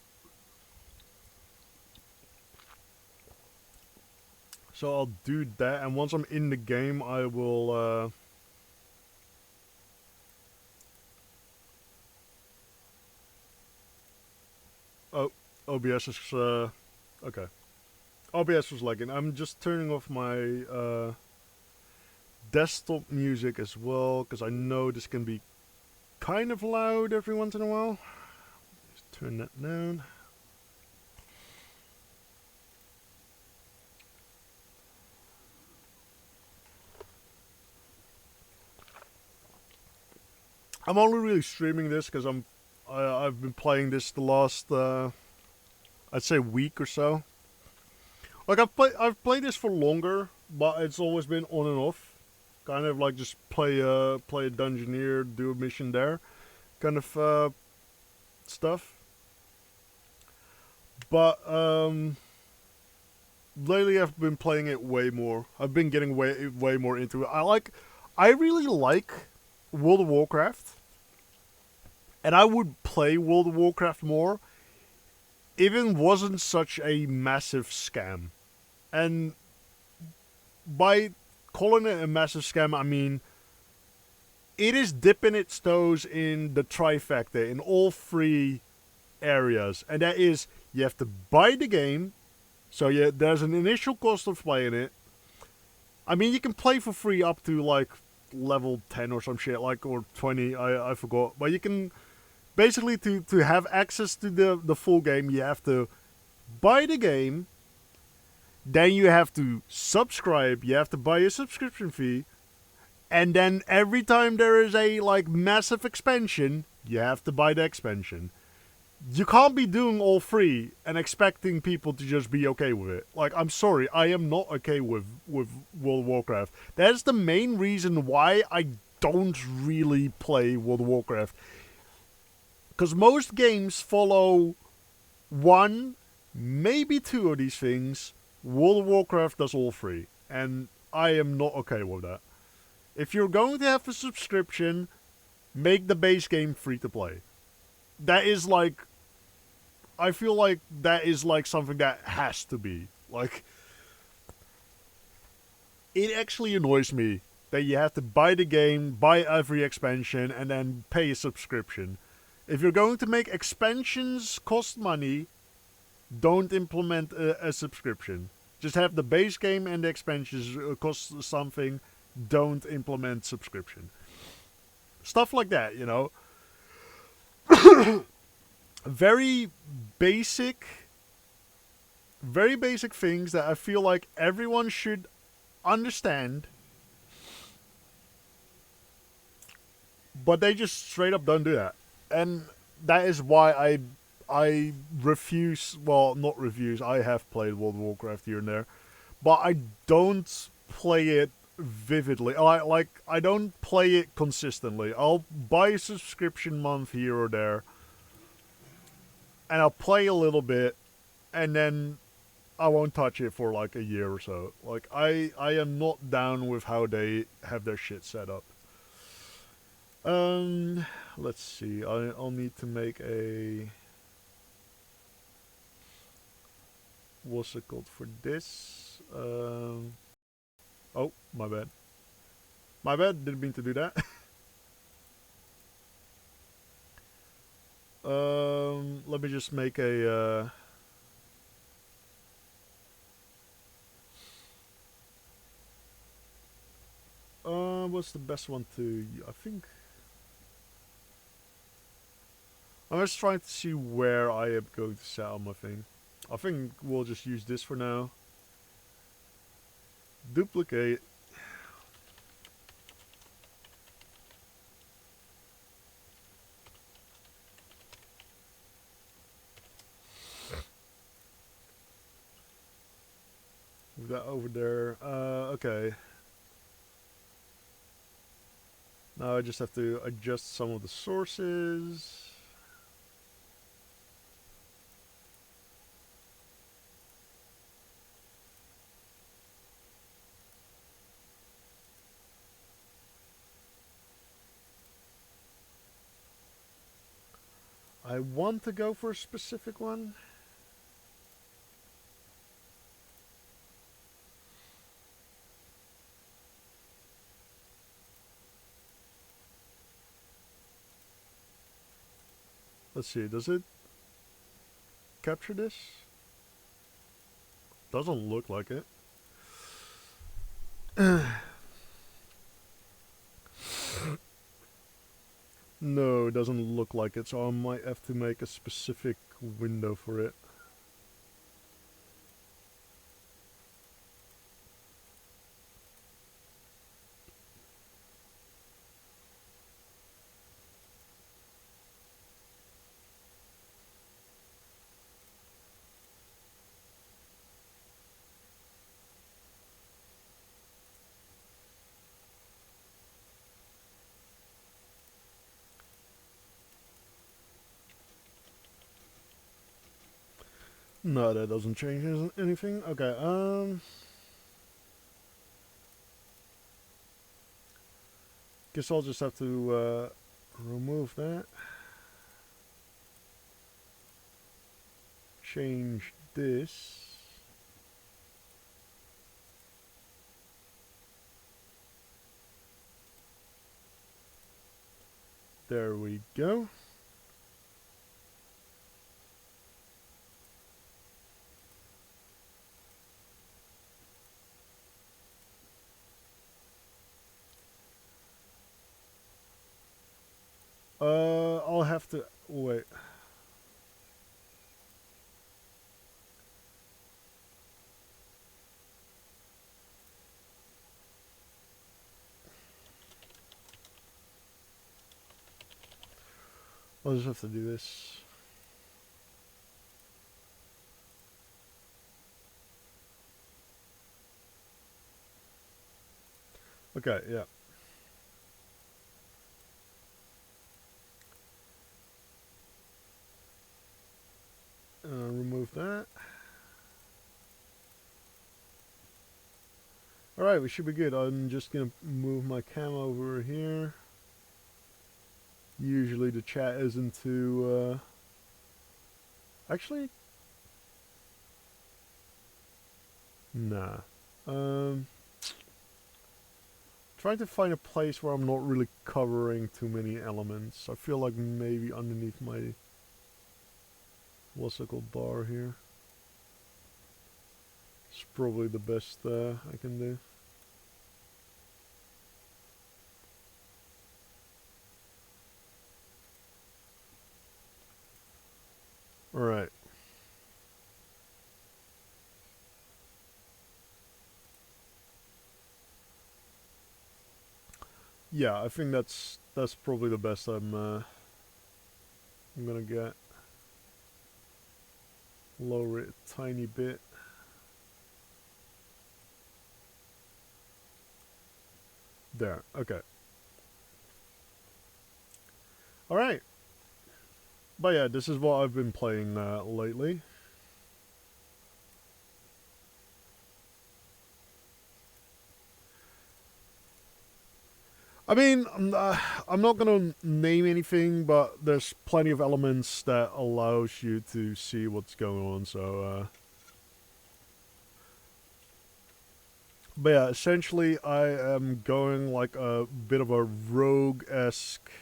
So I'll do that, and once I'm in the game, I will, Oh, OBS is, okay. OBS was lagging. I'm just turning off my, desktop music as well, because I know this can be kind of loud every once in a while. Just turn that down. I'm only really streaming this because I've been playing this the last I'd say week or so. Like I've played this for longer, but it's always been on and off. Kind of like just play a dungeon here, do a mission there, kind of stuff. But lately I've been playing it way more. I've been getting way more into it. I really like World of Warcraft, and I would play World of Warcraft more if it wasn't such a massive scam. And by calling it a massive scam, I mean it is dipping its toes in the trifecta in all three areas, and that is you have to buy the game, so yeah, there's an initial cost of playing it. I mean, you can play for free up to like level 10 or some shit, like, or 20, I forgot, but you can basically to have access to the full game, you have to buy the game, then you have to subscribe, you have to buy a subscription fee, and then every time there is a like massive expansion, you have to buy the expansion. You can't be doing all three and expecting people to just be okay with it. Like, I'm sorry, I am not okay with World of Warcraft. That's the main reason why I don't really play World of Warcraft. Because most games follow one, maybe two of these things. World of Warcraft does all three. And I am not okay with that. If you're going to have a subscription, make the base game free to play. That is like, I feel like that is like something that has to be. Like, it actually annoys me that you have to buy the game, buy every expansion, and then pay a subscription. If you're going to make expansions cost money, don't implement a subscription. Just have the base game and the expansions cost something. Don't implement subscription. Stuff like that, you know. Very basic things that I feel like everyone should understand, but they just straight up don't do that. And that is why I refuse, well, not refuse, I have played World of Warcraft here and there, but I don't play it vividly. I don't play it consistently. I'll buy a subscription month here or there, and I'll play a little bit, and then I won't touch it for like a year or so. Like, I am not down with how they have their shit set up. Let's see. I'll need to make a... What's it called for this? Oh, my bad. My bad, didn't mean to do that. Let me just make a, what's the best one to, I think, I'm just trying to see where I am going to set up my thing. I think we'll just use this for now. Duplicate. Move that over there. Okay. Now I just have to adjust some of the sources. I want to go for a specific one. Let's see, does it capture this? Doesn't look like it. No, it doesn't look like it, so I might have to make a specific window for it. No, that doesn't change anything. Okay, guess I'll just have to remove that. Change this. There we go. I'll have to wait. I'll just have to do this. Okay, yeah. Remove that. Alright, we should be good. I'm just gonna move my cam over here. Usually the chat isn't too, actually, nah. Trying to find a place where I'm not really covering too many elements. I feel like maybe underneath my what's it called bar here. It's probably the best I can do. Alright. Yeah, I think that's probably the best I'm gonna get. Lower it a tiny bit. There, okay. Alright. But yeah, this is what I've been playing lately. I mean, I'm not gonna name anything, but there's plenty of elements that allows you to see what's going on, so but yeah, essentially I am going like a bit of a rogue-esque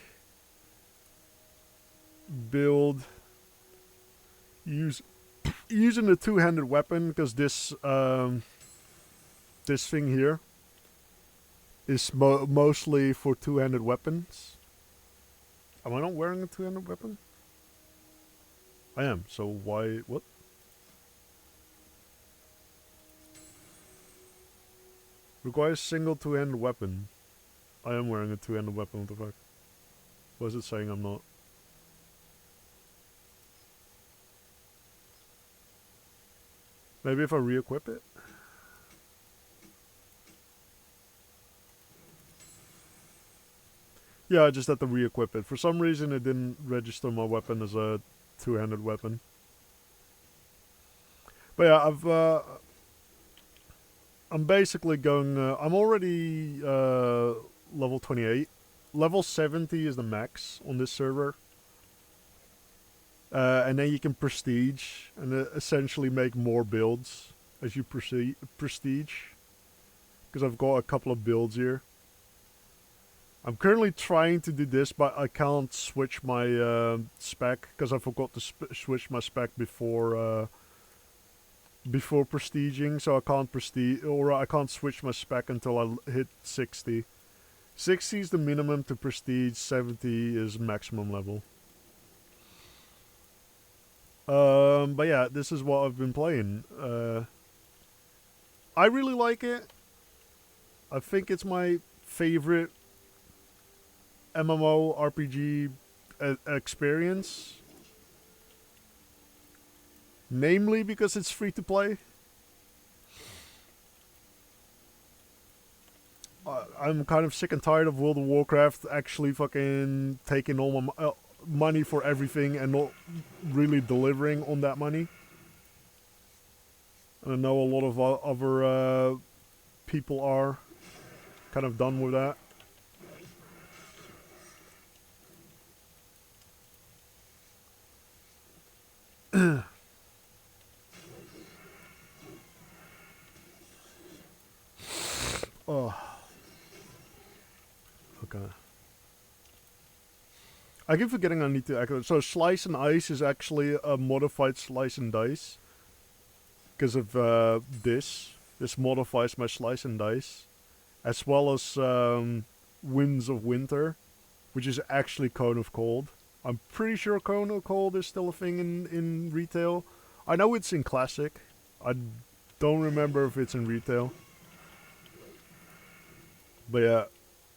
build, using the two-handed weapon, because this this thing here is mostly for two-handed weapons. Am I not wearing a two-handed weapon? I am, so why, what? Requires single two-handed weapon. I am wearing a two-handed weapon, what the fuck? What is it saying I'm not? Maybe if I re-equip it? Yeah, I just had to re-equip it. For some reason it didn't register my weapon as a two-handed weapon. But yeah, I'm basically going, I'm already level 28. Level 70 is the max on this server. And then you can prestige and essentially make more builds as you prestige. Because I've got a couple of builds here. I'm currently trying to do this, but I can't switch my spec because I forgot to switch my spec before prestiging, so I can't prestige, or I can't switch my spec until I hit 60. 60 is the minimum to prestige, 70 is maximum level. But yeah, this is what I've been playing. I really like it. I think it's my favorite MMORPG experience. Namely because it's free to play. I'm kind of sick and tired of World of Warcraft actually fucking taking all my money for everything and not really delivering on that money. And I know a lot of other people are kind of done with that. Oh. Okay. I keep forgetting I need to activate. So Slice and Ice is actually a modified Slice and Dice. Because of this. This modifies my Slice and Dice. As well as Winds of Winter. Which is actually Cone of Cold. I'm pretty sure Cone of Cold is still a thing in retail. I know it's in Classic. I don't remember if it's in retail. But yeah,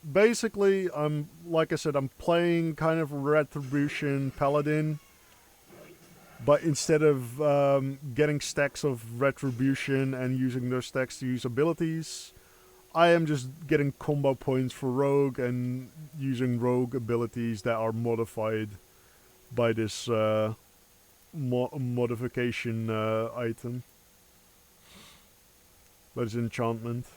basically, like I said, I'm playing kind of Retribution Paladin. But instead of getting stacks of Retribution and using those stacks to use abilities, I am just getting combo points for Rogue and using Rogue abilities that are modified by this modification item. That is enchantment.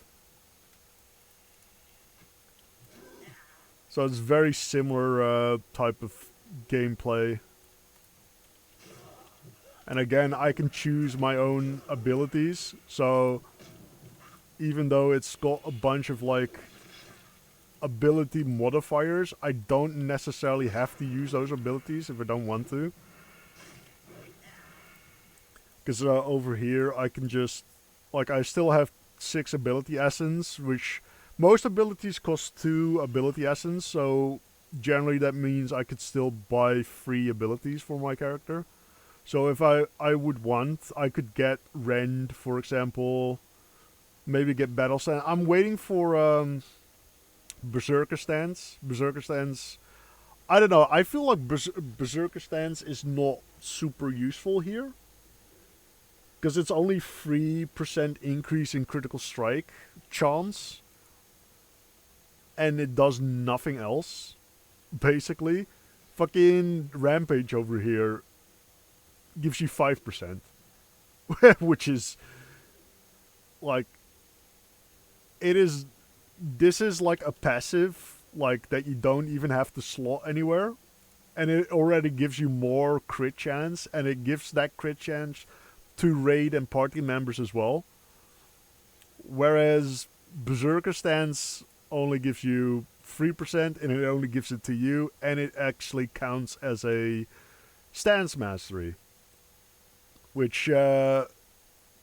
So it's very similar type of gameplay. And again, I can choose my own abilities. So even though it's got a bunch of like ability modifiers, I don't necessarily have to use those abilities if I don't want to. Because over here I can just, like, I still have 6 ability essence, which most abilities cost 2 ability essence, so generally that means I could still buy 3 abilities for my character. So if I would want, I could get Rend, for example, maybe get Battle Stance. I'm waiting for Berserker Stance. Berserker Stance, I don't know, I feel like Berserker Stance is not super useful here. Because it's only 3% increase in critical strike chance. And it does nothing else, basically. Fucking Rampage over here gives you 5%. Which is, like, this is like a passive, like, that you don't even have to slot anywhere. And it already gives you more crit chance, and it gives that crit chance to raid and party members as well. Whereas Berserker Stance only gives you 3% and it only gives it to you, and it actually counts as a stance mastery. Which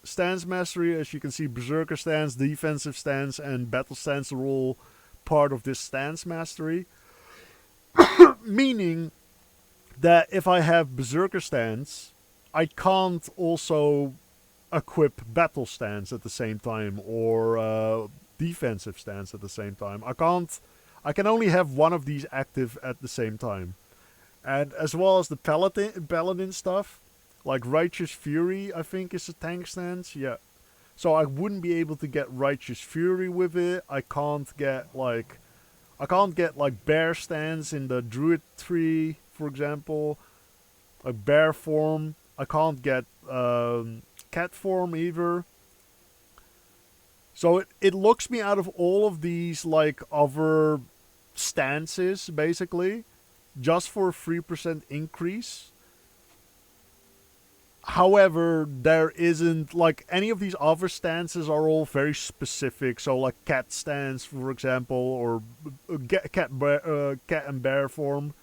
stance mastery, as you can see, Berserker Stance, defensive stance, and battle stance are all part of this stance mastery. Meaning that if I have Berserker Stance, I can't also equip battle stance at the same time, or defensive stance at the same time. I can only have one of these active at the same time. And as well as the paladin stuff, like Righteous Fury, I think is a tank stance. Yeah. So I wouldn't be able to get Righteous Fury with it. I can't get like bear stance in the druid tree, for example. Like bear form. I can't get cat form either. So it locks me out of all of these like other stances basically, just for a 3% increase. However, there isn't like any of these other stances are all very specific. So like cat stance, for example, or cat and bear form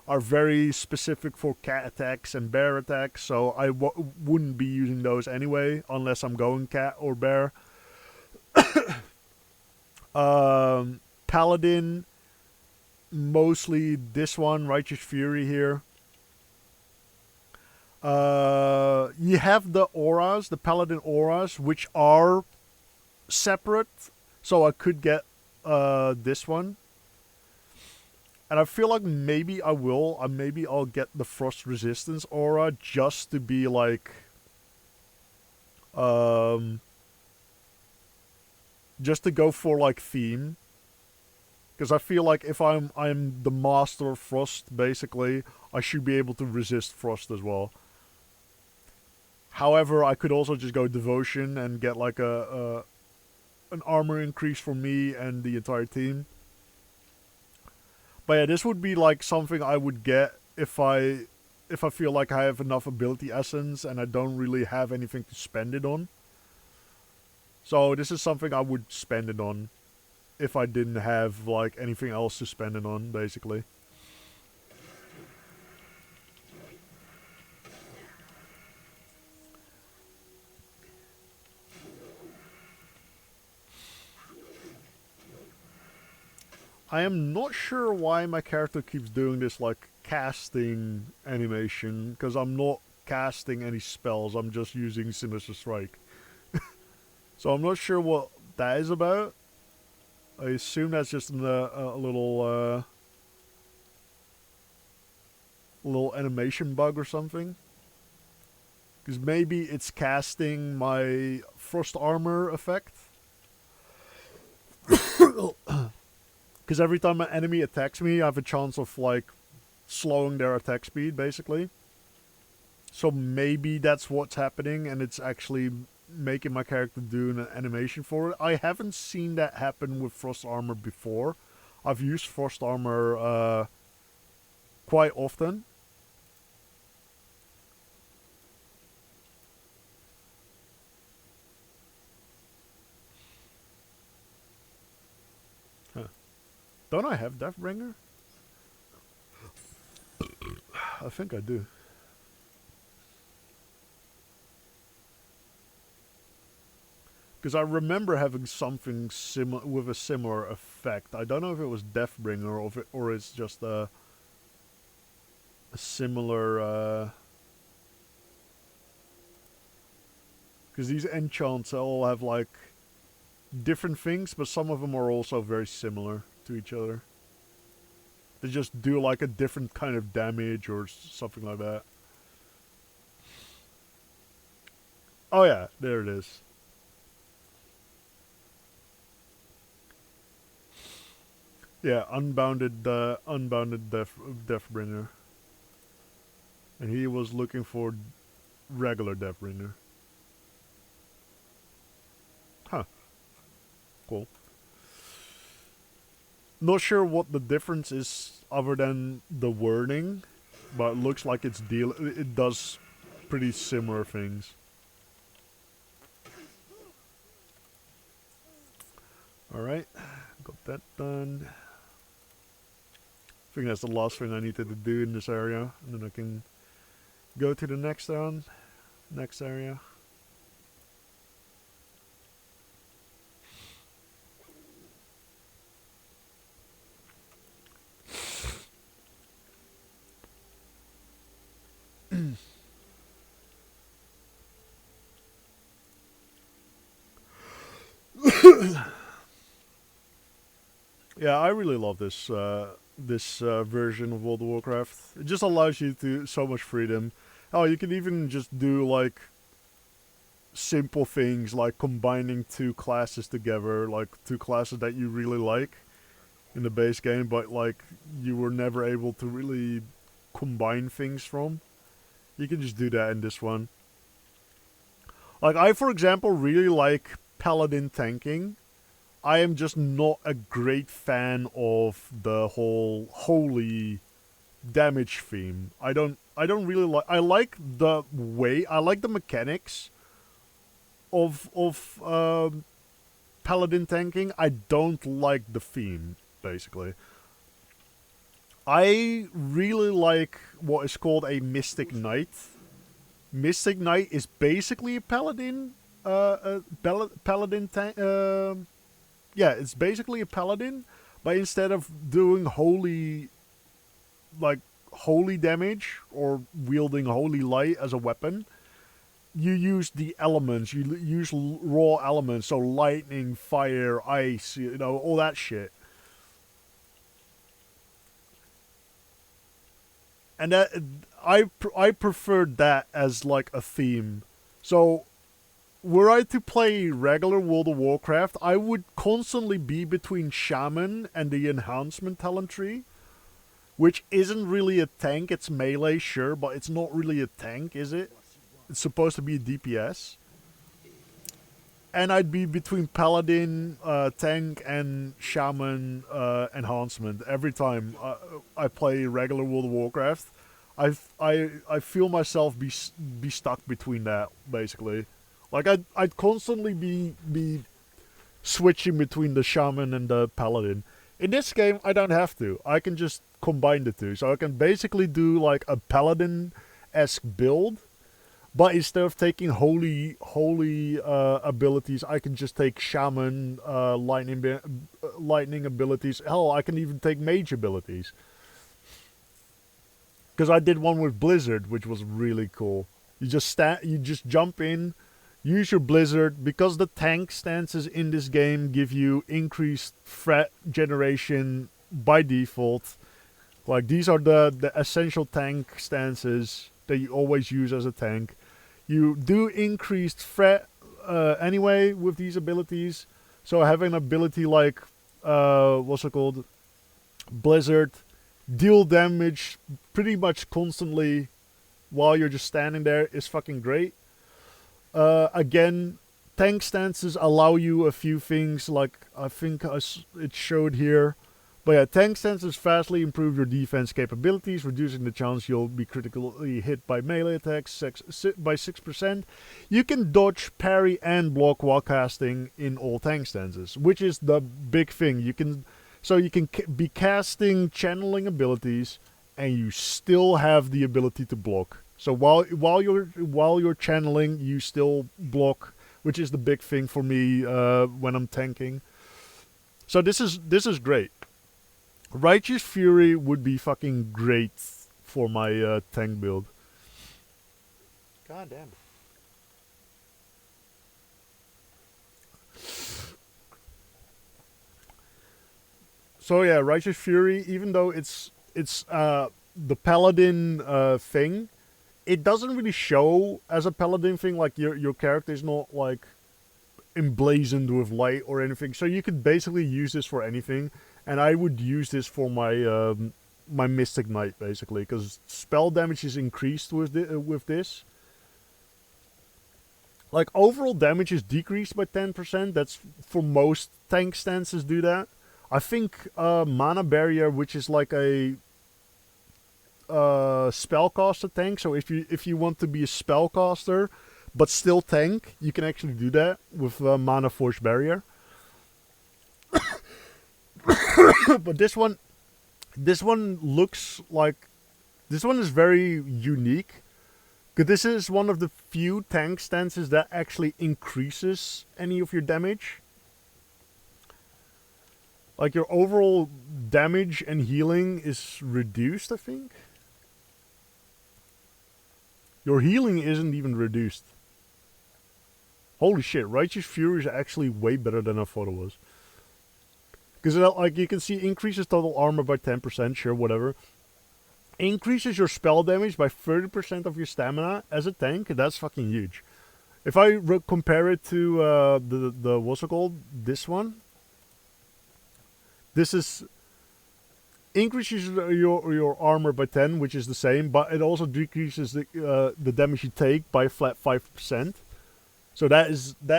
are very specific for cat attacks and bear attacks. So I wouldn't be using those anyway unless I'm going cat or bear. Paladin, mostly this one, Righteous Fury here. You have the auras, the Paladin auras, which are separate. So I could get this one. And I feel like maybe I will. Maybe I'll get the Frost Resistance aura just to be like... just to go for like theme. Because I feel like if I'm the master of Frost, basically, I should be able to resist Frost as well. However, I could also just go Devotion and get like an armor increase for me and the entire team. But yeah, this would be like something I would get if I feel like I have enough ability essence and I don't really have anything to spend it on. So this is something I would spend it on if I didn't have like anything else to spend it on, basically. I am not sure why my character keeps doing this like casting animation, because I'm not casting any spells, I'm just using Sinister Strike. So I'm not sure what that is about. I assume that's just a little animation bug or something. Because maybe it's casting my Frost Armor effect. Because every time an enemy attacks me, I have a chance of like slowing their attack speed, basically. So maybe that's what's happening, and it's actually making my character do an animation for it. I haven't seen that happen with Frost Armor before. I've used Frost Armor quite often. Huh. Don't I have Deathbringer? I think I do. Because I remember having something with a similar effect. I don't know if it was Deathbringer or it's just a similar... Because these enchants all have like different things, but some of them are also very similar to each other. They just do like a different kind of damage or something like that. Oh yeah, there it is. Yeah, unbounded Deathbringer. And he was looking for regular Deathbringer. Huh. Cool. Not sure what the difference is other than the wording, but it looks like it does pretty similar things. Alright, got that done. I think that's the last thing I needed to do in this area, and then I can go to the next area. Yeah, I really love this version of World of Warcraft. It just allows you to so much freedom. Oh, you can even just do like simple things like combining two classes together, like two classes that you really like in the base game, but like you were never able to really combine things from. You can just do that in this one. Like I, for example, really like Paladin tanking. I am just not a great fan of the whole holy damage theme. I don't really like. I like the way. I like the mechanics of Paladin tanking. I don't like the theme, basically. I really like what is called a Mystic Knight. Mystic Knight is basically a Paladin. Paladin tank. Yeah, it's basically a Paladin, but instead of doing holy damage or wielding holy light as a weapon, you use the elements. You use raw elements, so lightning, fire, ice, all that shit. And that I preferred that as like a theme. So were I to play regular World of Warcraft, I would constantly be between Shaman and the Enhancement Talent Tree, which isn't really a tank. It's melee, sure, but it's not really a tank, is it? It's supposed to be a DPS. And I'd be between Paladin, tank, and Shaman enhancement every time I play regular World of Warcraft. I feel myself be stuck between that, basically. Like I'd constantly be switching between the Shaman and the Paladin. In this game, I don't have to. I can just combine the two. So I can basically do like a Paladin-esque build, but instead of taking holy abilities, I can just take Shaman, lightning abilities. Hell, I can even take mage abilities. Because I did one with Blizzard, which was really cool. You just jump in, use your Blizzard. Because the tank stances in this game give you increased threat generation by default. Like these are the essential tank stances that you always use as a tank. You do increased threat anyway with these abilities. So having an ability like what's it called? Blizzard, deal damage pretty much constantly while you're just standing there is fucking great. Again, tank stances allow you a few things, like I think it showed here. But yeah, tank stances vastly improve your defense capabilities, reducing the chance you'll be critically hit by melee attacks by 6%. You can dodge, parry, and block while casting in all tank stances, which is the big thing. You can be casting channeling abilities, and you still have the ability to block. So while you're channeling, you still block, which is the big thing for me when I'm tanking. So this is great. Righteous Fury would be fucking great for my tank build. God damn. So yeah, Righteous Fury, even though it's the Paladin thing, it doesn't really show as a Paladin thing. Like your character is not like emblazoned with light or anything. So you could basically use this for anything. And I would use this for my my Mystic Knight, basically, because spell damage is increased with this. Like, overall damage is decreased by 10%. That's for most tank stances do that. I think Mana Barrier, which is like a spellcaster tank. So if you want to be a spellcaster, but still tank, you can actually do that with Mana Force Barrier. But this one looks like, this one is very unique, because this is one of the few tank stances that actually increases any of your damage. Like your overall damage and healing is reduced, I think. Your healing isn't even reduced. Holy shit, Righteous Fury is actually way better than I thought it was. Because like you can see, increases total armor by 10%, sure, whatever. Increases your spell damage by 30% of your stamina as a tank. That's fucking huge. If I compare it to the what's it called? This one. This is increases your armor by 10, which is the same, but it also decreases the damage you take by a flat 5%. So that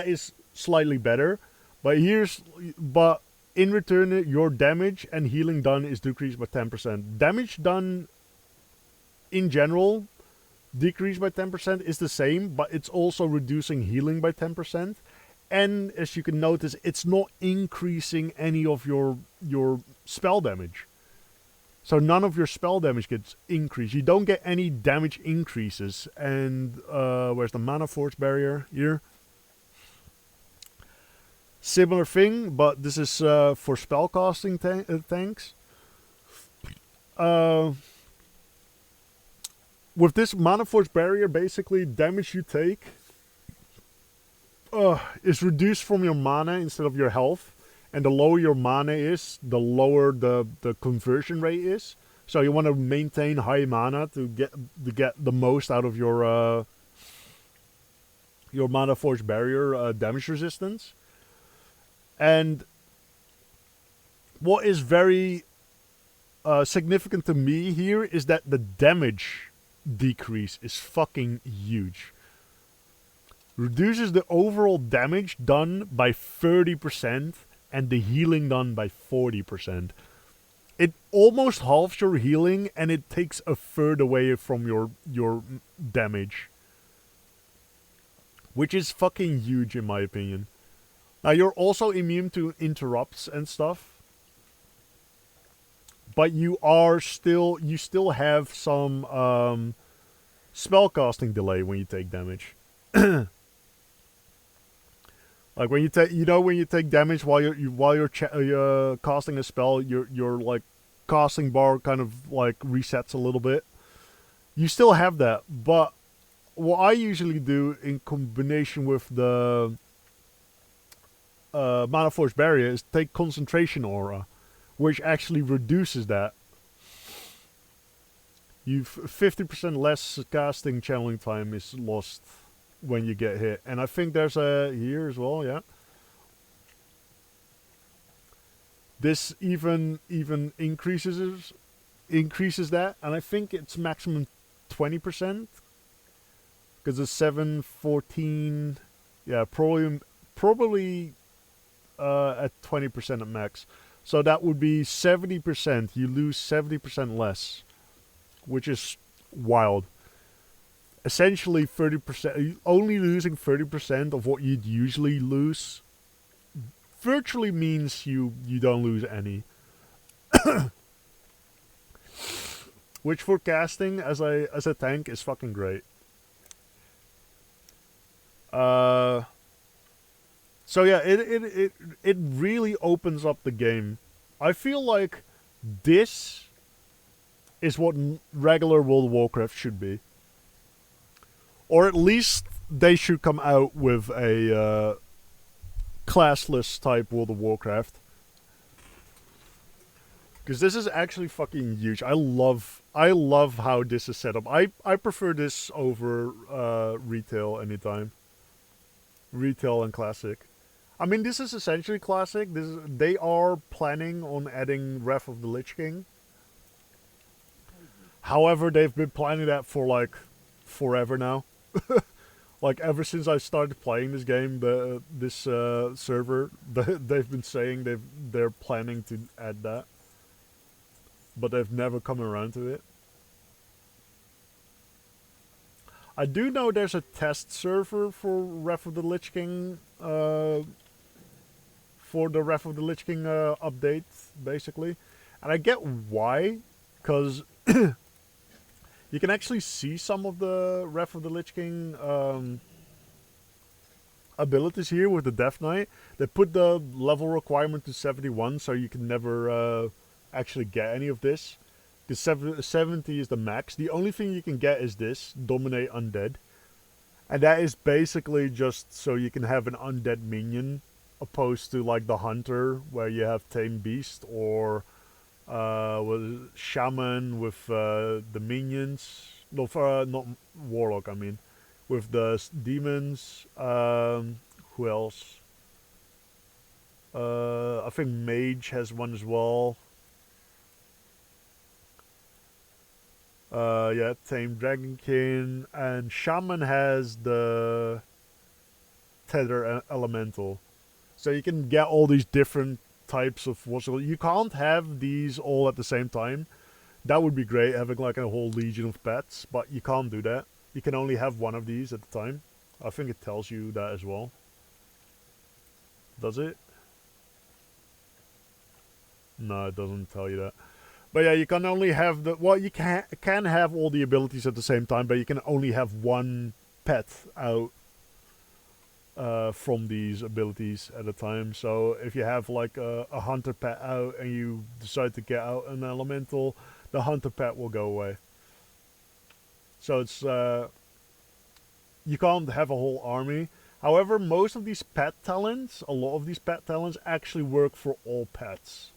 is slightly better. But in return, your damage and healing done is decreased by 10%. Damage done in general decreased by 10% is the same, but it's also reducing healing by 10%. And as you can notice, it's not increasing any of your spell damage. So none of your spell damage gets increased. You don't get any damage increases. And where's the mana force barrier? Here. Similar thing, but this is for spellcasting tanks. With this mana force barrier, basically damage you take is reduced from your mana instead of your health. And the lower your mana is, the lower the conversion rate is. So you want to maintain high mana to get the most out of your mana force barrier damage resistance. And what is very significant to me here is that the damage decrease is fucking huge. Reduces the overall damage done by 30% and the healing done by 40%. It almost halves your healing and it takes a third away from your damage. Which is fucking huge in my opinion. Now you're also immune to interrupts and stuff. But you still have some spellcasting delay when you take damage. Like when you take, when you take damage while you're casting a spell, your like casting bar kind of like resets a little bit. You still have that, but what I usually do in combination with the mana force barrier is take concentration aura, which actually reduces that. You've 50% less casting channeling time is lost when you get hit, and I think there's a here as well. Yeah, this even increases that, and I think it's maximum 20% because it's 714. Yeah, probably at 20% at max. So that would be 70%. You lose 70% less, which is wild. Essentially 30%, only losing 30% of what you'd usually lose virtually means you don't lose any. Which for casting as a tank is fucking great. So yeah, it really opens up the game. I feel like this is what regular World of Warcraft should be. Or at least they should come out with a classless type World of Warcraft. Because this is actually fucking huge. I love how this is set up. I prefer this over retail anytime. Retail and classic. I mean, this is essentially classic. They are planning on adding Wrath of the Lich King. However, they've been planning that for like forever now. Like ever since I started playing this game, this server, they've been saying they're planning to add that, but they've never come around to it. I do know there's a test server for Wrath of the Lich King, for the Wrath of the Lich King update, basically, and I get why, because you can actually see some of the Wrath of the Lich King abilities here with the Death Knight. They put the level requirement to 71, so you can never actually get any of this. Because 70 is the max. The only thing you can get is this, Dominate Undead. And that is basically just so you can have an undead minion opposed to like the hunter where you have tame beast, or with shaman with the minions. No, not warlock. I mean, with the demons. Who else? I think mage has one as well. Yeah, tame dragonkin, and shaman has the tether elemental. So you can get all these different types of what's it called. You can't have these all at the same time. That would be great, having like a whole legion of pets, but you can't do that. You can only have one of these at the time. I think it tells you that as well. Does it? No, it doesn't tell you that. But yeah, you can only have the... Well, you can have all the abilities at the same time, but you can only have one pet out from these abilities at a time. So if you have like a hunter pet out and you decide to get out an elemental, the hunter pet will go away. So it's... you can't have a whole army. However, most of these pet talents, a lot of these pet talents actually work for all pets.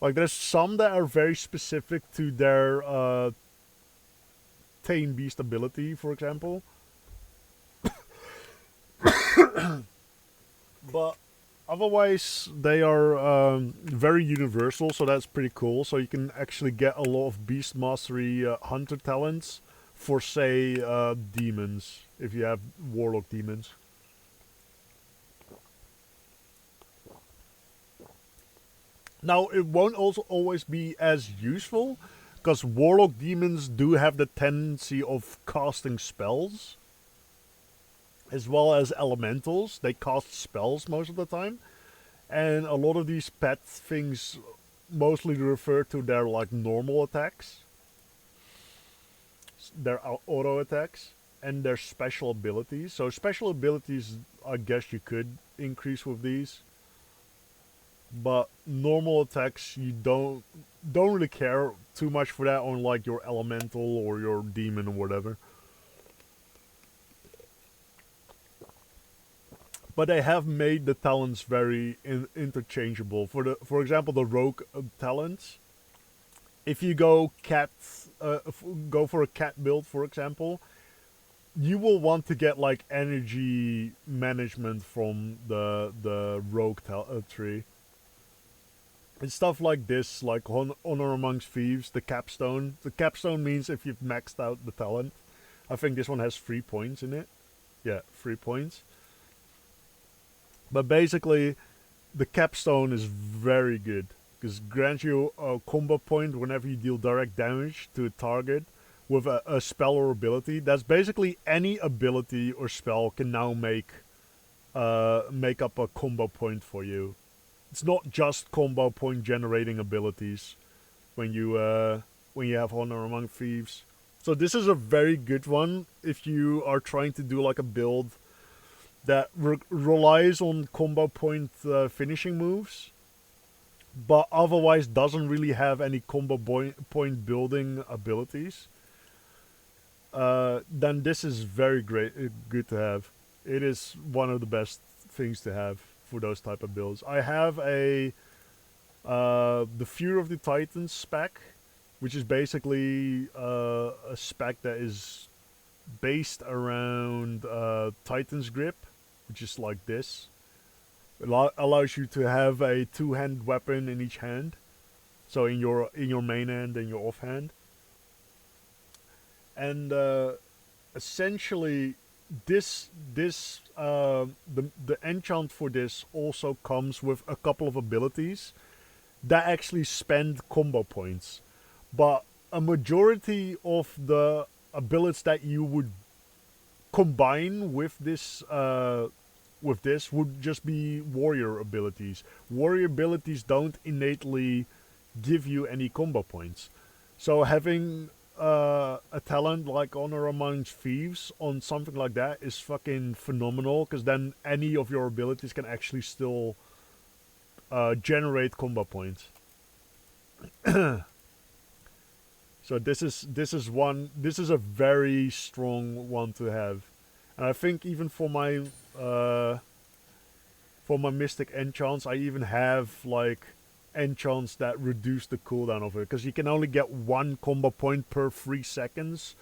Like, there's some that are very specific to their tame beast ability, for example. But otherwise, they are very universal, so that's pretty cool. So you can actually get a lot of beast mastery hunter talents for, say, demons, if you have warlock demons. Now, it won't also always be as useful, because warlock demons do have the tendency of casting spells, as well as elementals. They cast spells most of the time, and a lot of these pet things mostly refer to their like normal attacks, their auto attacks, and their special abilities. So special abilities, I guess you could increase with these. But normal attacks, you don't really care too much for that on like your elemental or your demon or whatever. But they have made the talents very interchangeable. For example, the rogue talents. If you go go for a cat build, for example, you will want to get like energy management from the rogue tree. And stuff like this, like Honor Amongst Thieves, the capstone. The capstone means if you've maxed out the talent. I think this one has 3 points in it. Yeah, 3 points. But basically, the capstone is very good, because it grants you a combo point whenever you deal direct damage to a target with a spell or ability. That's basically any ability or spell can now make up a combo point for you. It's not just combo point generating abilities when you have Honor Among Thieves. So this is a very good one if you are trying to do like a build that relies on combo point finishing moves, but otherwise doesn't really have any combo point building abilities. Then this is very good to have. It is one of the best things to have for those type of builds. I have the Fury of the Titans spec, which is basically a spec that is based around Titan's Grip, which is like this. It allows you to have a two-hand weapon in each hand, so in your main hand and your offhand. And essentially, the enchant for this also comes with a couple of abilities that actually spend combo points, but a majority of the abilities that you would combine with this would just be warrior abilities. Warrior abilities don't innately give you any combo points, so having a talent like Honor Amongst Thieves on something like that is fucking phenomenal, because then any of your abilities can actually still generate combo points. So this is a very strong one to have, and I think even for my for my Mystic enchants, I even have like enchants that reduce the cooldown of it, because you can only get 1 combo point per 3 seconds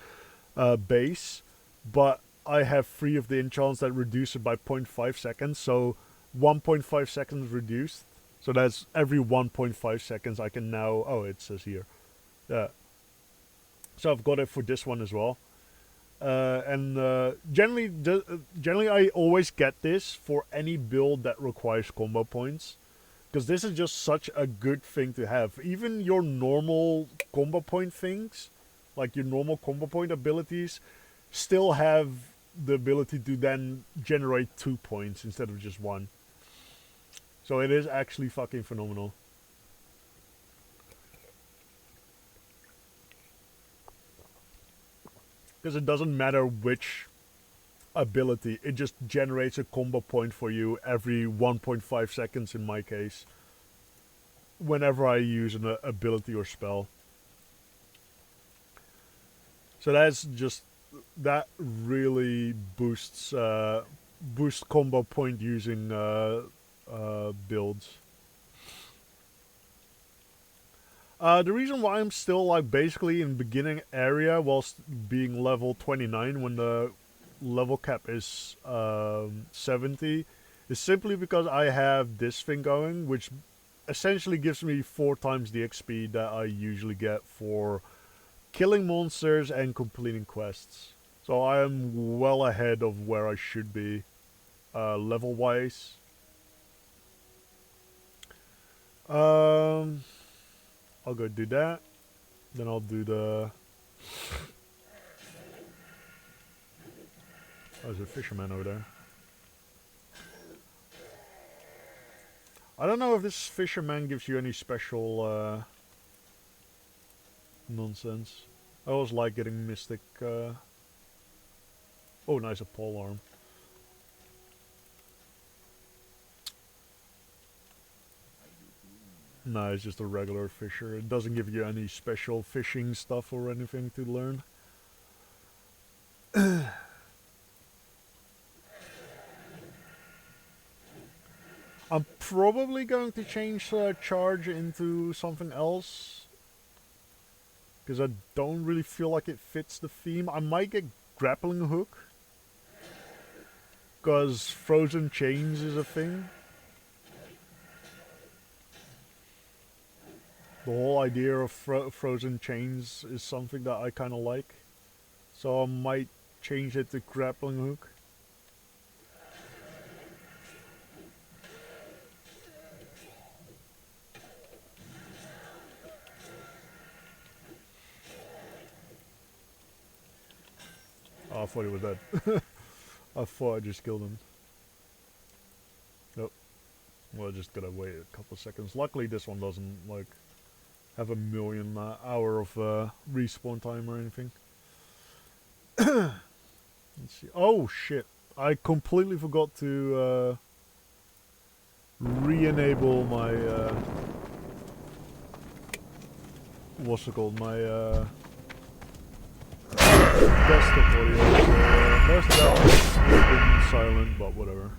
base, but I have 3 of the enchants that reduce it by 0.5 seconds, so 1.5 seconds reduced. So that's every 1.5 seconds I can now... Oh, it says here. Yeah. So I've got it for this one as well. Generally I always get this for any build that requires combo points, because this is just such a good thing to have. Even your normal combo point things, like your normal combo point abilities, still have the ability to then generate 2 points instead of just 1. So it is actually fucking phenomenal. Because it doesn't matter which ability, it just generates a combo point for you every 1.5 seconds in my case, whenever I use an ability or spell. So that's just, that really boosts combo point using builds. The reason why I'm still like basically in beginning area whilst being level 29 when the level cap is 70 is simply because I have this thing going, which essentially gives me 4 times the XP that I usually get for killing monsters and completing quests. So I am well ahead of where I should be level wise. I'll go do that. Then I'll do the... Oh, there's a fisherman over there. I don't know if this fisherman gives you any special nonsense. I always like getting mystic... Oh, nice, a pole arm. No, it's just a regular fisher. It doesn't give you any special fishing stuff or anything to learn. I'm probably going to change charge into something else, because I don't really feel like it fits the theme. I might get grappling hook, because frozen chains is a thing. The whole idea of frozen chains is something that I kind of like. So I might change it to grappling hook. Oh, I thought he was dead. I thought I just killed him. Nope. Well, I just gotta wait a couple of seconds. Luckily this one doesn't like have a million hour of respawn time or anything. Let's see. Oh shit! I completely forgot to re-enable my what's it called? My desktop audio. So, most of that has been silent, but whatever.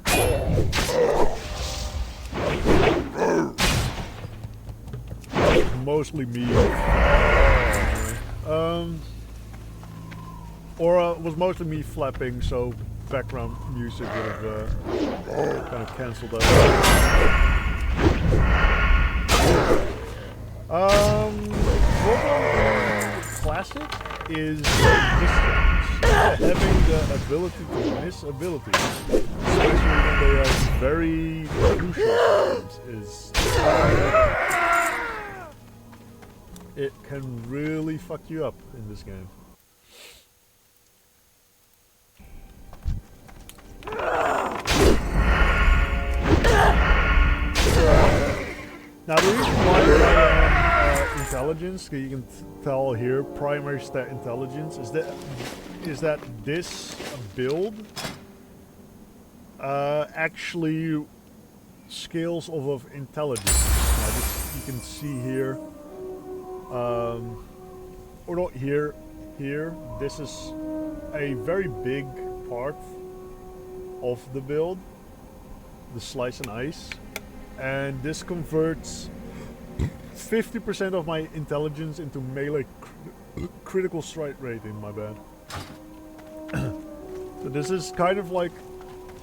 Mostly me. Was mostly me flapping, so background music would have kind of cancelled that. Classic is just having the ability to miss abilities, especially when they are very crucial is. It can really fuck you up in this game. Now the reason why I am intelligence, you can tell here, primary stat intelligence, is that this build actually scales off of intelligence. Now this, you can see here. Or not here, this is a very big part of the build. the slice and ice, and this converts 50% of my intelligence into melee critical strike rating. My bad. So this is kind of like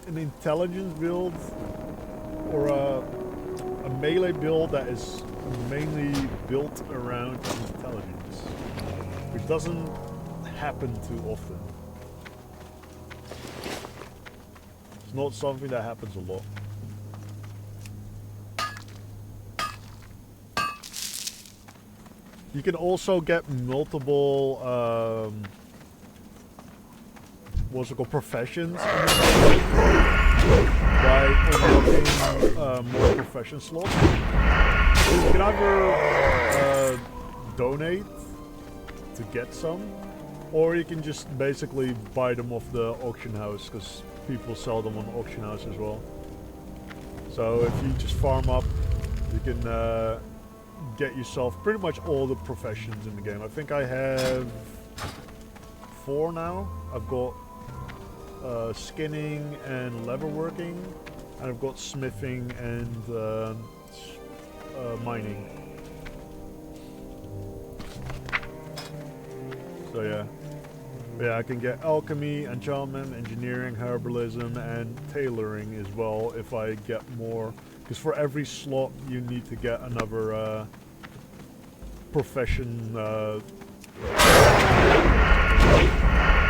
an intelligence build, or a melee build that is mainly built around intelligence, which doesn't happen too often. It's not something that happens a lot. You can also get multiple what's it called, professions by unlocking more profession slots. You can either donate to get some, or you can just basically buy them off the auction house, because people sell them on the auction house as well. So if you just farm up, you can get yourself pretty much all the professions in the game. I think I have 4 now. I've got skinning and leatherworking, and I've got smithing and mining. So yeah, I can get alchemy, enchantment, engineering, herbalism, and tailoring as well if I get more. Because for every slot you need to get another profession.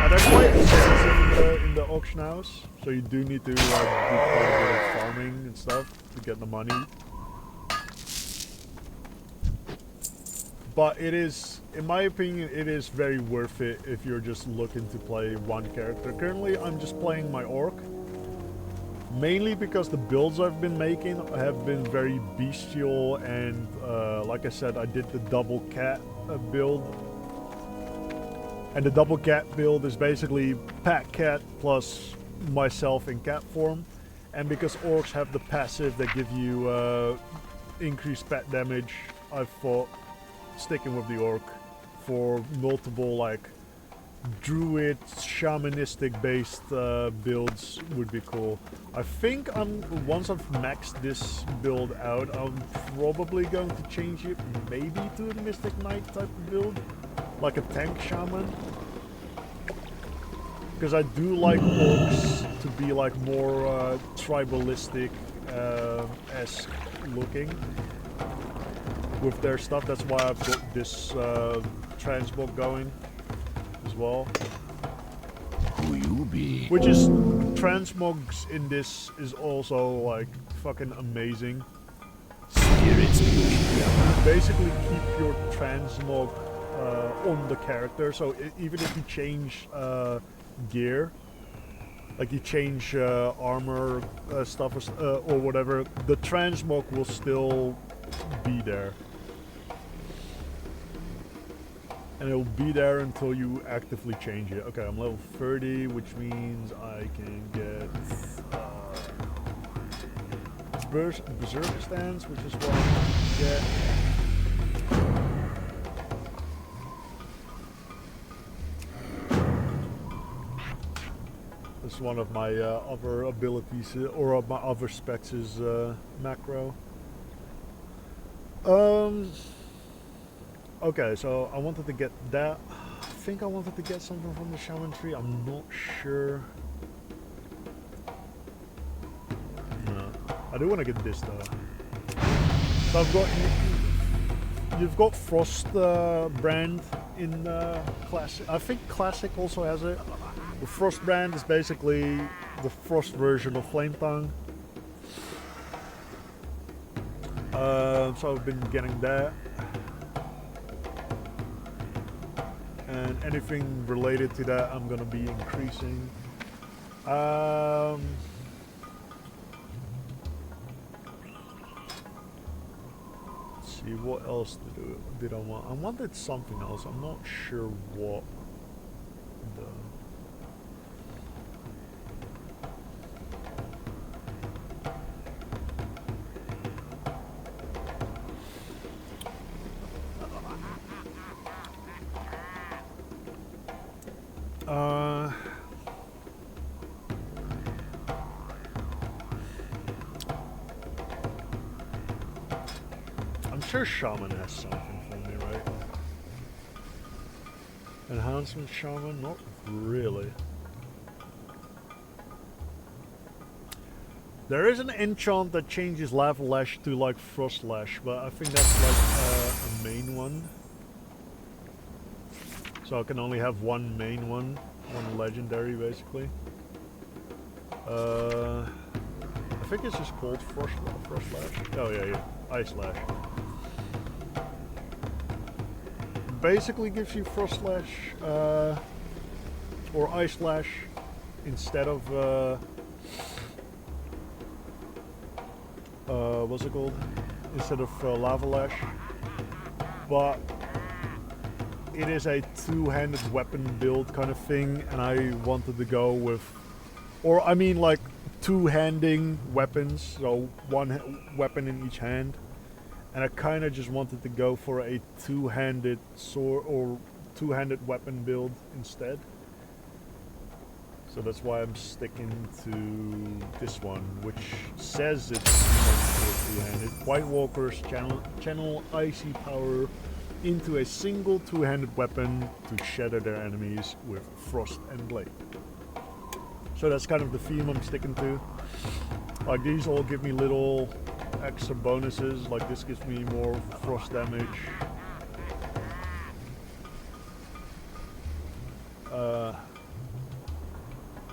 And they're quite expensive in the auction house, so you do need to do quite a bit of farming and stuff to get the money. But it is, in my opinion, it is very worth it if you're just looking to play one character. Currently, I'm just playing my orc, mainly because the builds I've been making have been very bestial, and like I said, I did the double cat build. And the double cat build is basically pack cat plus myself in cat form. And because orcs have the passive that give you increased pet damage, I thought sticking with the orc for multiple like druid shamanistic based builds would be cool. I think once I've maxed this build out, I'm probably going to change it maybe to a Mystic Knight type of build, like a tank shaman, because I do like orcs to be like more tribalistic esque looking with their stuff. That's why I've got this transmog going as well. Who you be? Which is, transmogs in this is also like fucking amazing. Spirits. You basically keep your transmog on the character, so even if you change gear, like you change armor stuff or whatever, the transmog will still be there. And it will be there until you actively change it. Okay, I'm level 30, which means I can get Berserker stance, which is what I get. That's one of my other abilities, or my other specs is macro. Okay, so I wanted to get that. I think I wanted to get something from the shaman tree. I'm not sure. No, I do want to get this though. So I've got, you've got Frost brand in classic. I think classic also has it. The Frost brand is basically the Frost version of Flame Tongue. So I've been getting that. And anything related to that I'm gonna be increasing. Let's see, what else did I want? I wanted something else, I'm not sure what. sure Shaman has something for me, right? Enhancement Shaman? Not really. There is an enchant that changes Lava Lash to like Frost Lash, but I think that's like a main one. So I can only have one main one, one legendary basically. I think it's just called Frost Lash. Oh yeah, Ice Lash. Basically gives you Frost Lash or Ice Lash instead of what's it called? Instead of Lava Lash, but it is a two-handed weapon build kind of thing, and I wanted to go with, or I mean like two-handing weapons, so one weapon in each hand, and I kind of just wanted to go for a two-handed sword or two-handed weapon build instead. So that's why I'm sticking to this one, which says it's two-handed. White Walkers channel icy power into a single two-handed weapon to shatter their enemies with frost and blade. So that's kind of the theme I'm sticking to. Like these all give me little extra bonuses, like this gives me more frost damage.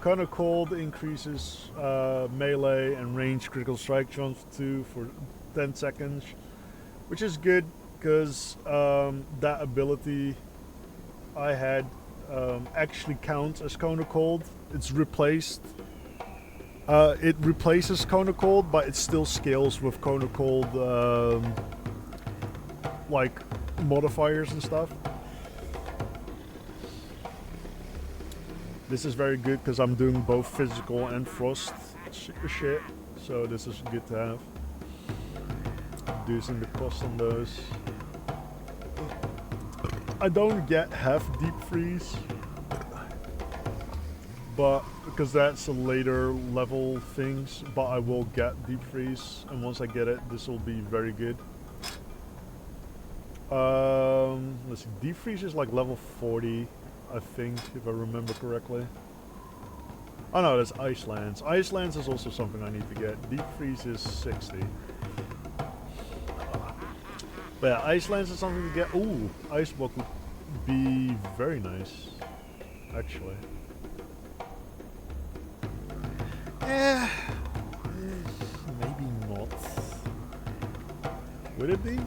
Kind of Cold increases melee and range critical strike chance too for 10 seconds, which is good because that ability I had actually counts as Cone of Cold. It's replaced. It replaces Cone of Cold, but it still scales with Cone of Cold like modifiers and stuff. This is very good because I'm doing both physical and frost shit, so this is good to have. Reducing the cost on those. I don't get half deep freeze, but because that's a later level things, but I will get deep freeze, and once I get it, this will be very good. Let's see, deep freeze is like level 40, I think, if I remember correctly. Oh no, that's Icelands. Icelands is also something I need to get. Deep freeze is 60. But yeah, Icelands is something to get. Ooh, Ice Block would be very nice, actually. Maybe not. Would it be?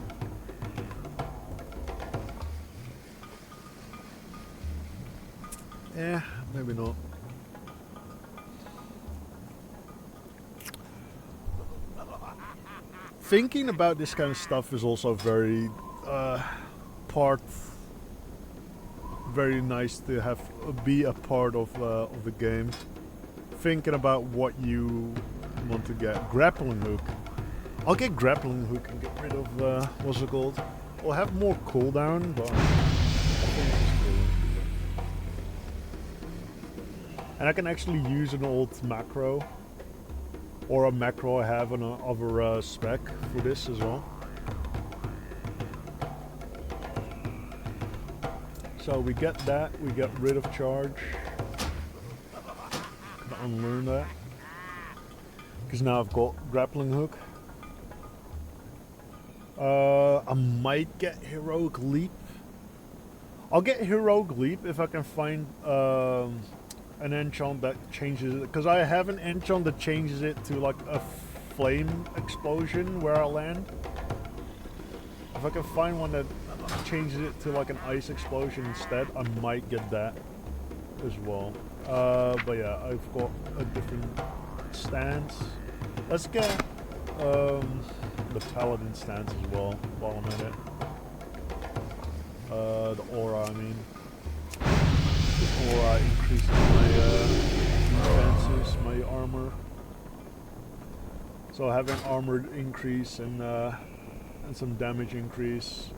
Maybe not. Thinking about this kind of stuff is also very very nice to have be a part of the game. Thinking about what you want to get. Grappling hook. I'll get grappling hook and get rid of what's it called? I'll have more cooldown, but I think it's cool. And I can actually use an old macro, or a macro I have on another spec for this as well. So we get that, we get rid of charge. Gonna unlearn that. Because now I've got grappling hook. I might get heroic leap. I'll get heroic leap if I can find an enchant that changes it, because I have an enchant that changes it to like a flame explosion where I land. If I can find one that changes it to like an ice explosion instead, I might get that as well. But yeah, I've got a different stance. Let's get the paladin stance as well while I'm at it. The aura, I mean. Or increases my defenses, my armor. So having armor increase and some damage increase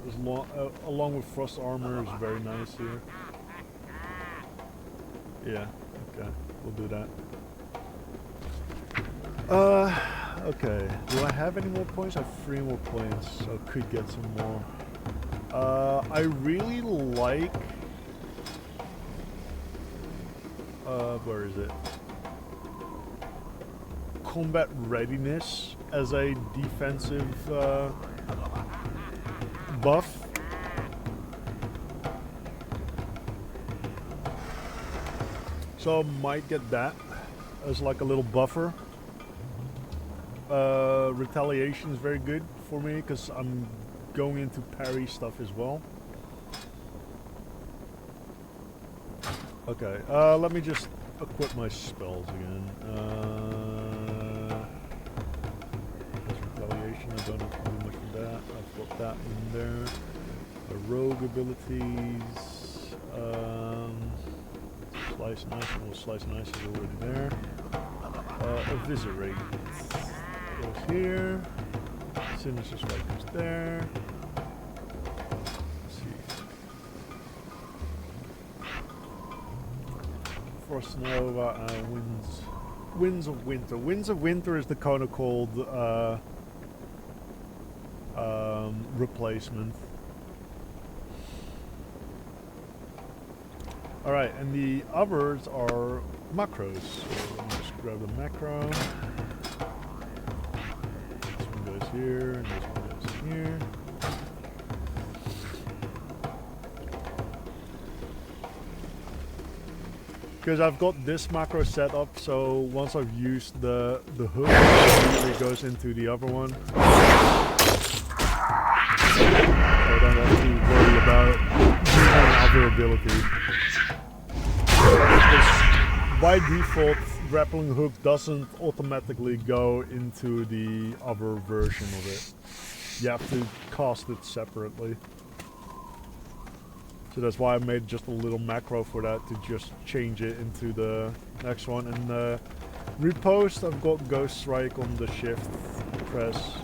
along with frost armor is very nice here. Yeah, okay, we'll do that. Okay, do I have any more points? I have 3 more points, so I could get some more. I really like... where is it? Combat readiness as a defensive buff. So I might get that as like a little buffer. Retaliation is very good for me because I'm going into parry stuff as well. Okay, let me just equip my spells again. That's retaliation, I don't have to do much of that. I've got that in there. The rogue abilities. Slice and ice, well, slice and ice is already there. Eviscerate goes here. Sinister Strike goes there. Let's see. Frost Nova, Winds of Winter. Winds of Winter is the kind of called replacement. Alright, and the others are macros. So let me just grab the macro. This one goes here, and this one goes here. Because I've got this macro set up, so once I've used the hook, it usually goes into the other one. So I don't have to worry about using other ability. By default, grappling hook doesn't automatically go into the other version of it. You have to cast it separately. So that's why I made just a little macro for that to just change it into the next one. And repost, I've got Ghost Strike on the shift press.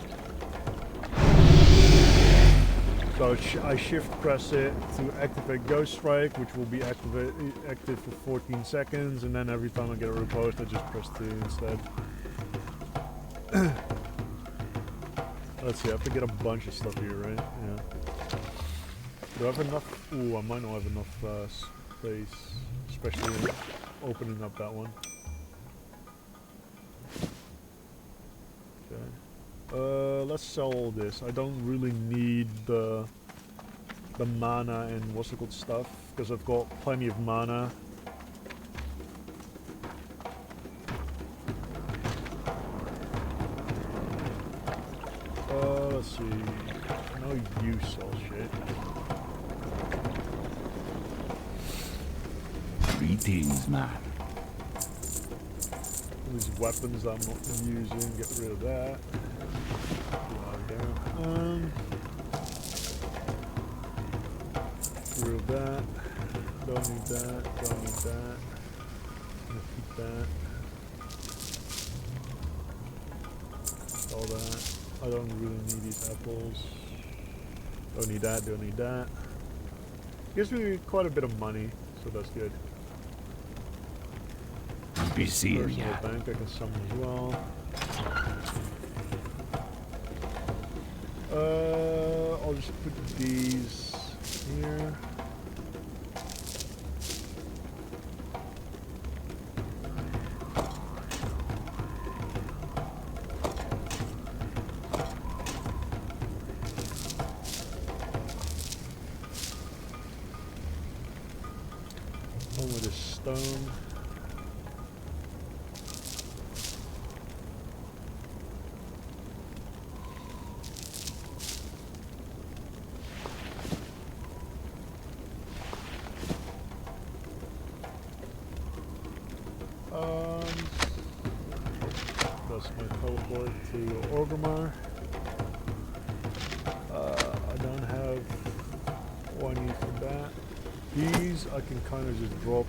So I shift press it to activate Ghost Strike, which will be active for 14 seconds, and then every time I get a repost, I just press 2 instead. Let's see, I have to get a bunch of stuff here, right? Yeah. Do I have enough? Ooh, I might not have enough space, especially in opening up that one. Okay. Let's sell all this. I don't really need the mana and what's it called stuff, because I've got plenty of mana. Let's see. No use all shit. Greetings, man. These weapons I'm not using, get rid of that. Get rid of that. Don't need that. Don't need that. I'm gonna keep that. All that. I don't really need these apples. Don't need that. Don't need that. Gives me quite a bit of money, so that's good. Be seeing Personal ya. bank I can summon as well. I'll just put these here. One with a stone. That's my teleport to Orgrimmar. I don't have what I need for that. These I can kind of just drop.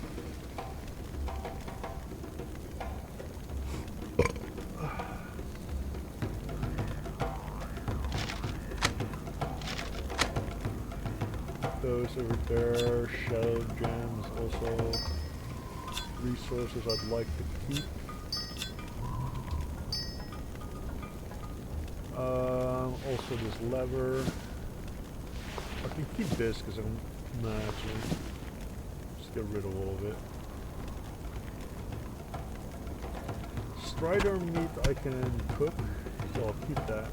Those over there, shadow gems, also resources I'd like to keep. also this lever. I can keep this because I'm nah, actually. Just get rid of all of it. Strider meat I can cook, so I'll keep that.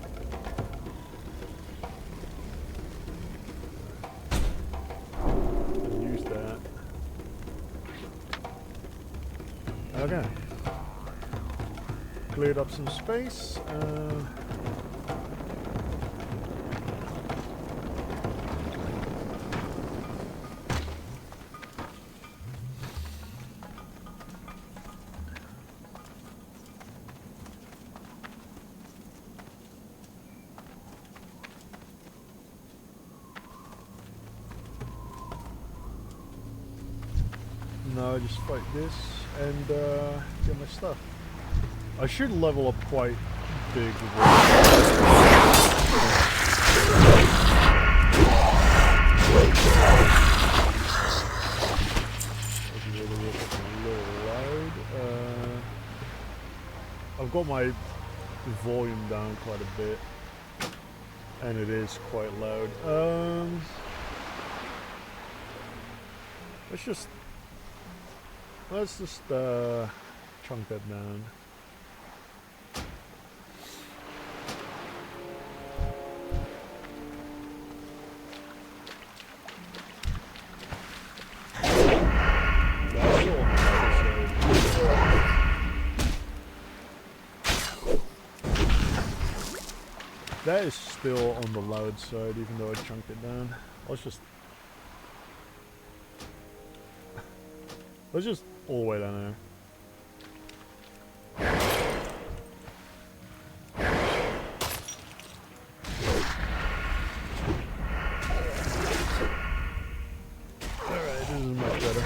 Use that. Okay. Cleared up some space. No, just fight this and get my stuff. I should level up quite big with this. That's a little loud. I've got my volume down quite a bit, and it is quite loud. Let's just chunk that down. That is still on the loud side, even though I chunked it down. Let's just all the way down there. Alright, this is much better.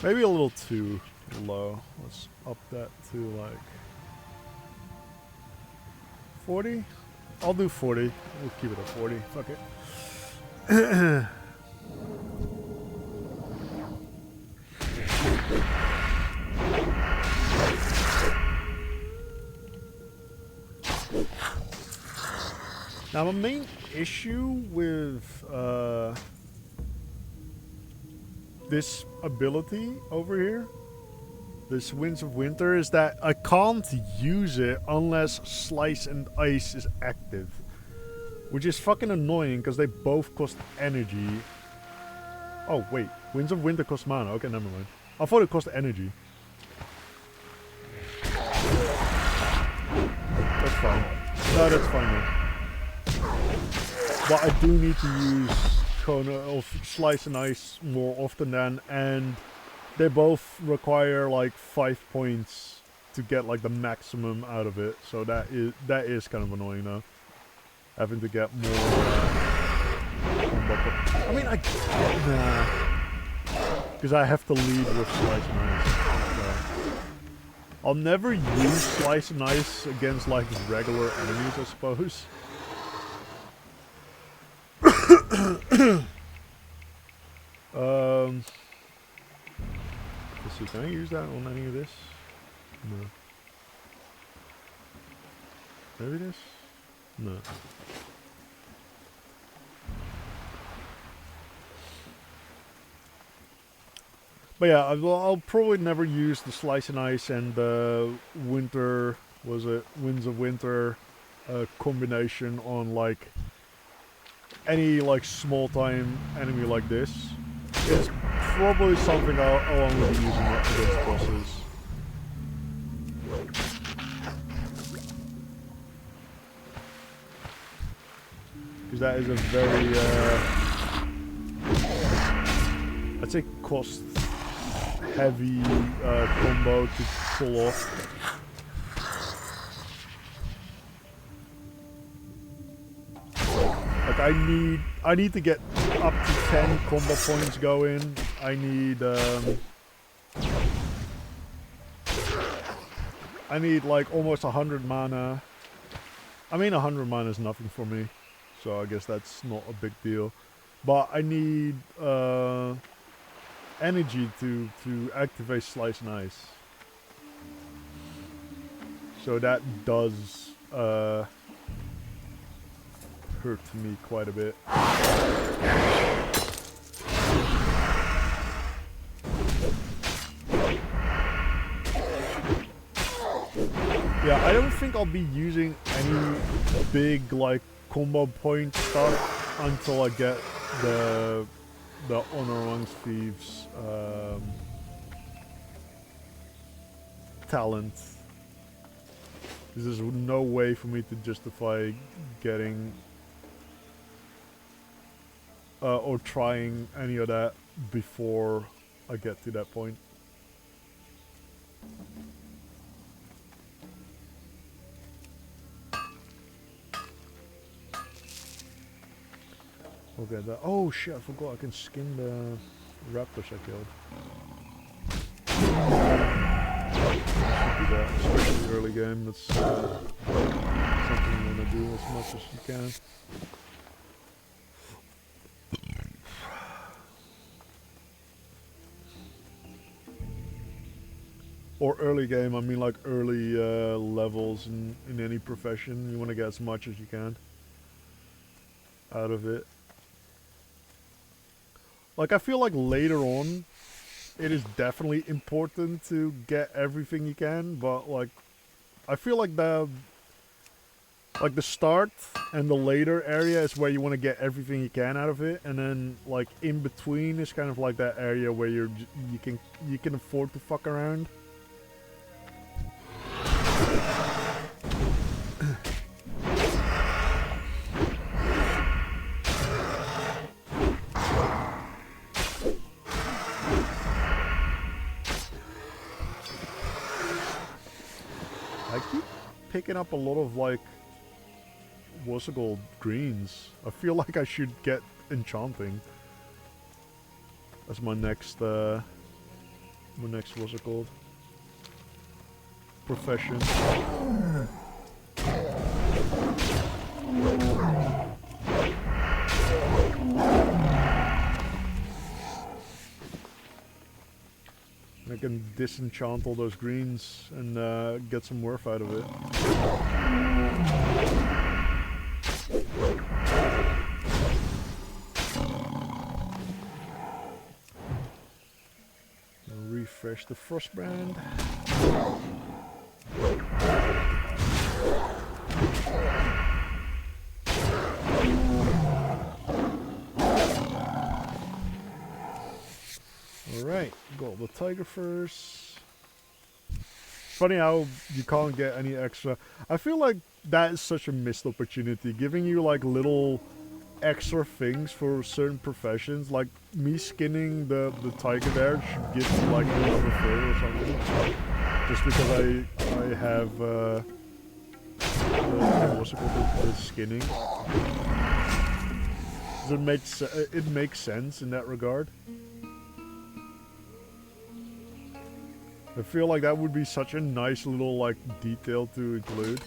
Maybe a little too low. Let's up that to like 40? I'll do 40. We'll keep it at 40. Fuck it. Now, my main issue with this ability over here, this Winds of Winter, is that I can't use it unless Slice and Ice is active. Which is fucking annoying because they both cost energy. Oh, wait. Winds of Winter cost mana. Okay, never mind. I thought it cost energy. That's fine. No, that's fine then. But I do need to use Cone of Slice and Ice more often than, and they both require like 5 points to get like the maximum out of it. So that is kind of annoying now. Having to get more I mean, because I have to lead with Slice and Ice. So. I'll never use Slice and Ice against like regular enemies, I suppose. Let's see, can I use that on any of this? No. Maybe this? No. But yeah, I'll probably never use the Slice and Ice and the Winter, Winds of Winter combination on like any like small time enemy like this. It's probably something I'll only be using against bosses. Because that is a very, I'd say cost heavy combo to pull off. Like I need to get up to 10 combo points going. I need like almost 100 mana. I mean 100 mana is nothing for me. So I guess that's not a big deal. But I need energy to activate Slice and Ice. So that does hurt me quite a bit. Yeah, I don't think I'll be using any big like combo point stuff until I get the Honor Amongst Thieves talent. There's no way for me to justify getting or trying any of that before I get to that point. Okay, oh shit, I forgot I can skin the raptors I killed. Should do that, especially early game. That's something you want to do as much as you can. Or early game, I mean like early levels in any profession. You want to get as much as you can out of it. Like, I feel like later on, it is definitely important to get everything you can, but like, I feel like the start and the later area is where you want to get everything you can out of it, and then like in between is kind of like that area where you can afford to fuck around. I keep picking up a lot of like, what's it called, greens. I feel like I should get enchanting as my next what's it called, profession. I can disenchant all those greens and get some worth out of it. I'll refresh the Frostbrand. Alright, got the tiger first. Funny how you can't get any extra. I feel like that is such a missed opportunity, giving you like little extra things for certain professions. Like me skinning the tiger there should give me like another fur or something. Just because I have what's it called, the skinning. It makes sense in that regard. I feel like that would be such a nice little like detail to include.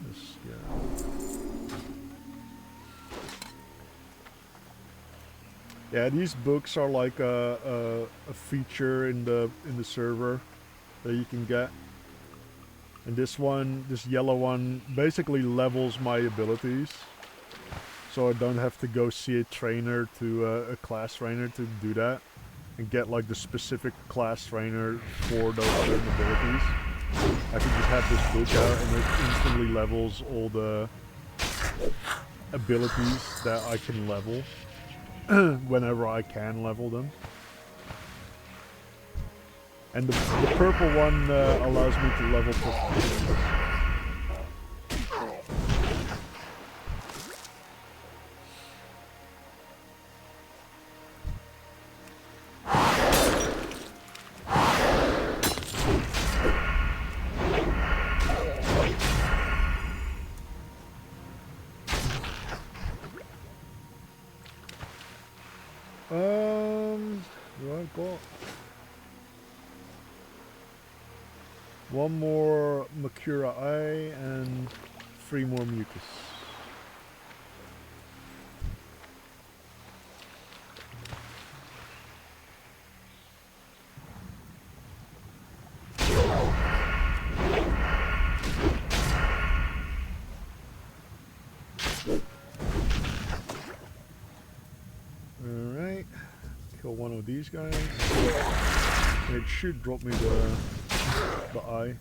This, yeah. Yeah, these books are like a feature in the server that you can get. And this one, this yellow one, basically levels my abilities. So I don't have to go see a trainer to a class trainer to do that. And get like the specific class trainer for those certain abilities. I can just have this book out and it instantly levels all the abilities that I can level whenever I can level them. And the purple one allows me to level proficiencies. I've got one more Makura Eye and 3 more Mucus. kill one of these guys. It should drop me the eye.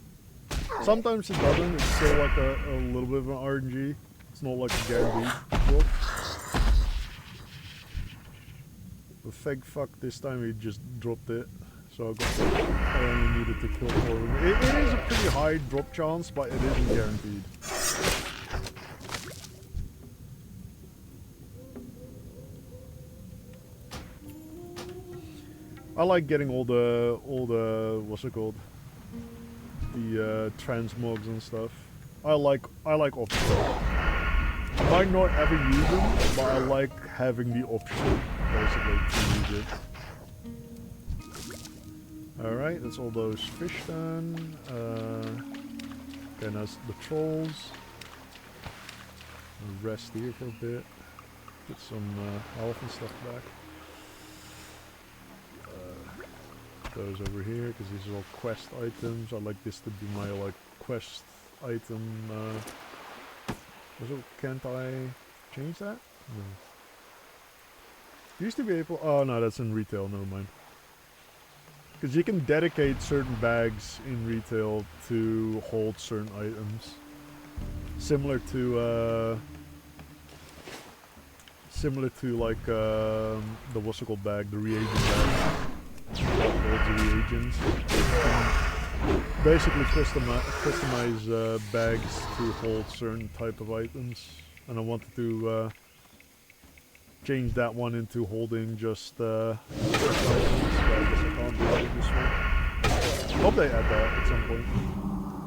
Sometimes it doesn't, it's still like a little bit of an RNG. It's not like a guaranteed drop. But thank fuck this time he just dropped it. So I only needed to kill 4 of them. It is a pretty high drop chance, but it isn't guaranteed. I like getting all the what's it called? The transmogs and stuff. I like options. I might not ever use them, but I like having the option basically to use it. Alright, that's all those fish done. Okay, now it's the trolls. I'll rest here for a bit. Get some health and stuff back. Those over here, because these are all quest items. I like this to be my like quest item. Also, can't I change that? No. Used to be able. Oh no, that's in retail. Never mind. Because you can dedicate certain bags in retail to hold certain items, similar to like the what's it called bag, the reagent bag. Holds the reagents. Basically customize bags to hold certain type of items, and I wanted to change that one into holding just items. So I guess I can't do it this one. Hope they add that at some point,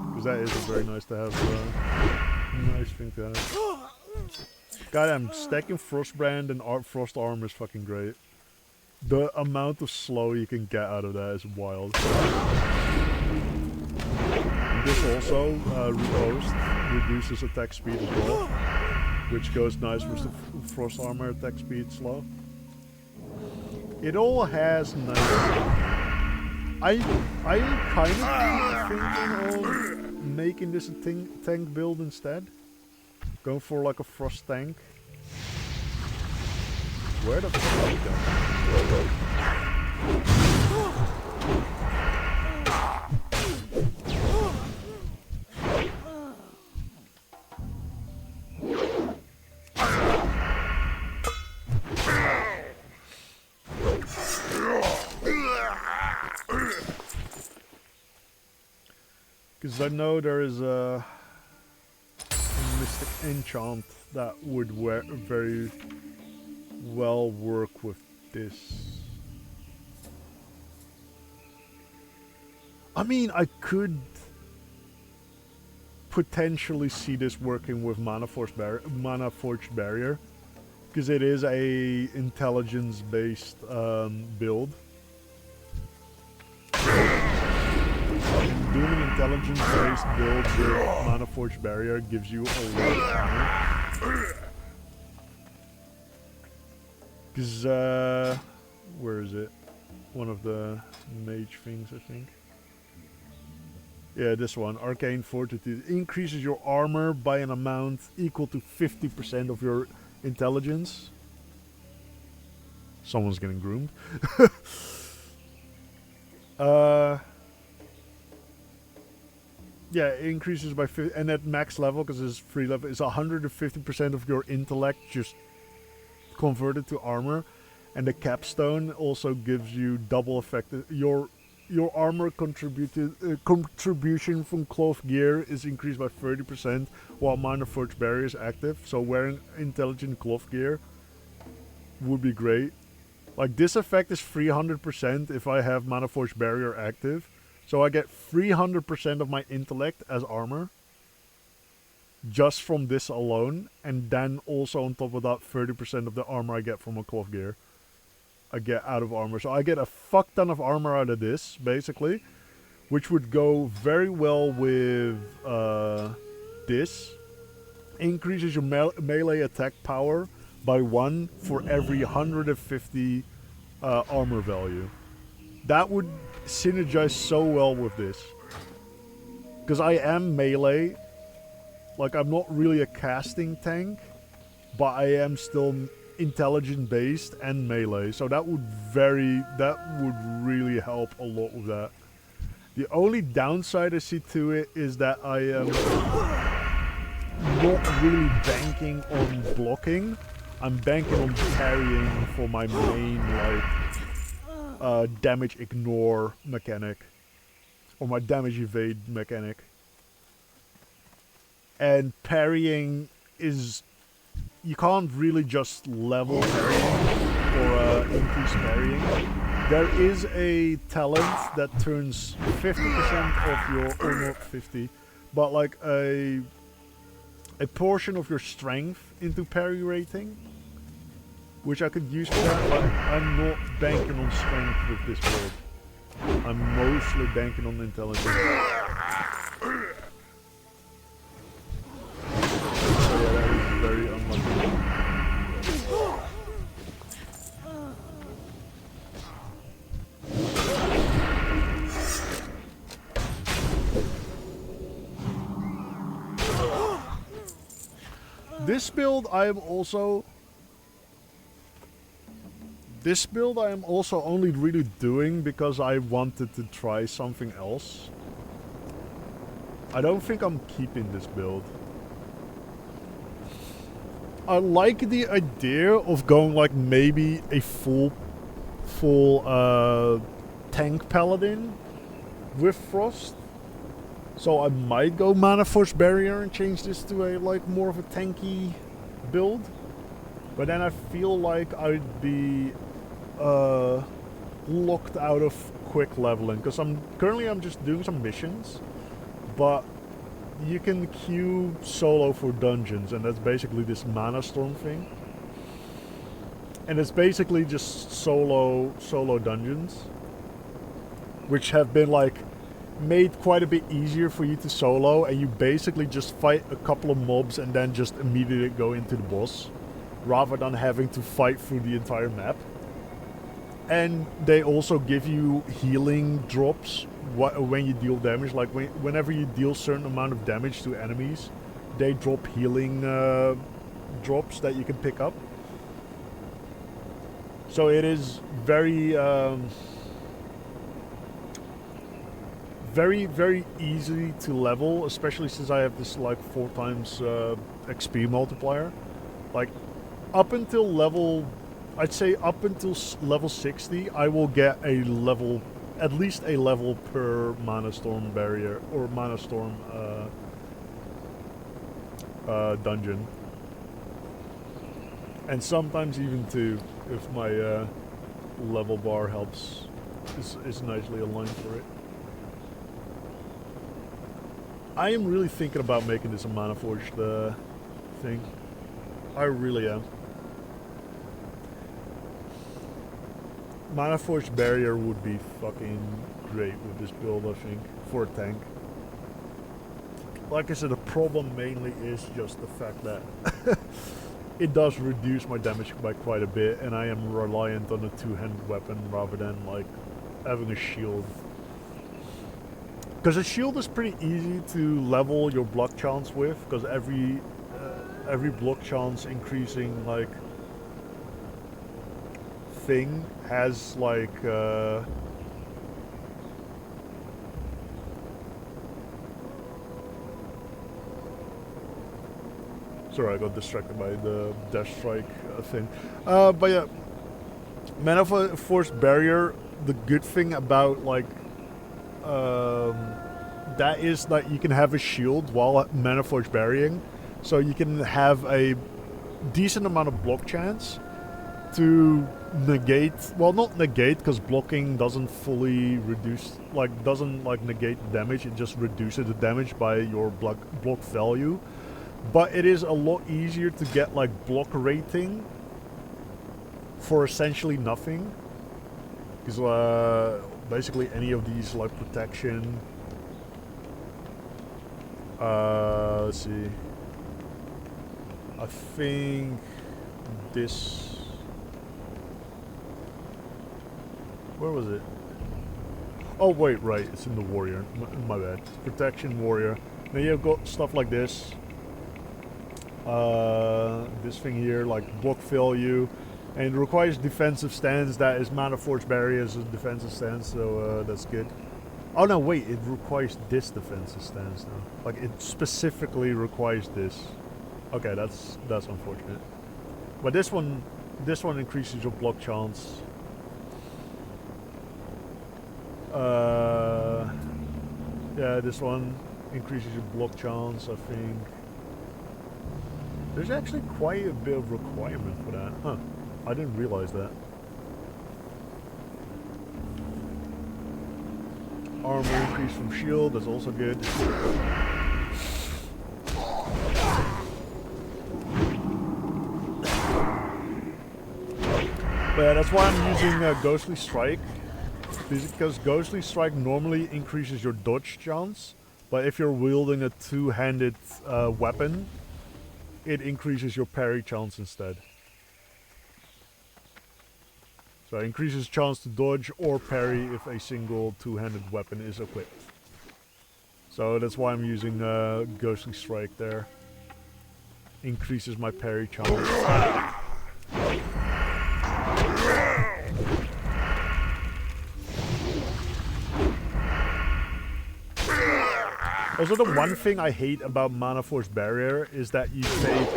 because that is a very nice to have. Nice thing to have. Goddamn, stacking Frostbrand and Frost Armor is fucking great. The amount of slow you can get out of that is wild. And this also, reduces attack speed as well, which goes nice with the Frost Armor attack speed slow. It all has nice... I kind of thinking of making this a tank build instead. Going for like a Frost tank. Where the fuck did that go? Because I know there is a mystic enchant that would very well work with this. I mean, I could potentially see this working with Mana Forged Barrier, because it is a intelligence-based build. Doing an intelligence-based build with Mana Forged Barrier gives you a lot of armor. Because, where is it? One of the mage things, I think. Yeah, this one. Arcane Fortitude. Increases your armor by an amount equal to 50% of your intelligence. Someone's getting groomed. Yeah, it increases by 50, and at max level, because it's free level, is 150% of your intellect just converted to armor, and the capstone also gives you double effect. Your armor contribution from cloth gear is increased by 30% while Mana Forged Barrier is active. So wearing intelligent cloth gear would be great. Like, this effect is 300% if I have Mana Forged Barrier active. So I get 300% of my intellect as armor just from this alone, and then also on top of that 30% of the armor I get from a cloth gear I get out of armor. So I get a fuck ton of armor out of this, basically, which would go very well with this. Increases your melee attack power by 1 for every 150 armor value. That would synergize so well with this, because I am melee. Like, I'm not really a casting tank, but I am still intelligence based and melee, so that would really help a lot with that. The only downside I see to it is that I am not really banking on blocking. I'm banking on parrying for my main damage ignore mechanic, or my damage evade mechanic. And parrying is, you can't really just level parrying or increase parrying. There is a talent that turns 50% of your, or not 50, but like a portion of your strength into parry rating, which I could use for that, but I'm not banking on strength with this build. I'm mostly banking on intelligence. So yeah, that is very unlucky. This build I am also only really doing because I wanted to try something else. I don't think I'm keeping this build. I like the idea of going like maybe a full tank paladin with Frost. So I might go Mana Force Barrier and change this to a like more of a tanky build. But then I feel like I'd be locked out of quick leveling, because I'm just doing some missions, but you can queue solo for dungeons, and that's basically this Mana Storm thing. And it's basically just solo dungeons, which have been like made quite a bit easier for you to solo, and you basically just fight a couple of mobs and then just immediately go into the boss, rather than having to fight through the entire map. And they also give you healing drops when you deal damage. Like whenever you deal a certain amount of damage to enemies, they drop healing drops that you can pick up. So it is very very easy to level, especially since I have this like 4 times XP multiplier. Like up until level, I'd say up until level 60, I will get a level, at least a level per Mana Storm barrier or Mana Storm dungeon, and sometimes even 2 if my level bar helps is nicely aligned for it. I am really thinking about making this a Mana Forged thing. I really am. Mana Forged Barrier would be fucking great with this build, I think, for a tank. Like I said, the problem mainly is just the fact that it does reduce my damage by quite a bit, and I am reliant on a 2-handed weapon rather than like having a shield. Because a shield is pretty easy to level your block chance with, because every block chance increasing like thing has like sorry, I got distracted by the dash strike thing. But yeah, Mana Force Barrier, the good thing about like that is that you can have a shield while Mana Forge Barrying, so you can have a decent amount of block chance to negate, well, not negate, because blocking doesn't fully reduce, doesn't negate damage, it just reduces the damage by your block value. But it is a lot easier to get like block rating for essentially nothing, because basically any of these like protection, let's see, I think this, where was it? Oh wait, right, it's in the warrior, my bad. Protection warrior. Then you've got stuff like this, this thing here, like block value, and it requires defensive stance. That is Mana Forge Barrier is a defensive stance, so that's good. Oh no, wait, it requires this defensive stance now. Like it specifically requires this. Okay, that's unfortunate. But this one increases your block chance. Yeah, this one increases your block chance, I think. There's actually quite a bit of requirement for that. Huh. I didn't realize that. Armor increase from shield, that's also good. But yeah, that's why I'm using Ghostly Strike. Because Ghostly Strike normally increases your dodge chance, but if you're wielding a two-handed weapon, it increases your parry chance instead. So it increases chance to dodge or parry if a single two-handed weapon is equipped. So that's why I'm using Ghostly Strike there. Increases my parry chance. Also, the one thing I hate about Mana Force Barrier is that you take...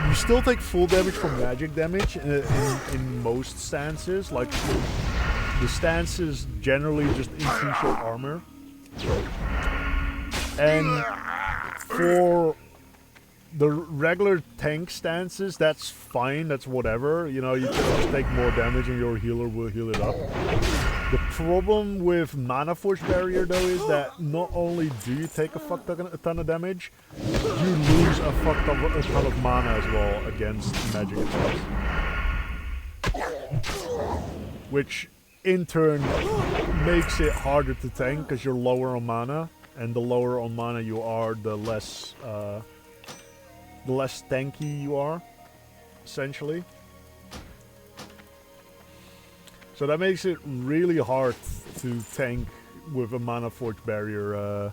you still take full damage from magic damage in most stances. Like, the stances generally just increase your armor. And for the regular tank stances, that's fine, that's whatever. You know, you can just take more damage and your healer will heal it up. The problem with Mana Force Barrier though is that not only do you take a ton of damage, you lose a ton of mana as well against magic attacks. Which in turn makes it harder to tank because you're lower on mana, and the lower on mana you are, the less tanky you are, essentially. So that makes it really hard to tank with a Mana Forge Barrier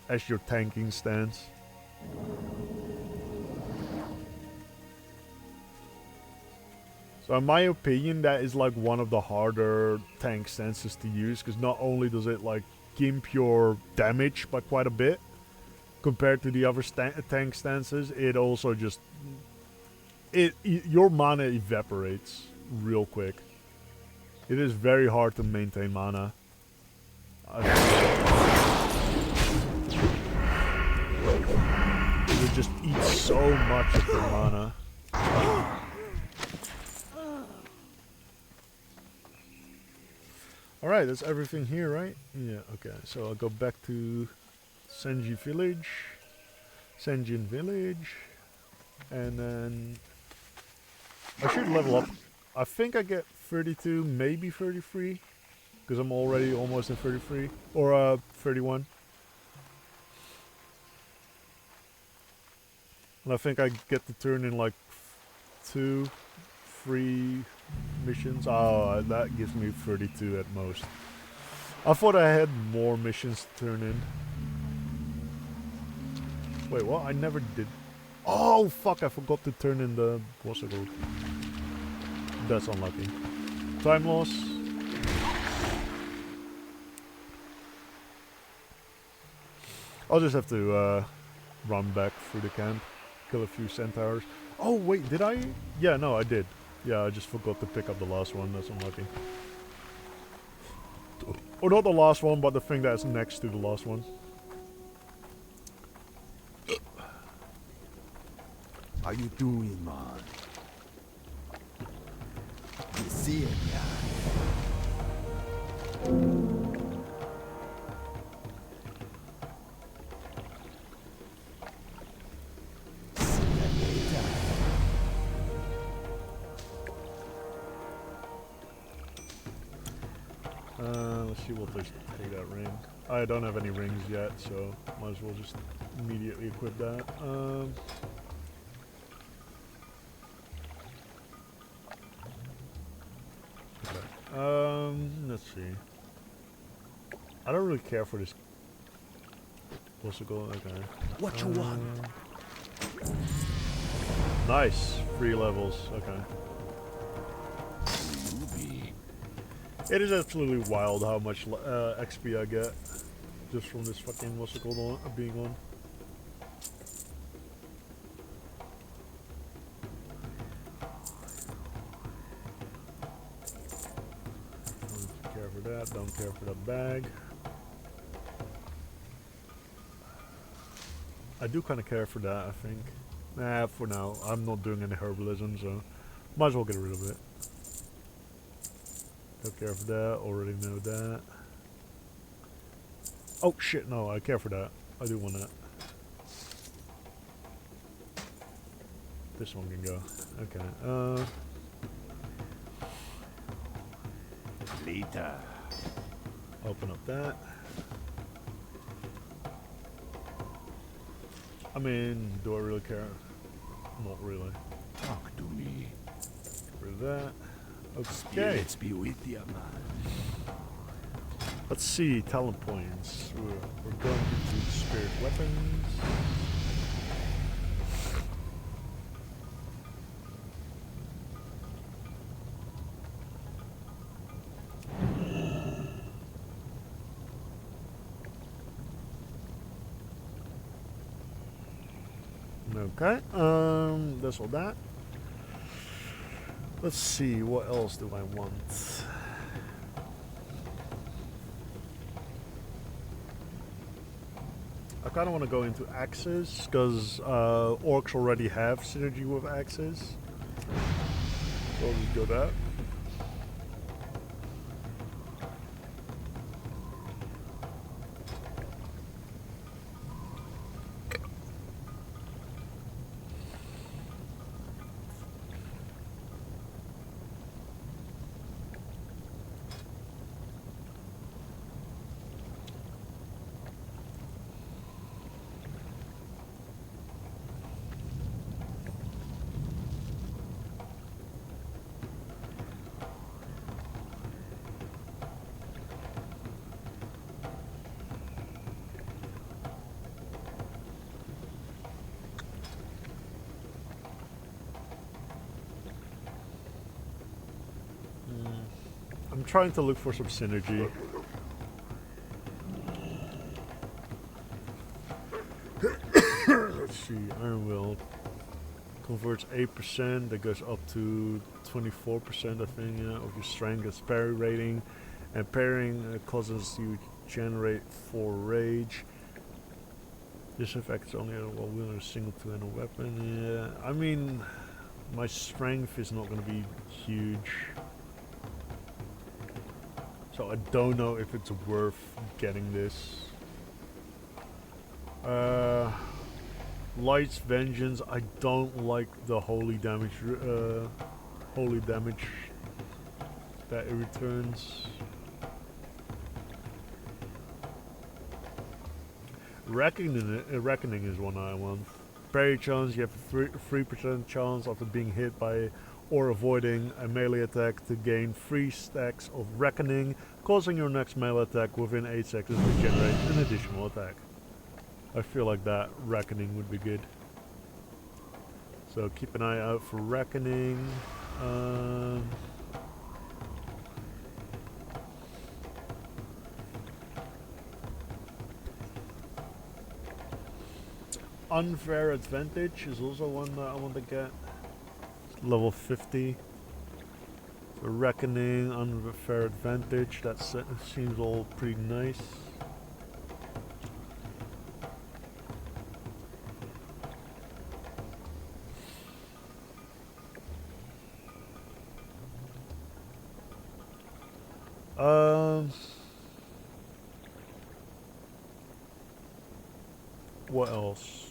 as your tanking stance. So in my opinion, that is like one of the harder tank stances to use, because not only does it like gimp your damage by quite a bit compared to the other tank stances, it also just your mana evaporates real quick. It is very hard to maintain mana. It just eats so much of your mana. Alright, that's everything here, right? Yeah, okay. So I'll go back to Senjin Village. And then I should level up. I think I get 32, maybe 33, because I'm already almost at 33, or 31. And I think I get to turn in like 2, 3 missions. Oh, that gives me 32 at most. I thought I had more missions to turn in. Wait, what? I never did. Oh, fuck, I forgot to turn in the what's it called? That's unlucky. Time loss. I'll just have to run back through the camp, kill a few centaurs. Oh wait, did I? Yeah, no, I did. Yeah, I just forgot to pick up the last one. That's unlucky. Or not the last one, but the thing that's next to the last one. How you doing, man? You see it, yeah. Let's see what there's to take that ring. I don't have any rings yet, so might as well just immediately equip that. Okay. Let's see. I don't really care for this. What's it called? Okay. What you want? Nice. 3 levels. Okay. Ruby. It is absolutely wild how much XP I get just from this fucking what's it called on, being on. Don't care for that. Don't care for the bag. I do kind of care for that, I think. Nah, for now. I'm not doing any herbalism, so might as well get rid of it. Don't care for that. Already know that. Oh shit, no, I care for that. I do want that. This one can go. Okay. Later. Open up that. I mean, do I really care? Not really. Talk to me. Get rid of that. Okay. Spirits be with you, man. Let's see, talent points. We're going to do spirit weapons. Okay, that's all that. Let's see, what else do I want? I kind of want to go into axes because orcs already have synergy with axes. So I'll just go that. I'm trying to look for some synergy. Let's see, Iron Will converts 8%, that goes up to 24% I think, yeah, of your strength as parry rating, and parrying causes you generate 4 rage. This effect is only while wielding a single two-handed weapon. Yeah, I mean, my strength is not going to be huge. So I don't know if it's worth getting this. Light's Vengeance. I don't like the holy damage that it returns. Reckoning is one I want. Parry chance. You have a 3% chance after being hit by or avoiding a melee attack to gain 3 stacks of Reckoning, causing your next melee attack within 8 seconds to generate an additional attack. I feel like that Reckoning would be good. So keep an eye out for Reckoning. Unfair Advantage is also one that I want to get. Level 50. Reckoning, Unfair Advantage, that seems all pretty nice. What else?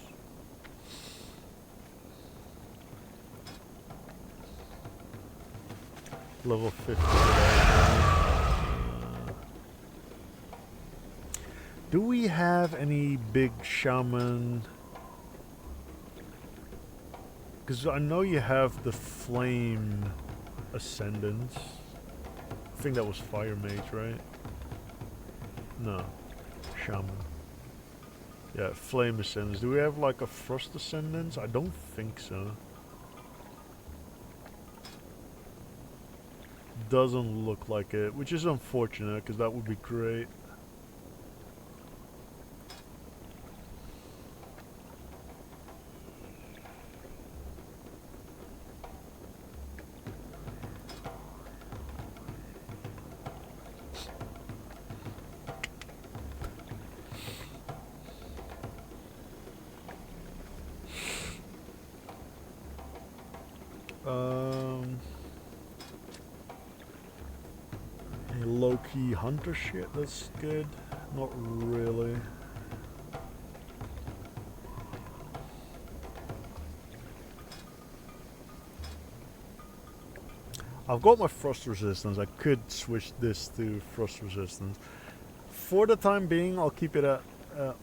Level 50. Do we have any big shaman? Because I know you have the flame ascendants. I think that was fire mage, right? No, shaman. Yeah, Flame Ascendants. Do we have like a Frost Ascendants? I don't think so. Doesn't look like it, which is unfortunate because that would be great. Low-key hunter shit, that's good. Not really. I've got my frost resistance. I could switch this to frost resistance. For the time being, I'll keep it at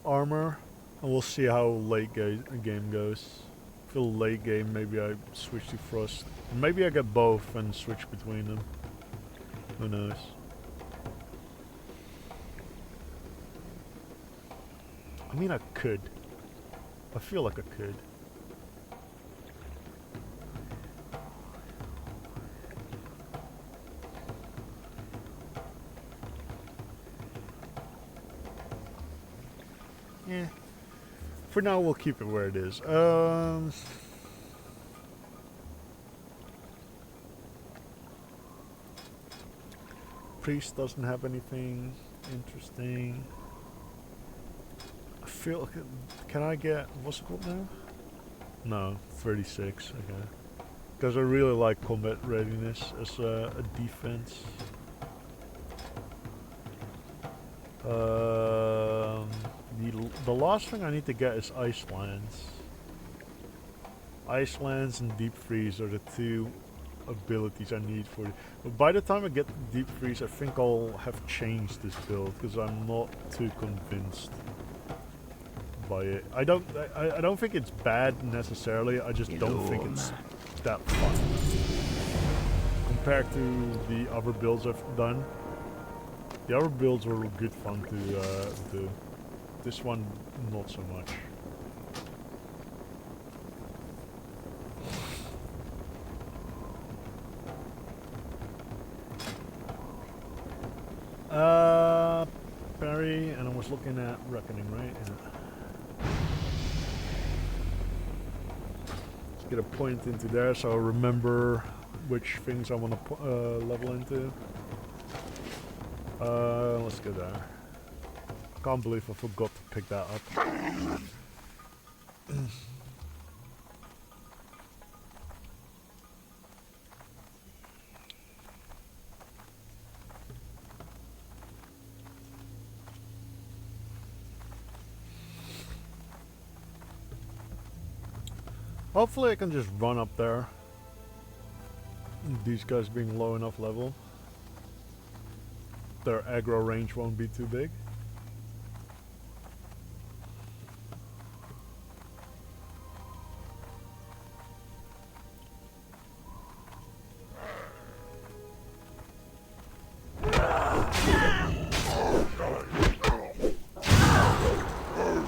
armor, and we'll see how late game goes. For late game, maybe I switch to frost. Maybe I get both and switch between them. Who knows? I mean, I could. I feel like I could. Yeah. For now, we'll keep it where it is. Priest doesn't have anything interesting. I feel like can I get what's it called now? No, 36. Okay. Because I really like combat readiness as a defense. The last thing I need to get is Icelands. Icelands and Deep Freeze are the two abilities I need for it. But by the time I get Deep Freeze, I think I'll have changed this build because I'm not too convinced by it. I don't think it's bad necessarily. I just don't think it's that fun compared to the other builds I've done. The other builds were good fun to do. This one, not so much. Parry, and I was looking at Reckoning, right? Yeah. Let's get a point into there so I remember which things I want to level into. Let's go there. Can't believe I forgot to pick that up. Hopefully I can just run up there. These guys being low enough level. Their aggro range won't be too big.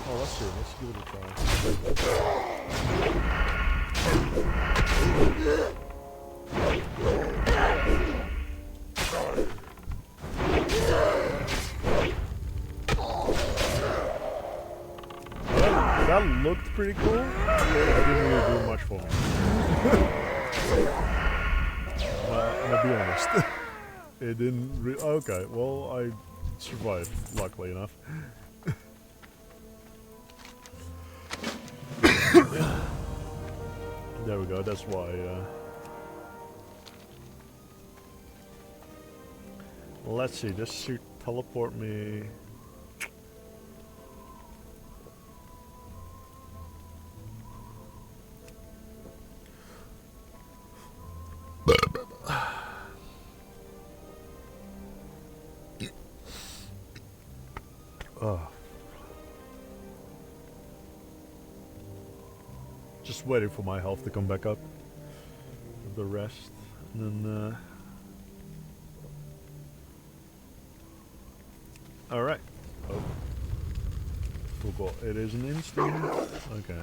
Oh, let's see. Let's give it a try. That looked pretty cool. It didn't really do much for me. I'm gonna be honest. It didn't okay, well, I survived, luckily enough. There we go, that's why. Let's see, this should teleport me. Just waiting for my health to come back up. The rest, and then all right. Oh, Forgot it is an instant. Okay.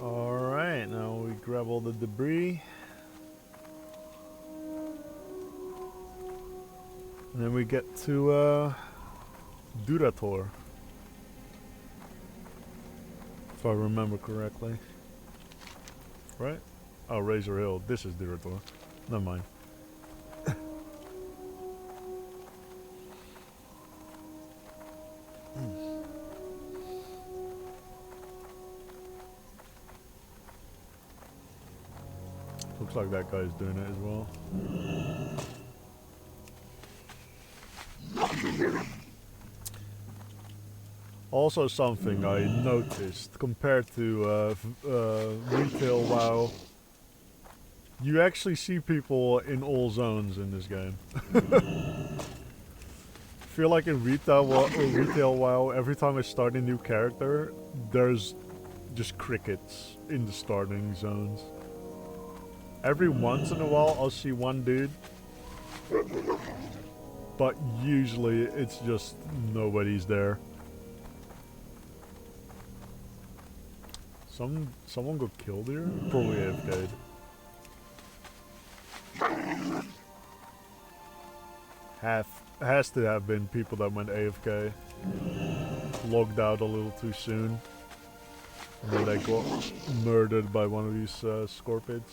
Alright, now we grab all the debris. And then we get to Durator. If I remember correctly. Right? Oh, Razor Hill. This is Durator. Never mind. Looks like that guy's doing it as well. Also something I noticed compared to retail WoW, you actually see people in all zones in this game. I feel like in retail WoW, every time I start a new character, there's just crickets in the starting zones. Every once in a while I'll see one dude, but usually it's just nobody's there. Someone got killed here? Probably AFK'd. Has to have been people that went AFK. Logged out a little too soon. And then they got murdered by one of these scorpids.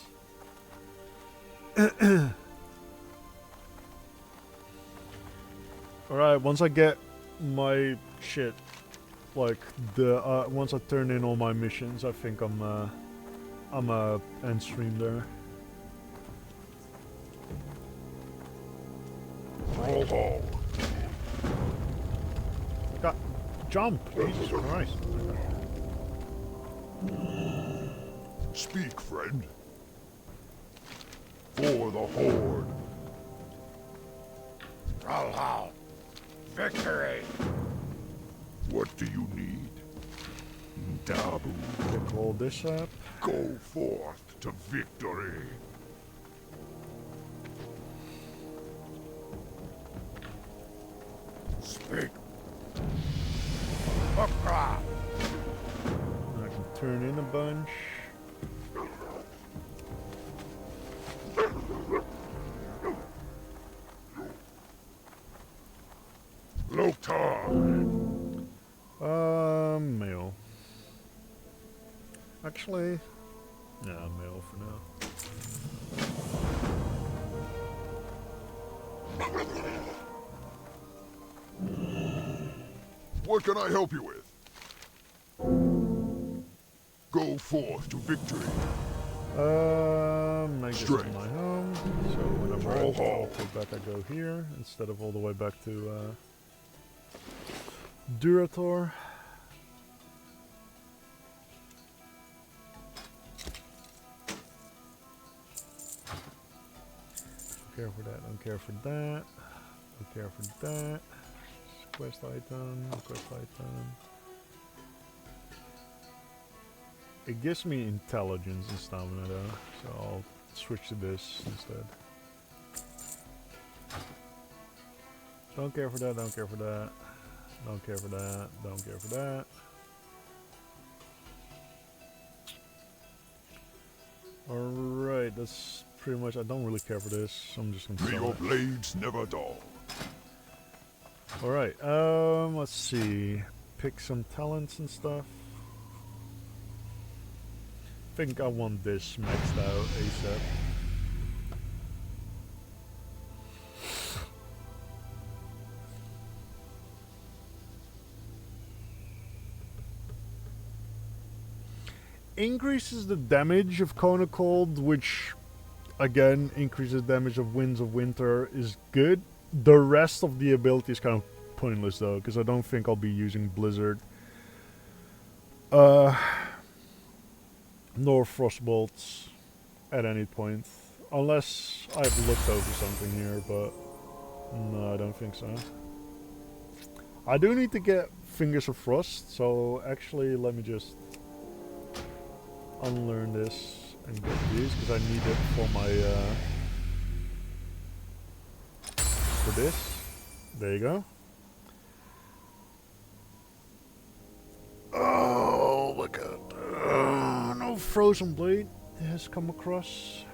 Alright, once I get my shit, like the once I turn in all my missions, I think I'm end stream there. Oh, God, jump! Jesus Christ! speak, friend. For the Horde. Brawlhall. Victory. What do you need? Dabu. Pick all this up. Go forth to victory. Speak. Ukra. I can turn in a bunch. Loktar. Mail. Actually, yeah, mail for now. What can I help you with? Go forth to victory. I guess Straight. it's my home. So whenever I Brawlhall. take back, I go here instead of all the way back to Durator. Don't care for that. Don't care for that. Don't care for that. Quest item. Quest item. It gives me intelligence and stamina though, so I'll switch to this instead. Don't care for that, don't care for that. Don't care for that, don't care for that. Alright, that's pretty much, I don't really care for this, so I'm just gonna May sell your it. blades never dull. Alright, let's see. Pick some talents and stuff. I think I want this maxed out ASAP. Increases the damage of Cone of Cold, which again increases damage of Winds of Winter, is good. The rest of the ability is kind of pointless though, because I don't think I'll be using Blizzard. Nor Frostbolts at any point. Unless I've looked over something here, but no, I don't think so. I do need to get Fingers of Frost, so actually let me just unlearn this and get these, because I need it for my for this. There you go. Oh, look at no Frozen Blade has come across.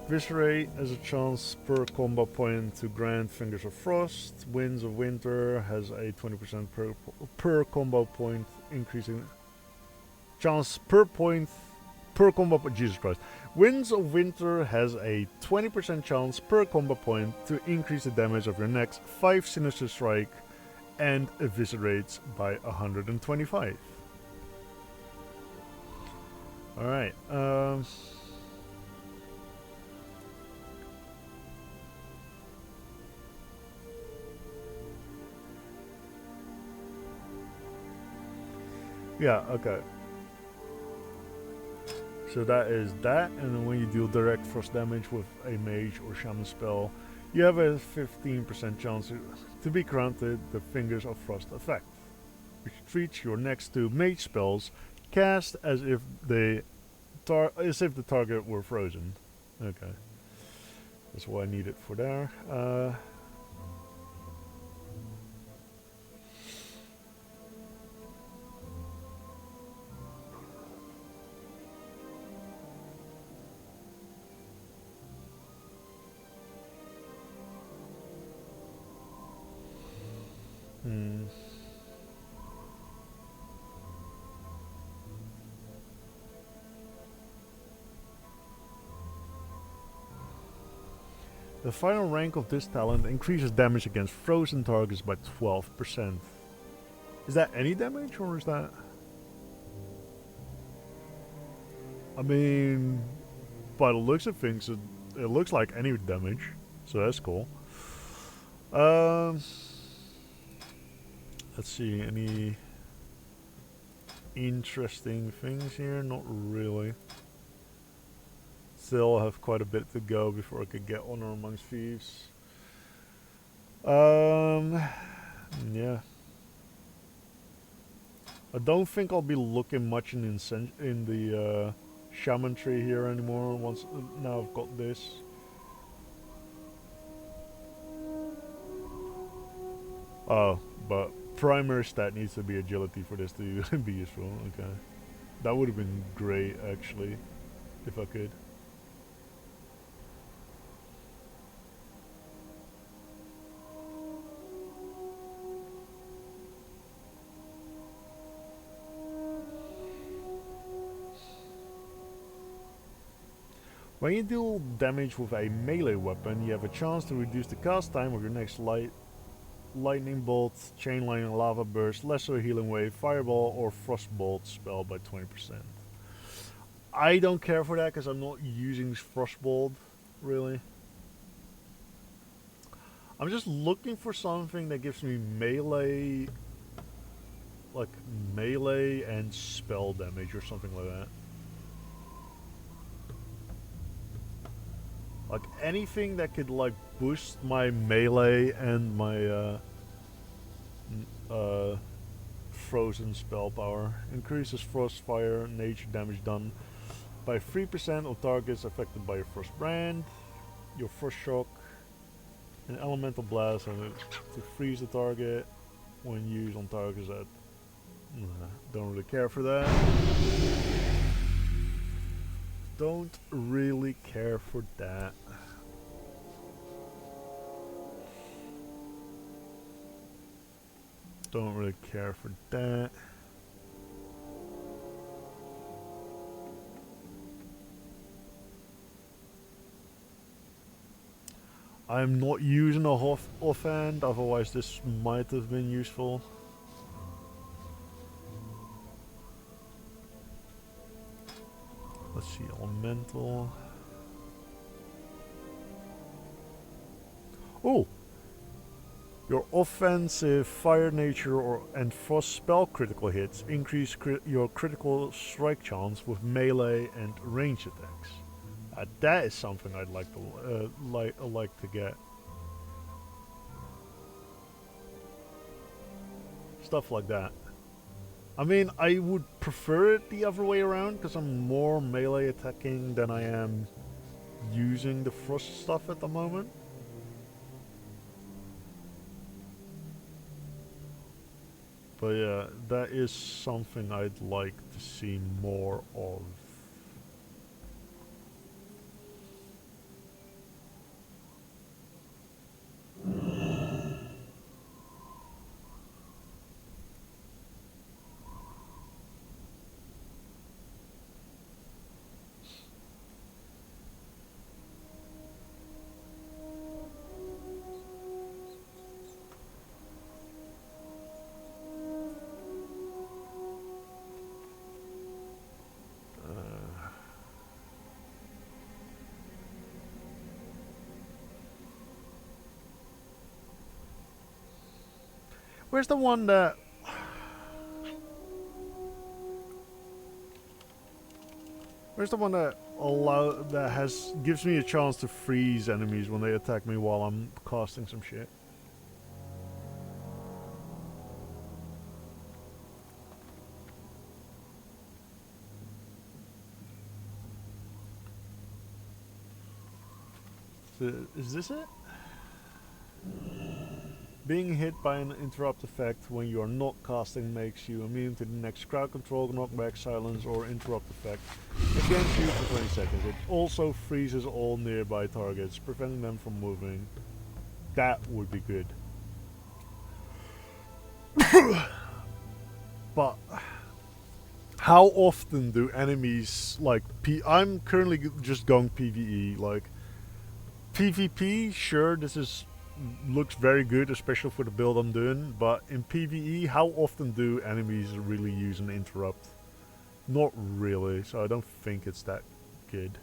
Viscerate has a chance per combo point to grant Fingers of Frost. Winds of Winter has a 20% per combo point increasing chance per point per combo point. Jesus Christ. Winds of Winter has a 20% chance per combo point to increase the damage of your next 5 Sinister Strike and eviscerates by 125. Alright, yeah, okay. So that is that, and then when you deal direct frost damage with a mage or shaman spell, you have a 15% chance to be granted the Fingers of Frost effect, which treats your next 2 mage spells cast as if the target were frozen. Okay, that's what I need it for there. The final rank of this talent increases damage against frozen targets by 12%. Is that any damage, or is that... I mean, by the looks of things, it looks like any damage, so that's cool. Let's see, any interesting things here? Not really. Still have quite a bit to go before I could get Honor Amongst Thieves. Yeah. I don't think I'll be looking much in the Shaman tree here anymore once now I've got this. Oh, but primary stat needs to be agility for this to be useful. Okay. That would have been great actually, if I could. When you deal damage with a melee weapon, you have a chance to reduce the cast time of your next lightning bolt, chain lightning, lava burst, lesser healing wave, fireball, or frostbolt spell by 20%. I don't care for that because I'm not using frostbolt really. I'm just looking for something that gives me melee, like melee and spell damage or something like that. Like anything that could like boost my melee and my frozen spell power. Increases frost, fire, nature damage done by 3% of targets affected by your frost brand. Your frost shock, an elemental blast to freeze the target when used on targets that don't really care for that. Don't really care for that. Don't really care for that. I'm not using a offhand, otherwise this might have been useful. Let's see, elemental. Oh! Your offensive fire nature and frost spell critical hits increase your critical strike chance with melee and ranged attacks. That is something I'd like to get. Stuff like that. I mean, I would prefer it the other way around because I'm more melee attacking than I am using the frost stuff at the moment. But yeah, that is something I'd like to see more of. Where's the one that... Where's the one that gives me a chance to freeze enemies when they attack me while I'm casting some shit? Is this it? Being hit by an interrupt effect when you are not casting makes you immune to the next crowd control, knockback, silence, or interrupt effect against you for 20 seconds. It also freezes all nearby targets, preventing them from moving. That would be good. But how often do enemies like I'm currently just going PvE, like PvP, sure, looks very good, especially for the build I'm doing, but in PvE, how often do enemies really use an interrupt? Not really, so I don't think it's that good.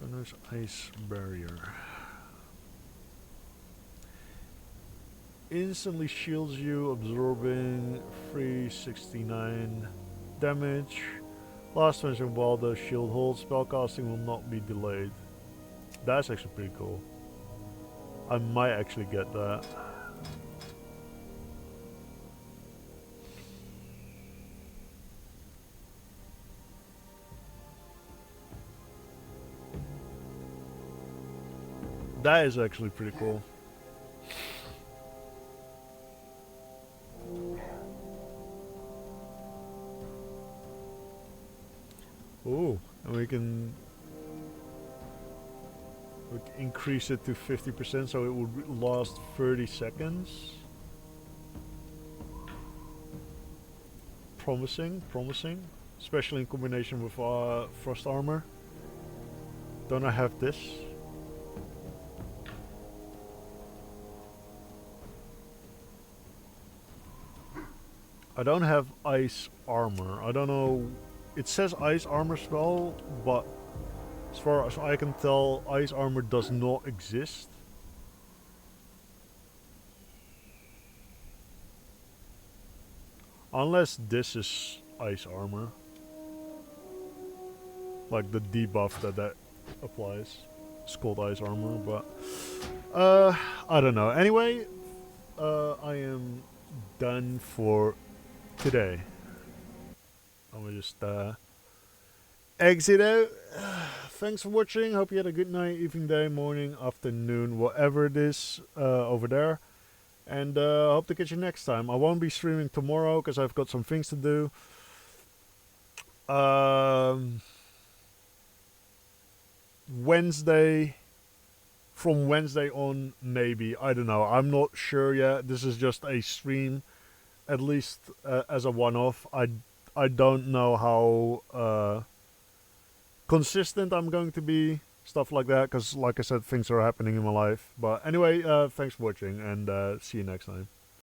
There's ice barrier. Instantly shields you, absorbing 369 damage. Last turn while the shield holds, spellcasting will not be delayed. That's actually pretty cool. I might actually get that. That is actually pretty cool. Ooh, and we can increase it to 50% so it would last 30 seconds. Promising, promising. Especially in combination with frost armor. Don't I have this? I don't have ice armor. I don't know. It says ice armor spell, but as far as I can tell, ice armor does not exist. Unless this is ice armor. Like the debuff that applies. It's called ice armor, but I don't know. Anyway, I am done for today. I'm gonna just exit out. Thanks for watching. Hope you had a good night, evening, day, morning, afternoon, whatever it is over there. And hope to catch you next time. I won't be streaming tomorrow because I've got some things to do. Wednesday, from Wednesday on, maybe. I don't know. I'm not sure yet. This is just a stream, at least as a one-off. I don't know how consistent I'm going to be, stuff like that, because like I said, things are happening in my life. But anyway, thanks for watching, and see you next time.